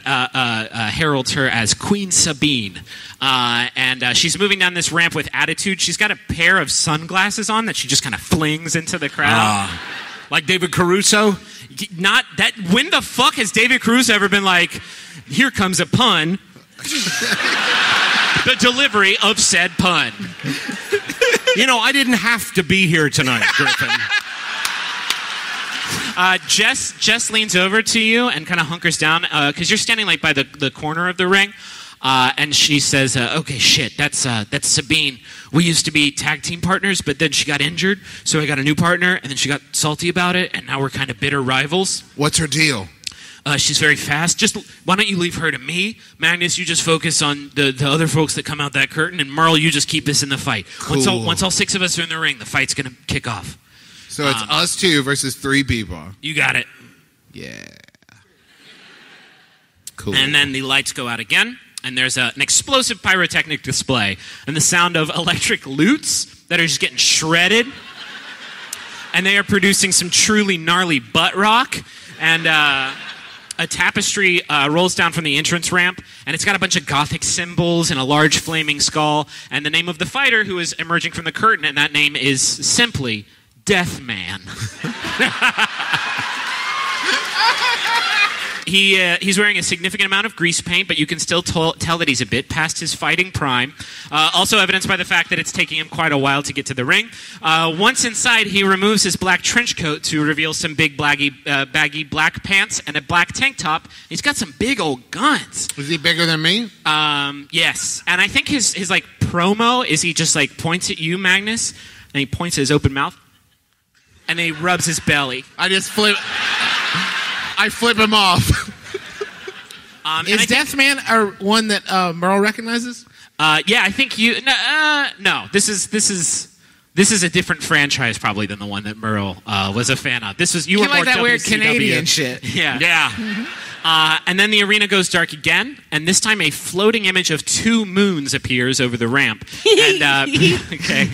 heralds her as Queen Sabine. And she's moving down this ramp with attitude. She's got a pair of sunglasses on that she just kind of flings into the crowd. Like David Caruso? Not that. When the fuck has David Caruso ever been like, here comes a pun? The delivery of said pun. I didn't have to be here tonight, Griffin. Jess leans over to you and kind of hunkers down because you're standing like by the corner of the ring, and she says, "Okay, shit, that's Sabine. We used to be tag team partners, but then she got injured, so I got a new partner, and then she got salty about it, and now we're kind of bitter rivals." What's her deal? She's very fast. Just why don't you leave her to me, Magnus? You just focus on the other folks that come out that curtain, and Merle, you just keep us in the fight. Cool. Once all 6 of us are in the ring, the fight's gonna kick off. So it's us 2 versus 3 people. You got it. Yeah. Cool. And then the lights go out again, and there's an explosive pyrotechnic display, and the sound of electric lutes that are just getting shredded. And they are producing some truly gnarly butt rock. And a tapestry rolls down from the entrance ramp, and it's got a bunch of Gothic symbols and a large flaming skull, and the name of the fighter who is emerging from the curtain, and that name is simply Deathman. He's wearing a significant amount of grease paint, but you can still tell that he's a bit past his fighting prime. Also evidenced by the fact that it's taking him quite a while to get to the ring. Once inside, he removes his black trench coat to reveal some big baggy black pants and a black tank top. He's got some big old guns. Is he bigger than me? Yes. And I think his like promo is he just like points at you, Magnus, and he points at his open mouth. And then he rubs his belly. I flip him off. Is Deathman one that Merle recognizes? Yeah, I think you. No, this is a different franchise probably than the one that Merle was a fan of. This was you were like more that WCW. weird Canadian shit. Yeah. Mm-hmm. And then the arena goes dark again, and this time a floating image of 2 moons appears over the ramp. And okay.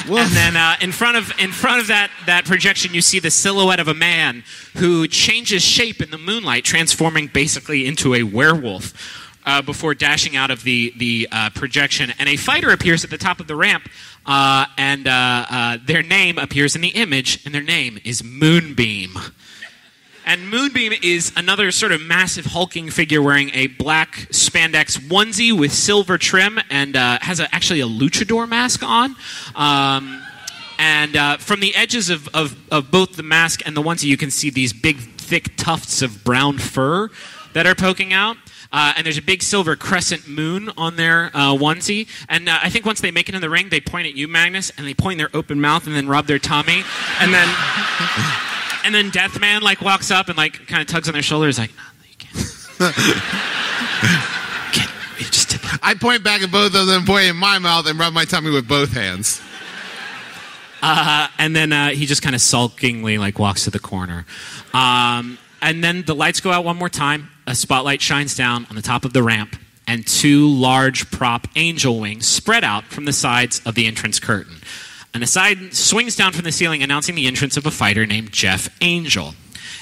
And then in front of that projection, you see the silhouette of a man who changes shape in the moonlight, transforming basically into a werewolf before dashing out of the projection. And a fighter appears at the top of the ramp, and their name appears in the image, and their name is Moonbeam. And Moonbeam is another sort of massive hulking figure wearing a black spandex onesie with silver trim and has actually a luchador mask on. And from the edges of both the mask and the onesie, you can see these big, thick tufts of brown fur that are poking out. And there's a big silver crescent moon on their onesie. And I think once they make it in the ring, they point at you, Magnus, and they point in their open mouth and then rub their tummy. And then... And then Deathman like walks up and like kind of tugs on their shoulders, like, no, you can't. You just did that. I point back at both of them, point in my mouth, and rub my tummy with both hands. And then he just kind of sulkingly like walks to the corner. And then the lights go out one more time. A spotlight shines down on the top of the ramp, and 2 large prop angel wings spread out from the sides of the entrance curtain. And a side swings down from the ceiling, announcing the entrance of a fighter named Jeff Angel.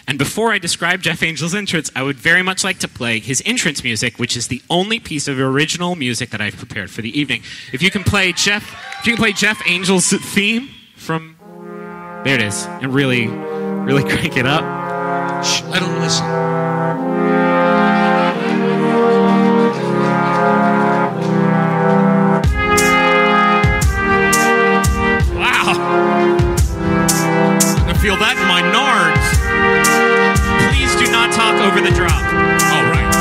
And before I describe Jeff Angel's entrance, I would very much like to play his entrance music, which is the only piece of original music that I've prepared for the evening. If you can play Jeff Angel's theme from, there it is, and really crank it up. Shh, let him listen. Feel that in my nards. Please do not talk over the drop. All right.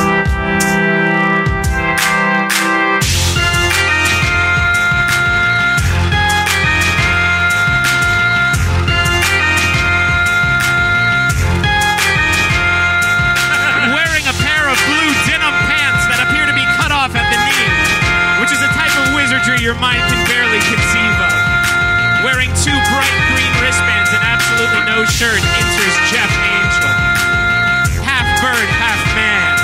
Wearing a pair of blue denim pants that appear to be cut off at the knee, which is a type of wizardry your mind can barely conceive of. Wearing two bright green wristbands and absolutely no shirt enters Jeff Angel. Half bird, half man.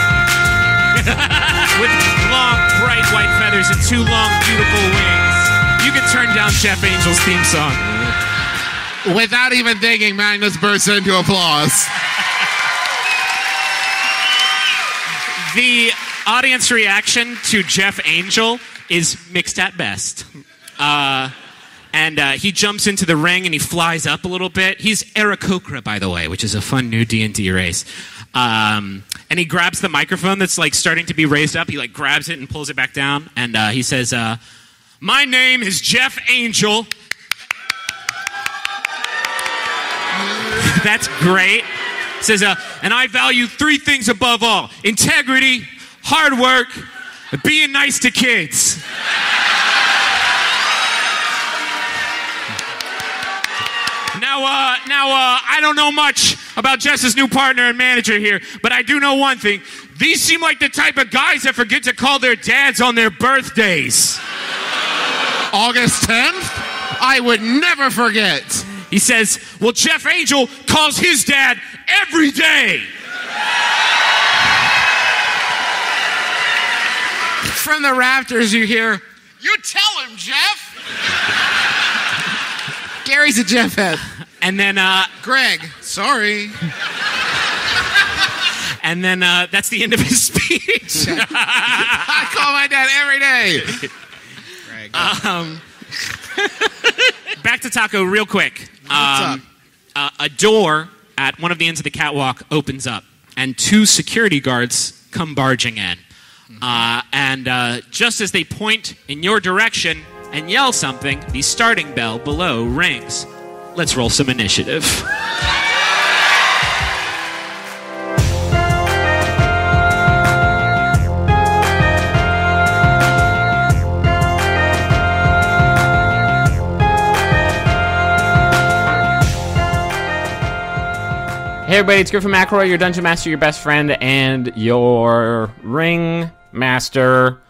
With long, bright white feathers and two long, beautiful wings. You can turn down Jeff Angel's theme song. Without even thinking, Magnus bursts into applause. The audience reaction to Jeff Angel is mixed at best. And he jumps into the ring and he flies up a little bit. He's Aarakocra, by the way, which is a fun new D&D race. And he grabs the microphone that's like starting to be raised up. He like grabs it and pulls it back down. And he says, "My name is Jeff Angel." That's great. He says, "And I value three things above all: integrity, hard work, and being nice to kids." Now, I don't know much about Jess's new partner and manager here, but I do know one thing. These seem like the type of guys that forget to call their dads on their birthdays. August 10th? I would never forget. He says, well, Jeff Angel calls his dad every day. From the rafters you hear, "You tell him, Jeff." Gary's a Jeff head. And then, Greg, sorry. And then that's the end of his speech. I call my dad every day. Greg. Back to Taco real quick. What's up? A door at one of the ends of the catwalk opens up, and two security guards come barging in. And just as they point in your direction and yell something, the starting bell below rings. Let's roll some initiative. Hey everybody, it's Griffin McElroy, your Dungeon Master, your best friend, and your Ring Master,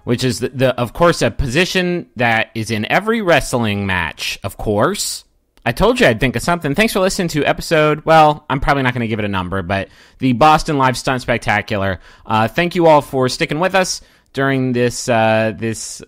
which is, of course, a position that is in every wrestling match, of course. I told you I'd think of something. Thanks for listening to episode, well, I'm probably not going to give it a number, but the Boston Live Stunt Spectacular. Thank you all for sticking with us during this what's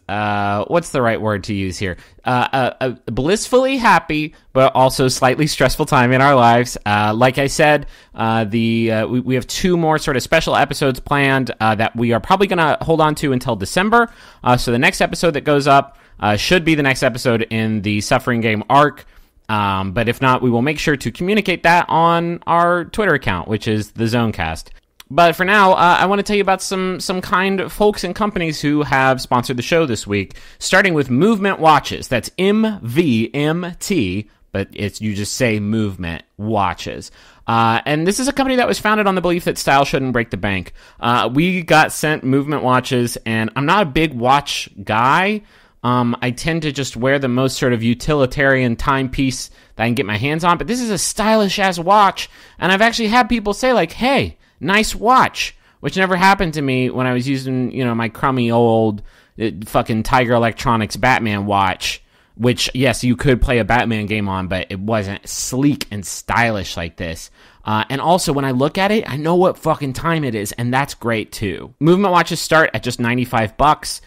the right word to use here? A blissfully happy, but also slightly stressful time in our lives. Like I said, we have two more sort of special episodes planned that we are probably going to hold on to until December. So the next episode that goes up should be the next episode in the Suffering Game arc. But if not, we will make sure to communicate that on our Twitter account, which is the Zonecast. But for now, I want to tell you about some kind folks and companies who have sponsored the show this week, starting with Movement Watches. That's MVMT, but you just say Movement Watches. And this is a company that was founded on the belief that style shouldn't break the bank. We got sent Movement Watches, and I'm not a big watch guy. I tend to just wear the most sort of utilitarian timepiece that I can get my hands on, but this is a stylish-ass watch, and I've actually had people say, like, hey, nice watch, which never happened to me when I was using, my crummy old fucking Tiger Electronics Batman watch, which, yes, you could play a Batman game on, but it wasn't sleek and stylish like this. And also, when I look at it, I know what fucking time it is, and that's great, too. Movement watches start at just $95.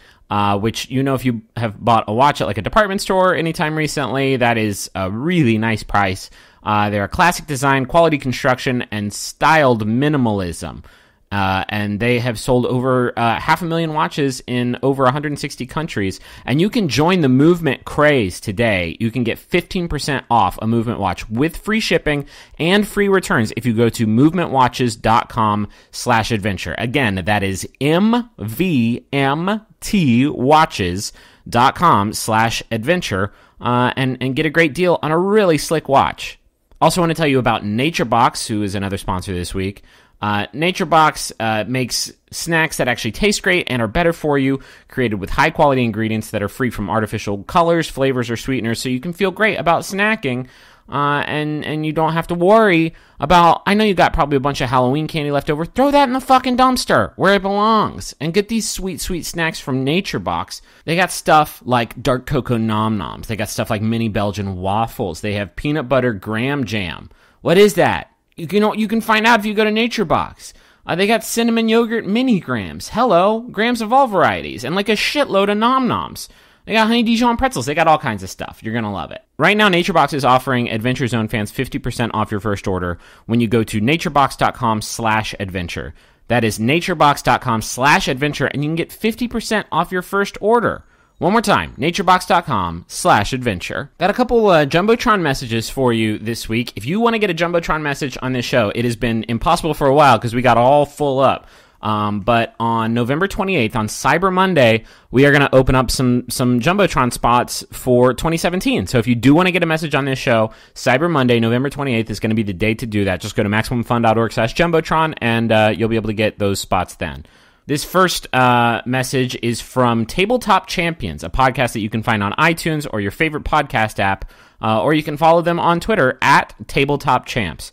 which, if you have bought a watch at like a department store anytime recently, that is a really nice price. They're a classic design, quality construction, and styled minimalism. And they have sold over 500,000 watches in over 160 countries. And you can join the movement craze today. You can get 15% off a movement watch with free shipping and free returns if you go to movementwatches.com/adventure. Again, that is mvmtwatches.com/adventure, and get a great deal on a really slick watch. Also want to tell you about NatureBox, who is another sponsor this week. NatureBox makes snacks that actually taste great and are better for you, created with high-quality ingredients that are free from artificial colors, flavors, or sweeteners, so you can feel great about snacking, and you don't have to worry about, I know you got probably a bunch of Halloween candy left over, throw that in the fucking dumpster, where it belongs, and get these sweet, sweet snacks from NatureBox. They got stuff like dark cocoa nom-noms, they got stuff like mini Belgian waffles, they have peanut butter graham jam. What is that? You can find out if you go to NatureBox. They got cinnamon yogurt mini grams. Hello, grams of all varieties, and like a shitload of nom-noms. They got honey Dijon pretzels. They got all kinds of stuff. You're going to love it. Right now, NatureBox is offering Adventure Zone fans 50% off your first order when you go to naturebox.com/adventure. That is naturebox.com/adventure, and you can get 50% off your first order. One more time, naturebox.com/adventure. Got a couple Jumbotron messages for you this week. If you want to get a Jumbotron message on this show, it has been impossible for a while because we got all full up. But on November 28th, on Cyber Monday, we are going to open up some Jumbotron spots for 2017. So if you do want to get a message on this show, Cyber Monday, November 28th is going to be the day to do that. Just go to MaximumFun.org/Jumbotron, and you'll be able to get those spots then. This first message is from Tabletop Champions, a podcast that you can find on iTunes or your favorite podcast app, or you can follow them on Twitter at Tabletop Champs.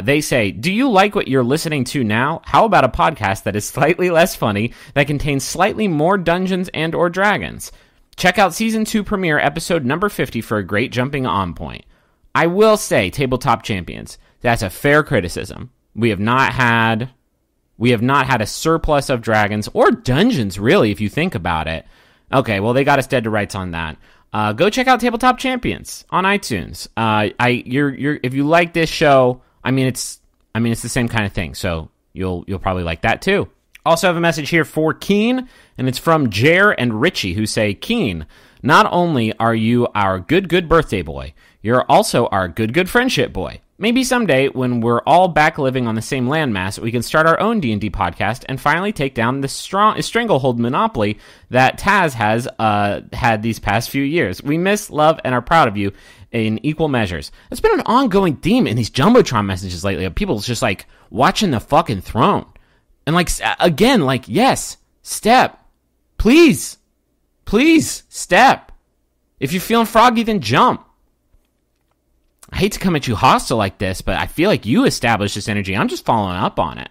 They say, do you like what you're listening to now? How about a podcast that is slightly less funny, that contains slightly more Dungeons and or Dragons? Check out Season 2 premiere episode number 50 for a great jumping on point. I will say, Tabletop Champions, that's a fair criticism. We have not had a surplus of dragons or dungeons, really, if you think about it. Okay, well, they got us dead to rights on that. Go check out Tabletop Champions on iTunes. If you like this show, it's the same kind of thing, so you'll probably like that too. Also have a message here for Keen, and it's from Jer and Richie, who say, Keen, not only are you our good birthday boy, you're also our good friendship boy. Maybe someday, when we're all back living on the same landmass, we can start our own D&D podcast and finally take down the stranglehold monopoly that Taz has had these past few years. We miss, love, and are proud of you in equal measures. It's been an ongoing theme in these Jumbotron messages lately of people just, watching the fucking throne. And, yes, step. Please, step. If you're feeling froggy, then jump. I hate to come at you hostile like this, but I feel like you established this energy. I'm just following up on it.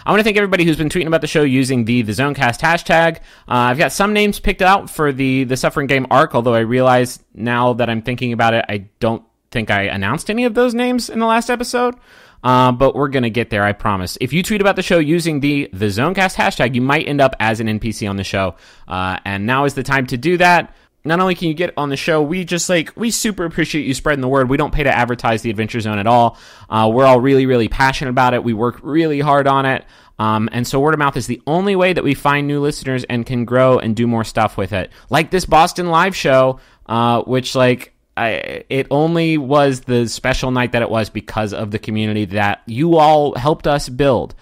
I want to thank everybody who's been tweeting about the show using the Zonecast hashtag. I've got some names picked out for the Suffering Game arc, although I realize now that I'm thinking about it, I don't think I announced any of those names in the last episode. But we're going to get there, I promise. If you tweet about the show using the Zonecast hashtag, you might end up as an NPC on the show. And now is the time to do that. Not only can you get on the show, we super appreciate you spreading the word. We don't pay to advertise the Adventure Zone at all. We're all really, really passionate about it. We work really hard on it. And so word of mouth is the only way that we find new listeners and can grow and do more stuff with it. Like this Boston live show, which it only was the special night that it was because of the community that you all helped us build.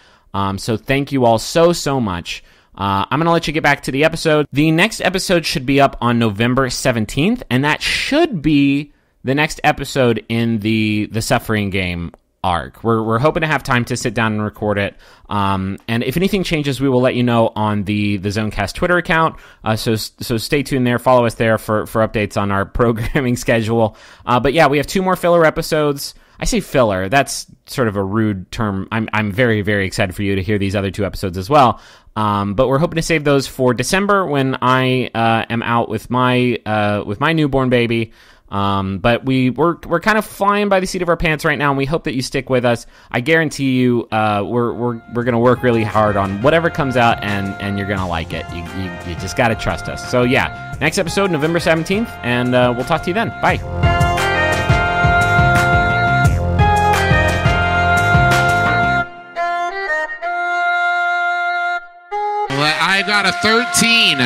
So thank you all so much. I'm going to let you get back to the episode. The next episode should be up on November 17th, and that should be the next episode in the Suffering Game arc. We're hoping to have time to sit down and record it. And if anything changes, we will let you know on the Zonecast Twitter account. So stay tuned there. Follow us there for updates on our programming schedule. But yeah, we have 2 more filler episodes. I say filler. That's sort of a rude term. I'm very, very excited for you to hear these other 2 episodes as well. But we're hoping to save those for December when I am out with my newborn baby. But we're kind of flying by the seat of our pants right now, and we hope that you stick with us. I guarantee you, we're gonna work really hard on whatever comes out, and you're gonna like it. You just gotta trust us. So yeah, next episode November 17th, and we'll talk to you then. Bye. I got a 13.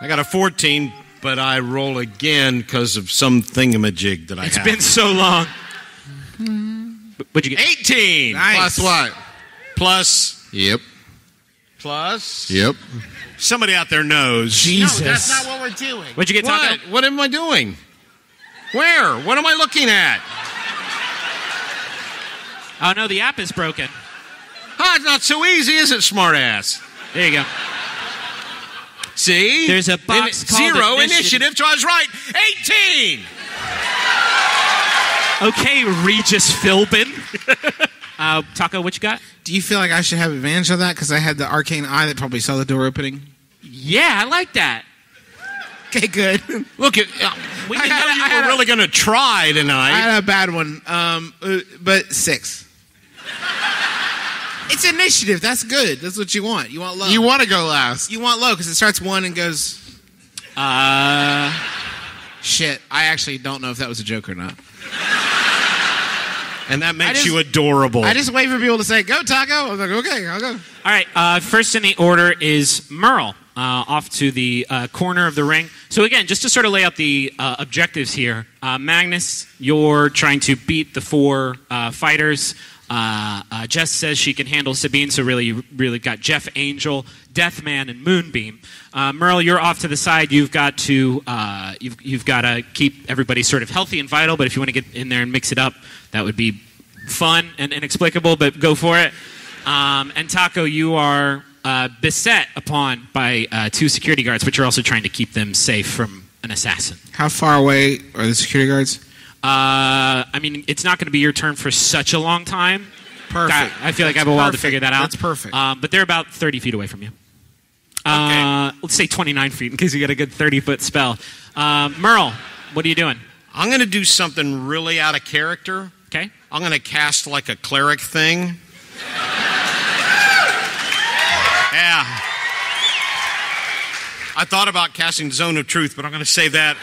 I got a 14, but I roll again because of some thingamajig that I have. It's been so long. What'd you get? 18. Nice. Plus what? Plus. Yep. Plus. Yep. Somebody out there knows. Jesus. No, that's not what we're doing. What'd you get, Taco? What am I doing? Where? What am I looking at? Oh, no, the app is broken. It's not so easy, is it, smartass? There you go. See? There's a box called Zero initiative, so I was right. 18! Okay, Regis Philbin. Taco, what you got? Do you feel like I should have advantage of that because I had the arcane eye that probably saw the door opening? Yeah, I like that. Okay, good. Look, we didn't know you were really going to try tonight. I had a bad one, but 6. It's initiative. That's good. That's what you want. You want low. You want to go last. You want low because it starts 1 and goes... Shit. I actually don't know if that was a joke or not. And that makes you adorable. I just wait for people to say, go, Taco. I was like, okay, I'll go. All right, first in the order is Merle, off to the corner of the ring. So again, just to sort of lay out the objectives here, Magnus, you're trying to beat the 4 fighters. Jess says she can handle Sabine, so really you really got Jeff Angel, Deathman, and Moonbeam. Merle, you're off to the side. You've got to you've got to keep everybody sort of healthy and vital. But if you want to get in there and mix it up, that would be fun and inexplicable. But go for it. And Taco, you are beset upon by 2 security guards, but you're also trying to keep them safe from an assassin. How far away are the security guards? I mean, it's not going to be your turn for such a long time. Perfect. I feel like I have a while to figure that out. That's perfect. But they're about 30 feet away from you. Okay. Let's say 29 feet in case you get a good 30-foot spell. Merle, what are you doing? I'm going to do something really out of character. Okay. I'm going to cast like a cleric thing. Yeah. I thought about casting Zone of Truth, but I'm going to save that.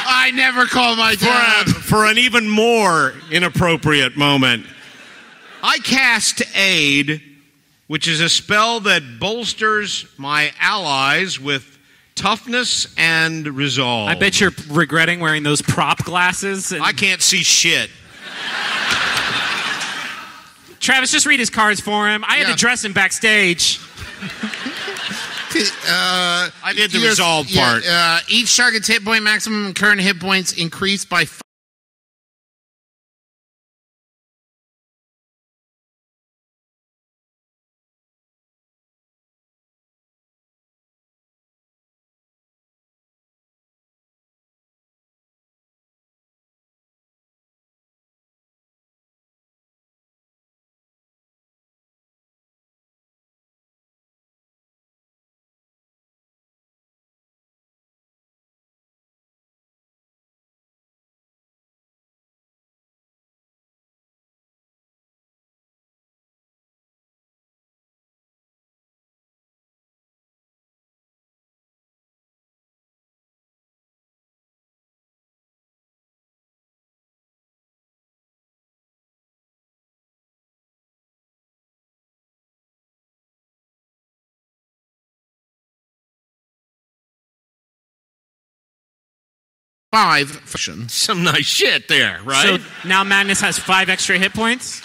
I never call my dad. For an even more inappropriate moment. I cast Aid, which is a spell that bolsters my allies with toughness and resolve. I bet you're regretting wearing those prop glasses. I can't see shit. Travis, just read his cards for him. I had to dress him backstage. I did the resolve part. Each target's hit point maximum and current hit points increased by 5. Some nice shit there, right? So now Magnus has 5 extra hit points?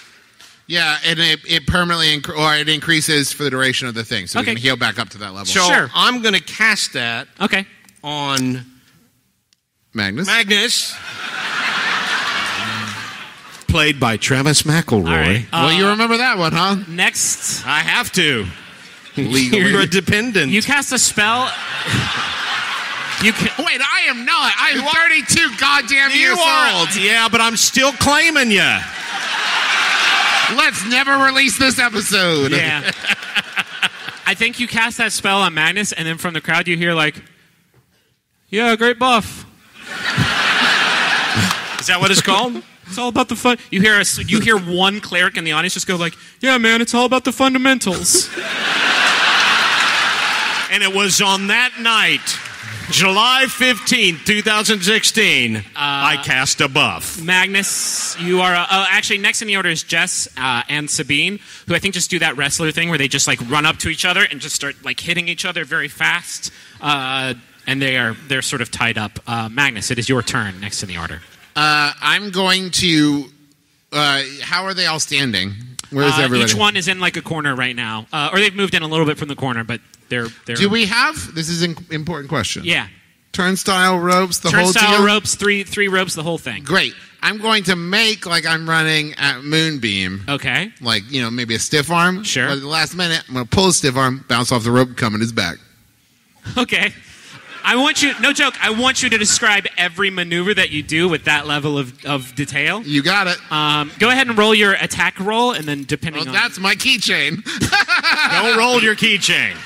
Yeah, and it permanently it increases for the duration of the thing, so we can heal back up to that level. So I'm going to cast that on Magnus. Played by Travis McElroy. Right. Well, you remember that one, huh? Next. I have to. Legally. You're a dependent. You cast a spell. Wait, I am not. I'm 32 goddamn years old. Yeah, but I'm still claiming you. Let's never release this episode. Yeah. I think you cast that spell on Magnus, and then from the crowd you hear like, Yeah, great buff. Is that what it's called? It's all about the fun. You hear one cleric in the audience just go like, "Yeah, man, it's all about the fundamentals." And it was on that night, July 15th, 2016, I cast a buff. Magnus, you are... actually, next in the order is Jess and Sabine, who I think just do that wrestler thing where they just like run up to each other and just start like hitting each other very fast. And they're sort of tied up. Magnus, it is your turn next in the order. I'm going to... how are they all standing? Where is everybody? Each one is in like a corner right now. Or they've moved in a little bit from the corner, but they're... Do we have... This is an important question. Yeah. Turnstile ropes, the whole deal? Turnstile ropes, three ropes, the whole thing. Great. I'm going to make like I'm running at Moonbeam. Okay. Like, maybe a stiff arm. Sure. But at the last minute, I'm going to pull a stiff arm, bounce off the rope, come in his back. Okay. No joke, I want you to describe every maneuver that you do with that level of detail. You got it. Go ahead and roll your attack roll, and then depending on... that's my keychain. Don't roll your keychain.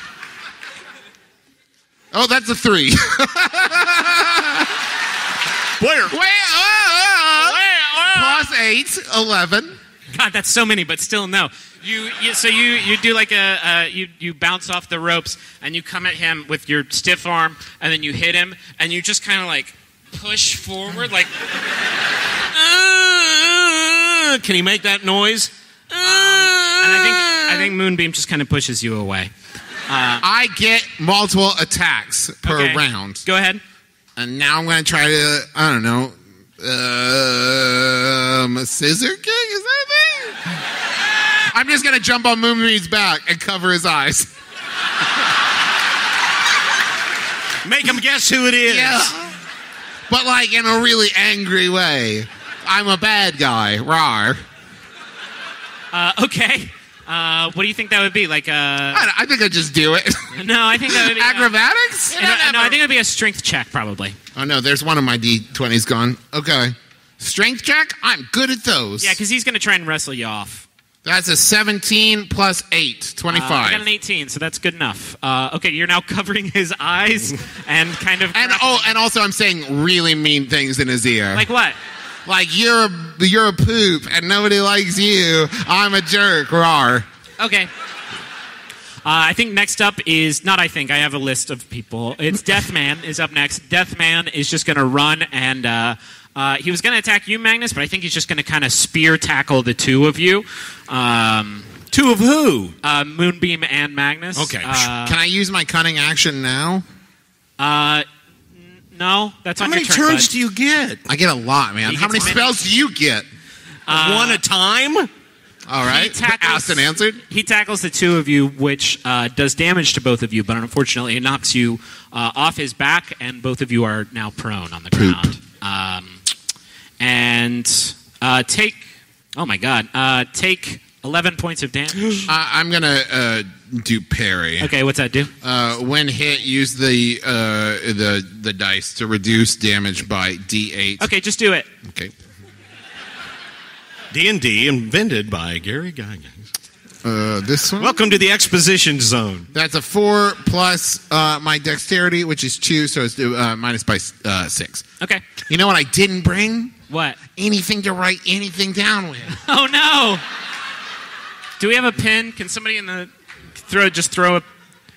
Oh, that's a 3. Where? Plus 8, 11. God, that's so many, but still no. You do like you bounce off the ropes and you come at him with your stiff arm and then you hit him and you just kind of like push forward like. Can he make that noise? And I think Moonbeam just kind of pushes you away. I get multiple attacks per round. Go ahead. And now I'm going to try to, I don't know, a scissor kick? Is that a thing? I'm just going to jump on Moonbeam's back and cover his eyes. Make him guess who it is. Yeah. But like in a really angry way. I'm a bad guy. Rawr. Okay. What do you think that would be? Like I think I'd just do it. No, I think that would be... Acrobatics? No, I think it would be a strength check, probably. Oh, no, there's one of my D20s gone. Okay. Strength check? I'm good at those. Yeah, because he's going to try and wrestle you off. That's a 17 plus 8, 25. I got an 18, so that's good enough. Okay, you're now covering his eyes and kind of... And also I'm saying really mean things in his ear. Like what? Like, you're a poop and nobody likes you. I'm a jerk. Rawr. Okay. I think next up is... I have a list of people. It's Deathman is up next. Deathman is just going to run and... he was going to attack you, Magnus, but I think he's just going to kind of spear tackle the two of you. Two of who? Moonbeam and Magnus. Okay. Can I use my cunning action now? No, that's on your turn. How many turns do you get? I get a lot, man. How many spells do you get? One a time? All right. Asked and answered. He tackles the two of you, which does damage to both of you, but unfortunately it knocks you off his back, and both of you are now prone on the ground. Take... Oh, my God. Take 11 points of damage. I'm going to do parry. Okay, what's that do? When hit, use the dice to reduce damage by D8. Okay, just do it. Okay. D&D invented by Gary Gygax. This one? Welcome to the exposition zone. That's a 4 plus my dexterity, which is 2, so it's minus by 6. Okay. You know what I didn't bring? What? Anything to write anything down with. Oh, no. Do we have a pen? Can somebody in the... throw it...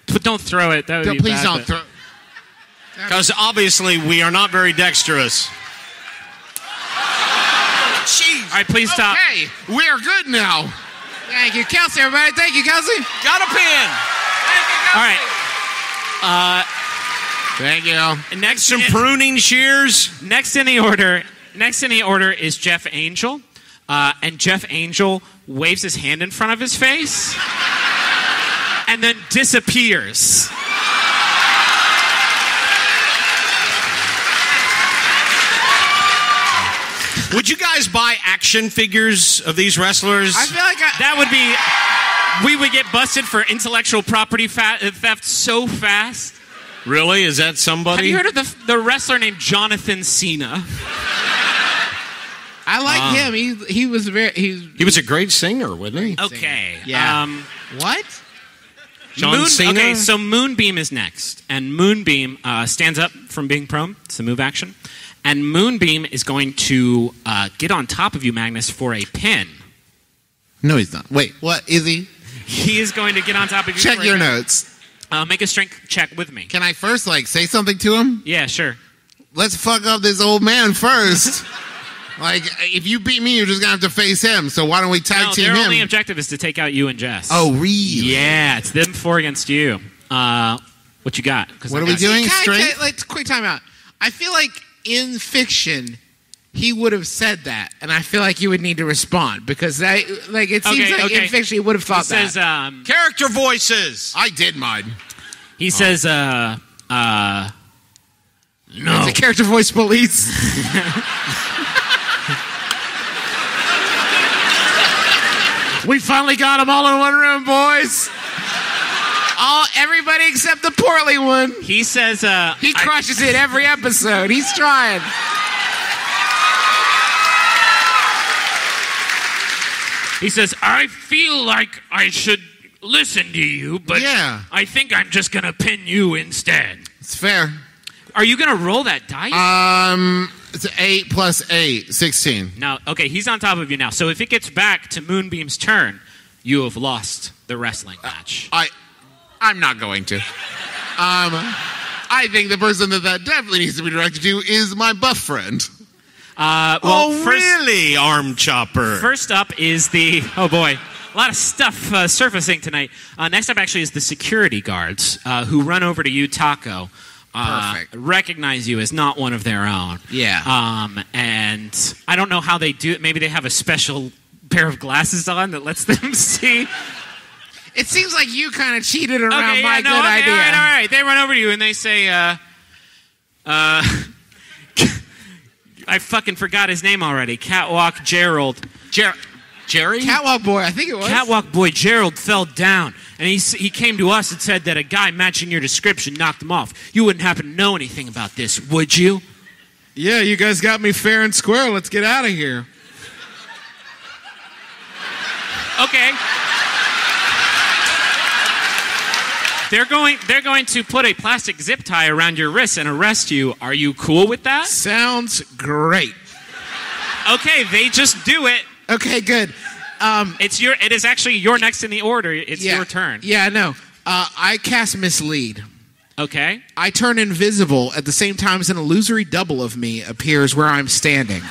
But don't throw it. That would be please bad, don't throw... Because obviously we are not very dexterous. Jeez. All right, please stop. Okay, we are good now. Thank you, Kelsey, everybody. Thank you, Kelsey. Got a pen. Thank you, Kelsey. All right. Thank you. Next, some pruning shears. Next in the order is Jeff Angel, and Jeff Angel waves his hand in front of his face, and then disappears. Would you guys buy action figures of these wrestlers? I feel like that would be... We would get busted for intellectual property theft so fast. Really? Is that somebody? Have you heard of the wrestler named Jonathan Cena? I like him. He was he was a great singer, wasn't he? Okay. Yeah. What? John Cena? Okay, so Moonbeam is next. And Moonbeam stands up from being prone. It's a move action. And Moonbeam is going to get on top of you, Magnus, for a pin. No, he's not. Wait, what is he? He is going to get on top of you. Check for your a pin. notes. Make a strength check with me. Can I first, say something to him? Yeah, sure. Let's fuck up this old man first. If you beat me, you're just going to have to face him. So why don't we tag team him? Their only objective is to take out you and Jess. Oh, really? Yeah, it's them 4 against you. What you got? What are we doing? Straight? Quick time out. I feel like in fiction, he would have said that, and I feel like you would need to respond because it seems in fiction he would have thought that. Says, character voices. I did mine. He says, no. It's a character voice police. We finally got them all in one room, boys. Everybody except the portly one. He says, he crushes it every episode. He's trying. He says, I feel like I should listen to you, but I think I'm just going to pin you instead. It's fair. Are you going to roll that dice? It's 8 plus 8, 16. No, okay, he's on top of you now. So if it gets back to Moonbeam's turn, you have lost the wrestling match. I'm not going to. I think the person that definitely needs to be directed to is my buff friend. Really, Arm Chopper? First up is oh boy, a lot of stuff surfacing tonight. Next up actually is the security guards who run over to you, Taco. Perfect. Recognize you as not one of their own. Yeah. And I don't know how they do it. Maybe they have a special pair of glasses on that lets them see. It seems like you kind of cheated around idea. All right. They run over to you and they say, I fucking forgot his name already. Catwalk Gerald. Jerry? Catwalk Boy, I think it was. Catwalk Boy Gerald fell down, and he came to us and said that a guy matching your description knocked him off. You wouldn't happen to know anything about this, would you? Yeah, you guys got me fair and square. Let's get out of here. Okay. They're going to put a plastic zip tie around your wrist and arrest you. Are you cool with that? Sounds great. Okay, they just do it. Okay, good. It is actually your next in the order. It's your turn. Yeah, no. I cast Mislead. Okay. I turn invisible at the same time as an illusory double of me appears where I'm standing.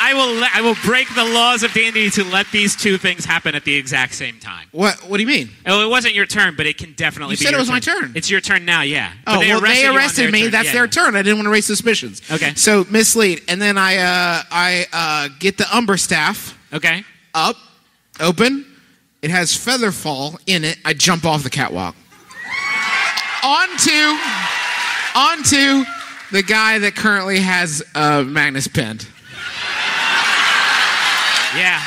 I will break the laws of D&D to let these two things happen at the exact same time. What do you mean? Oh, it wasn't your turn, but it can definitely be your turn. You said it was my turn. It's your turn now, yeah. Oh, they arrested me. That's their turn. I didn't want to raise suspicions. Okay. So, Mislead. And then I get the Umber Staff. Okay. Up. Open. It has Featherfall in it. I jump off the catwalk. Onto the guy that currently has Magnus pinned. Yeah.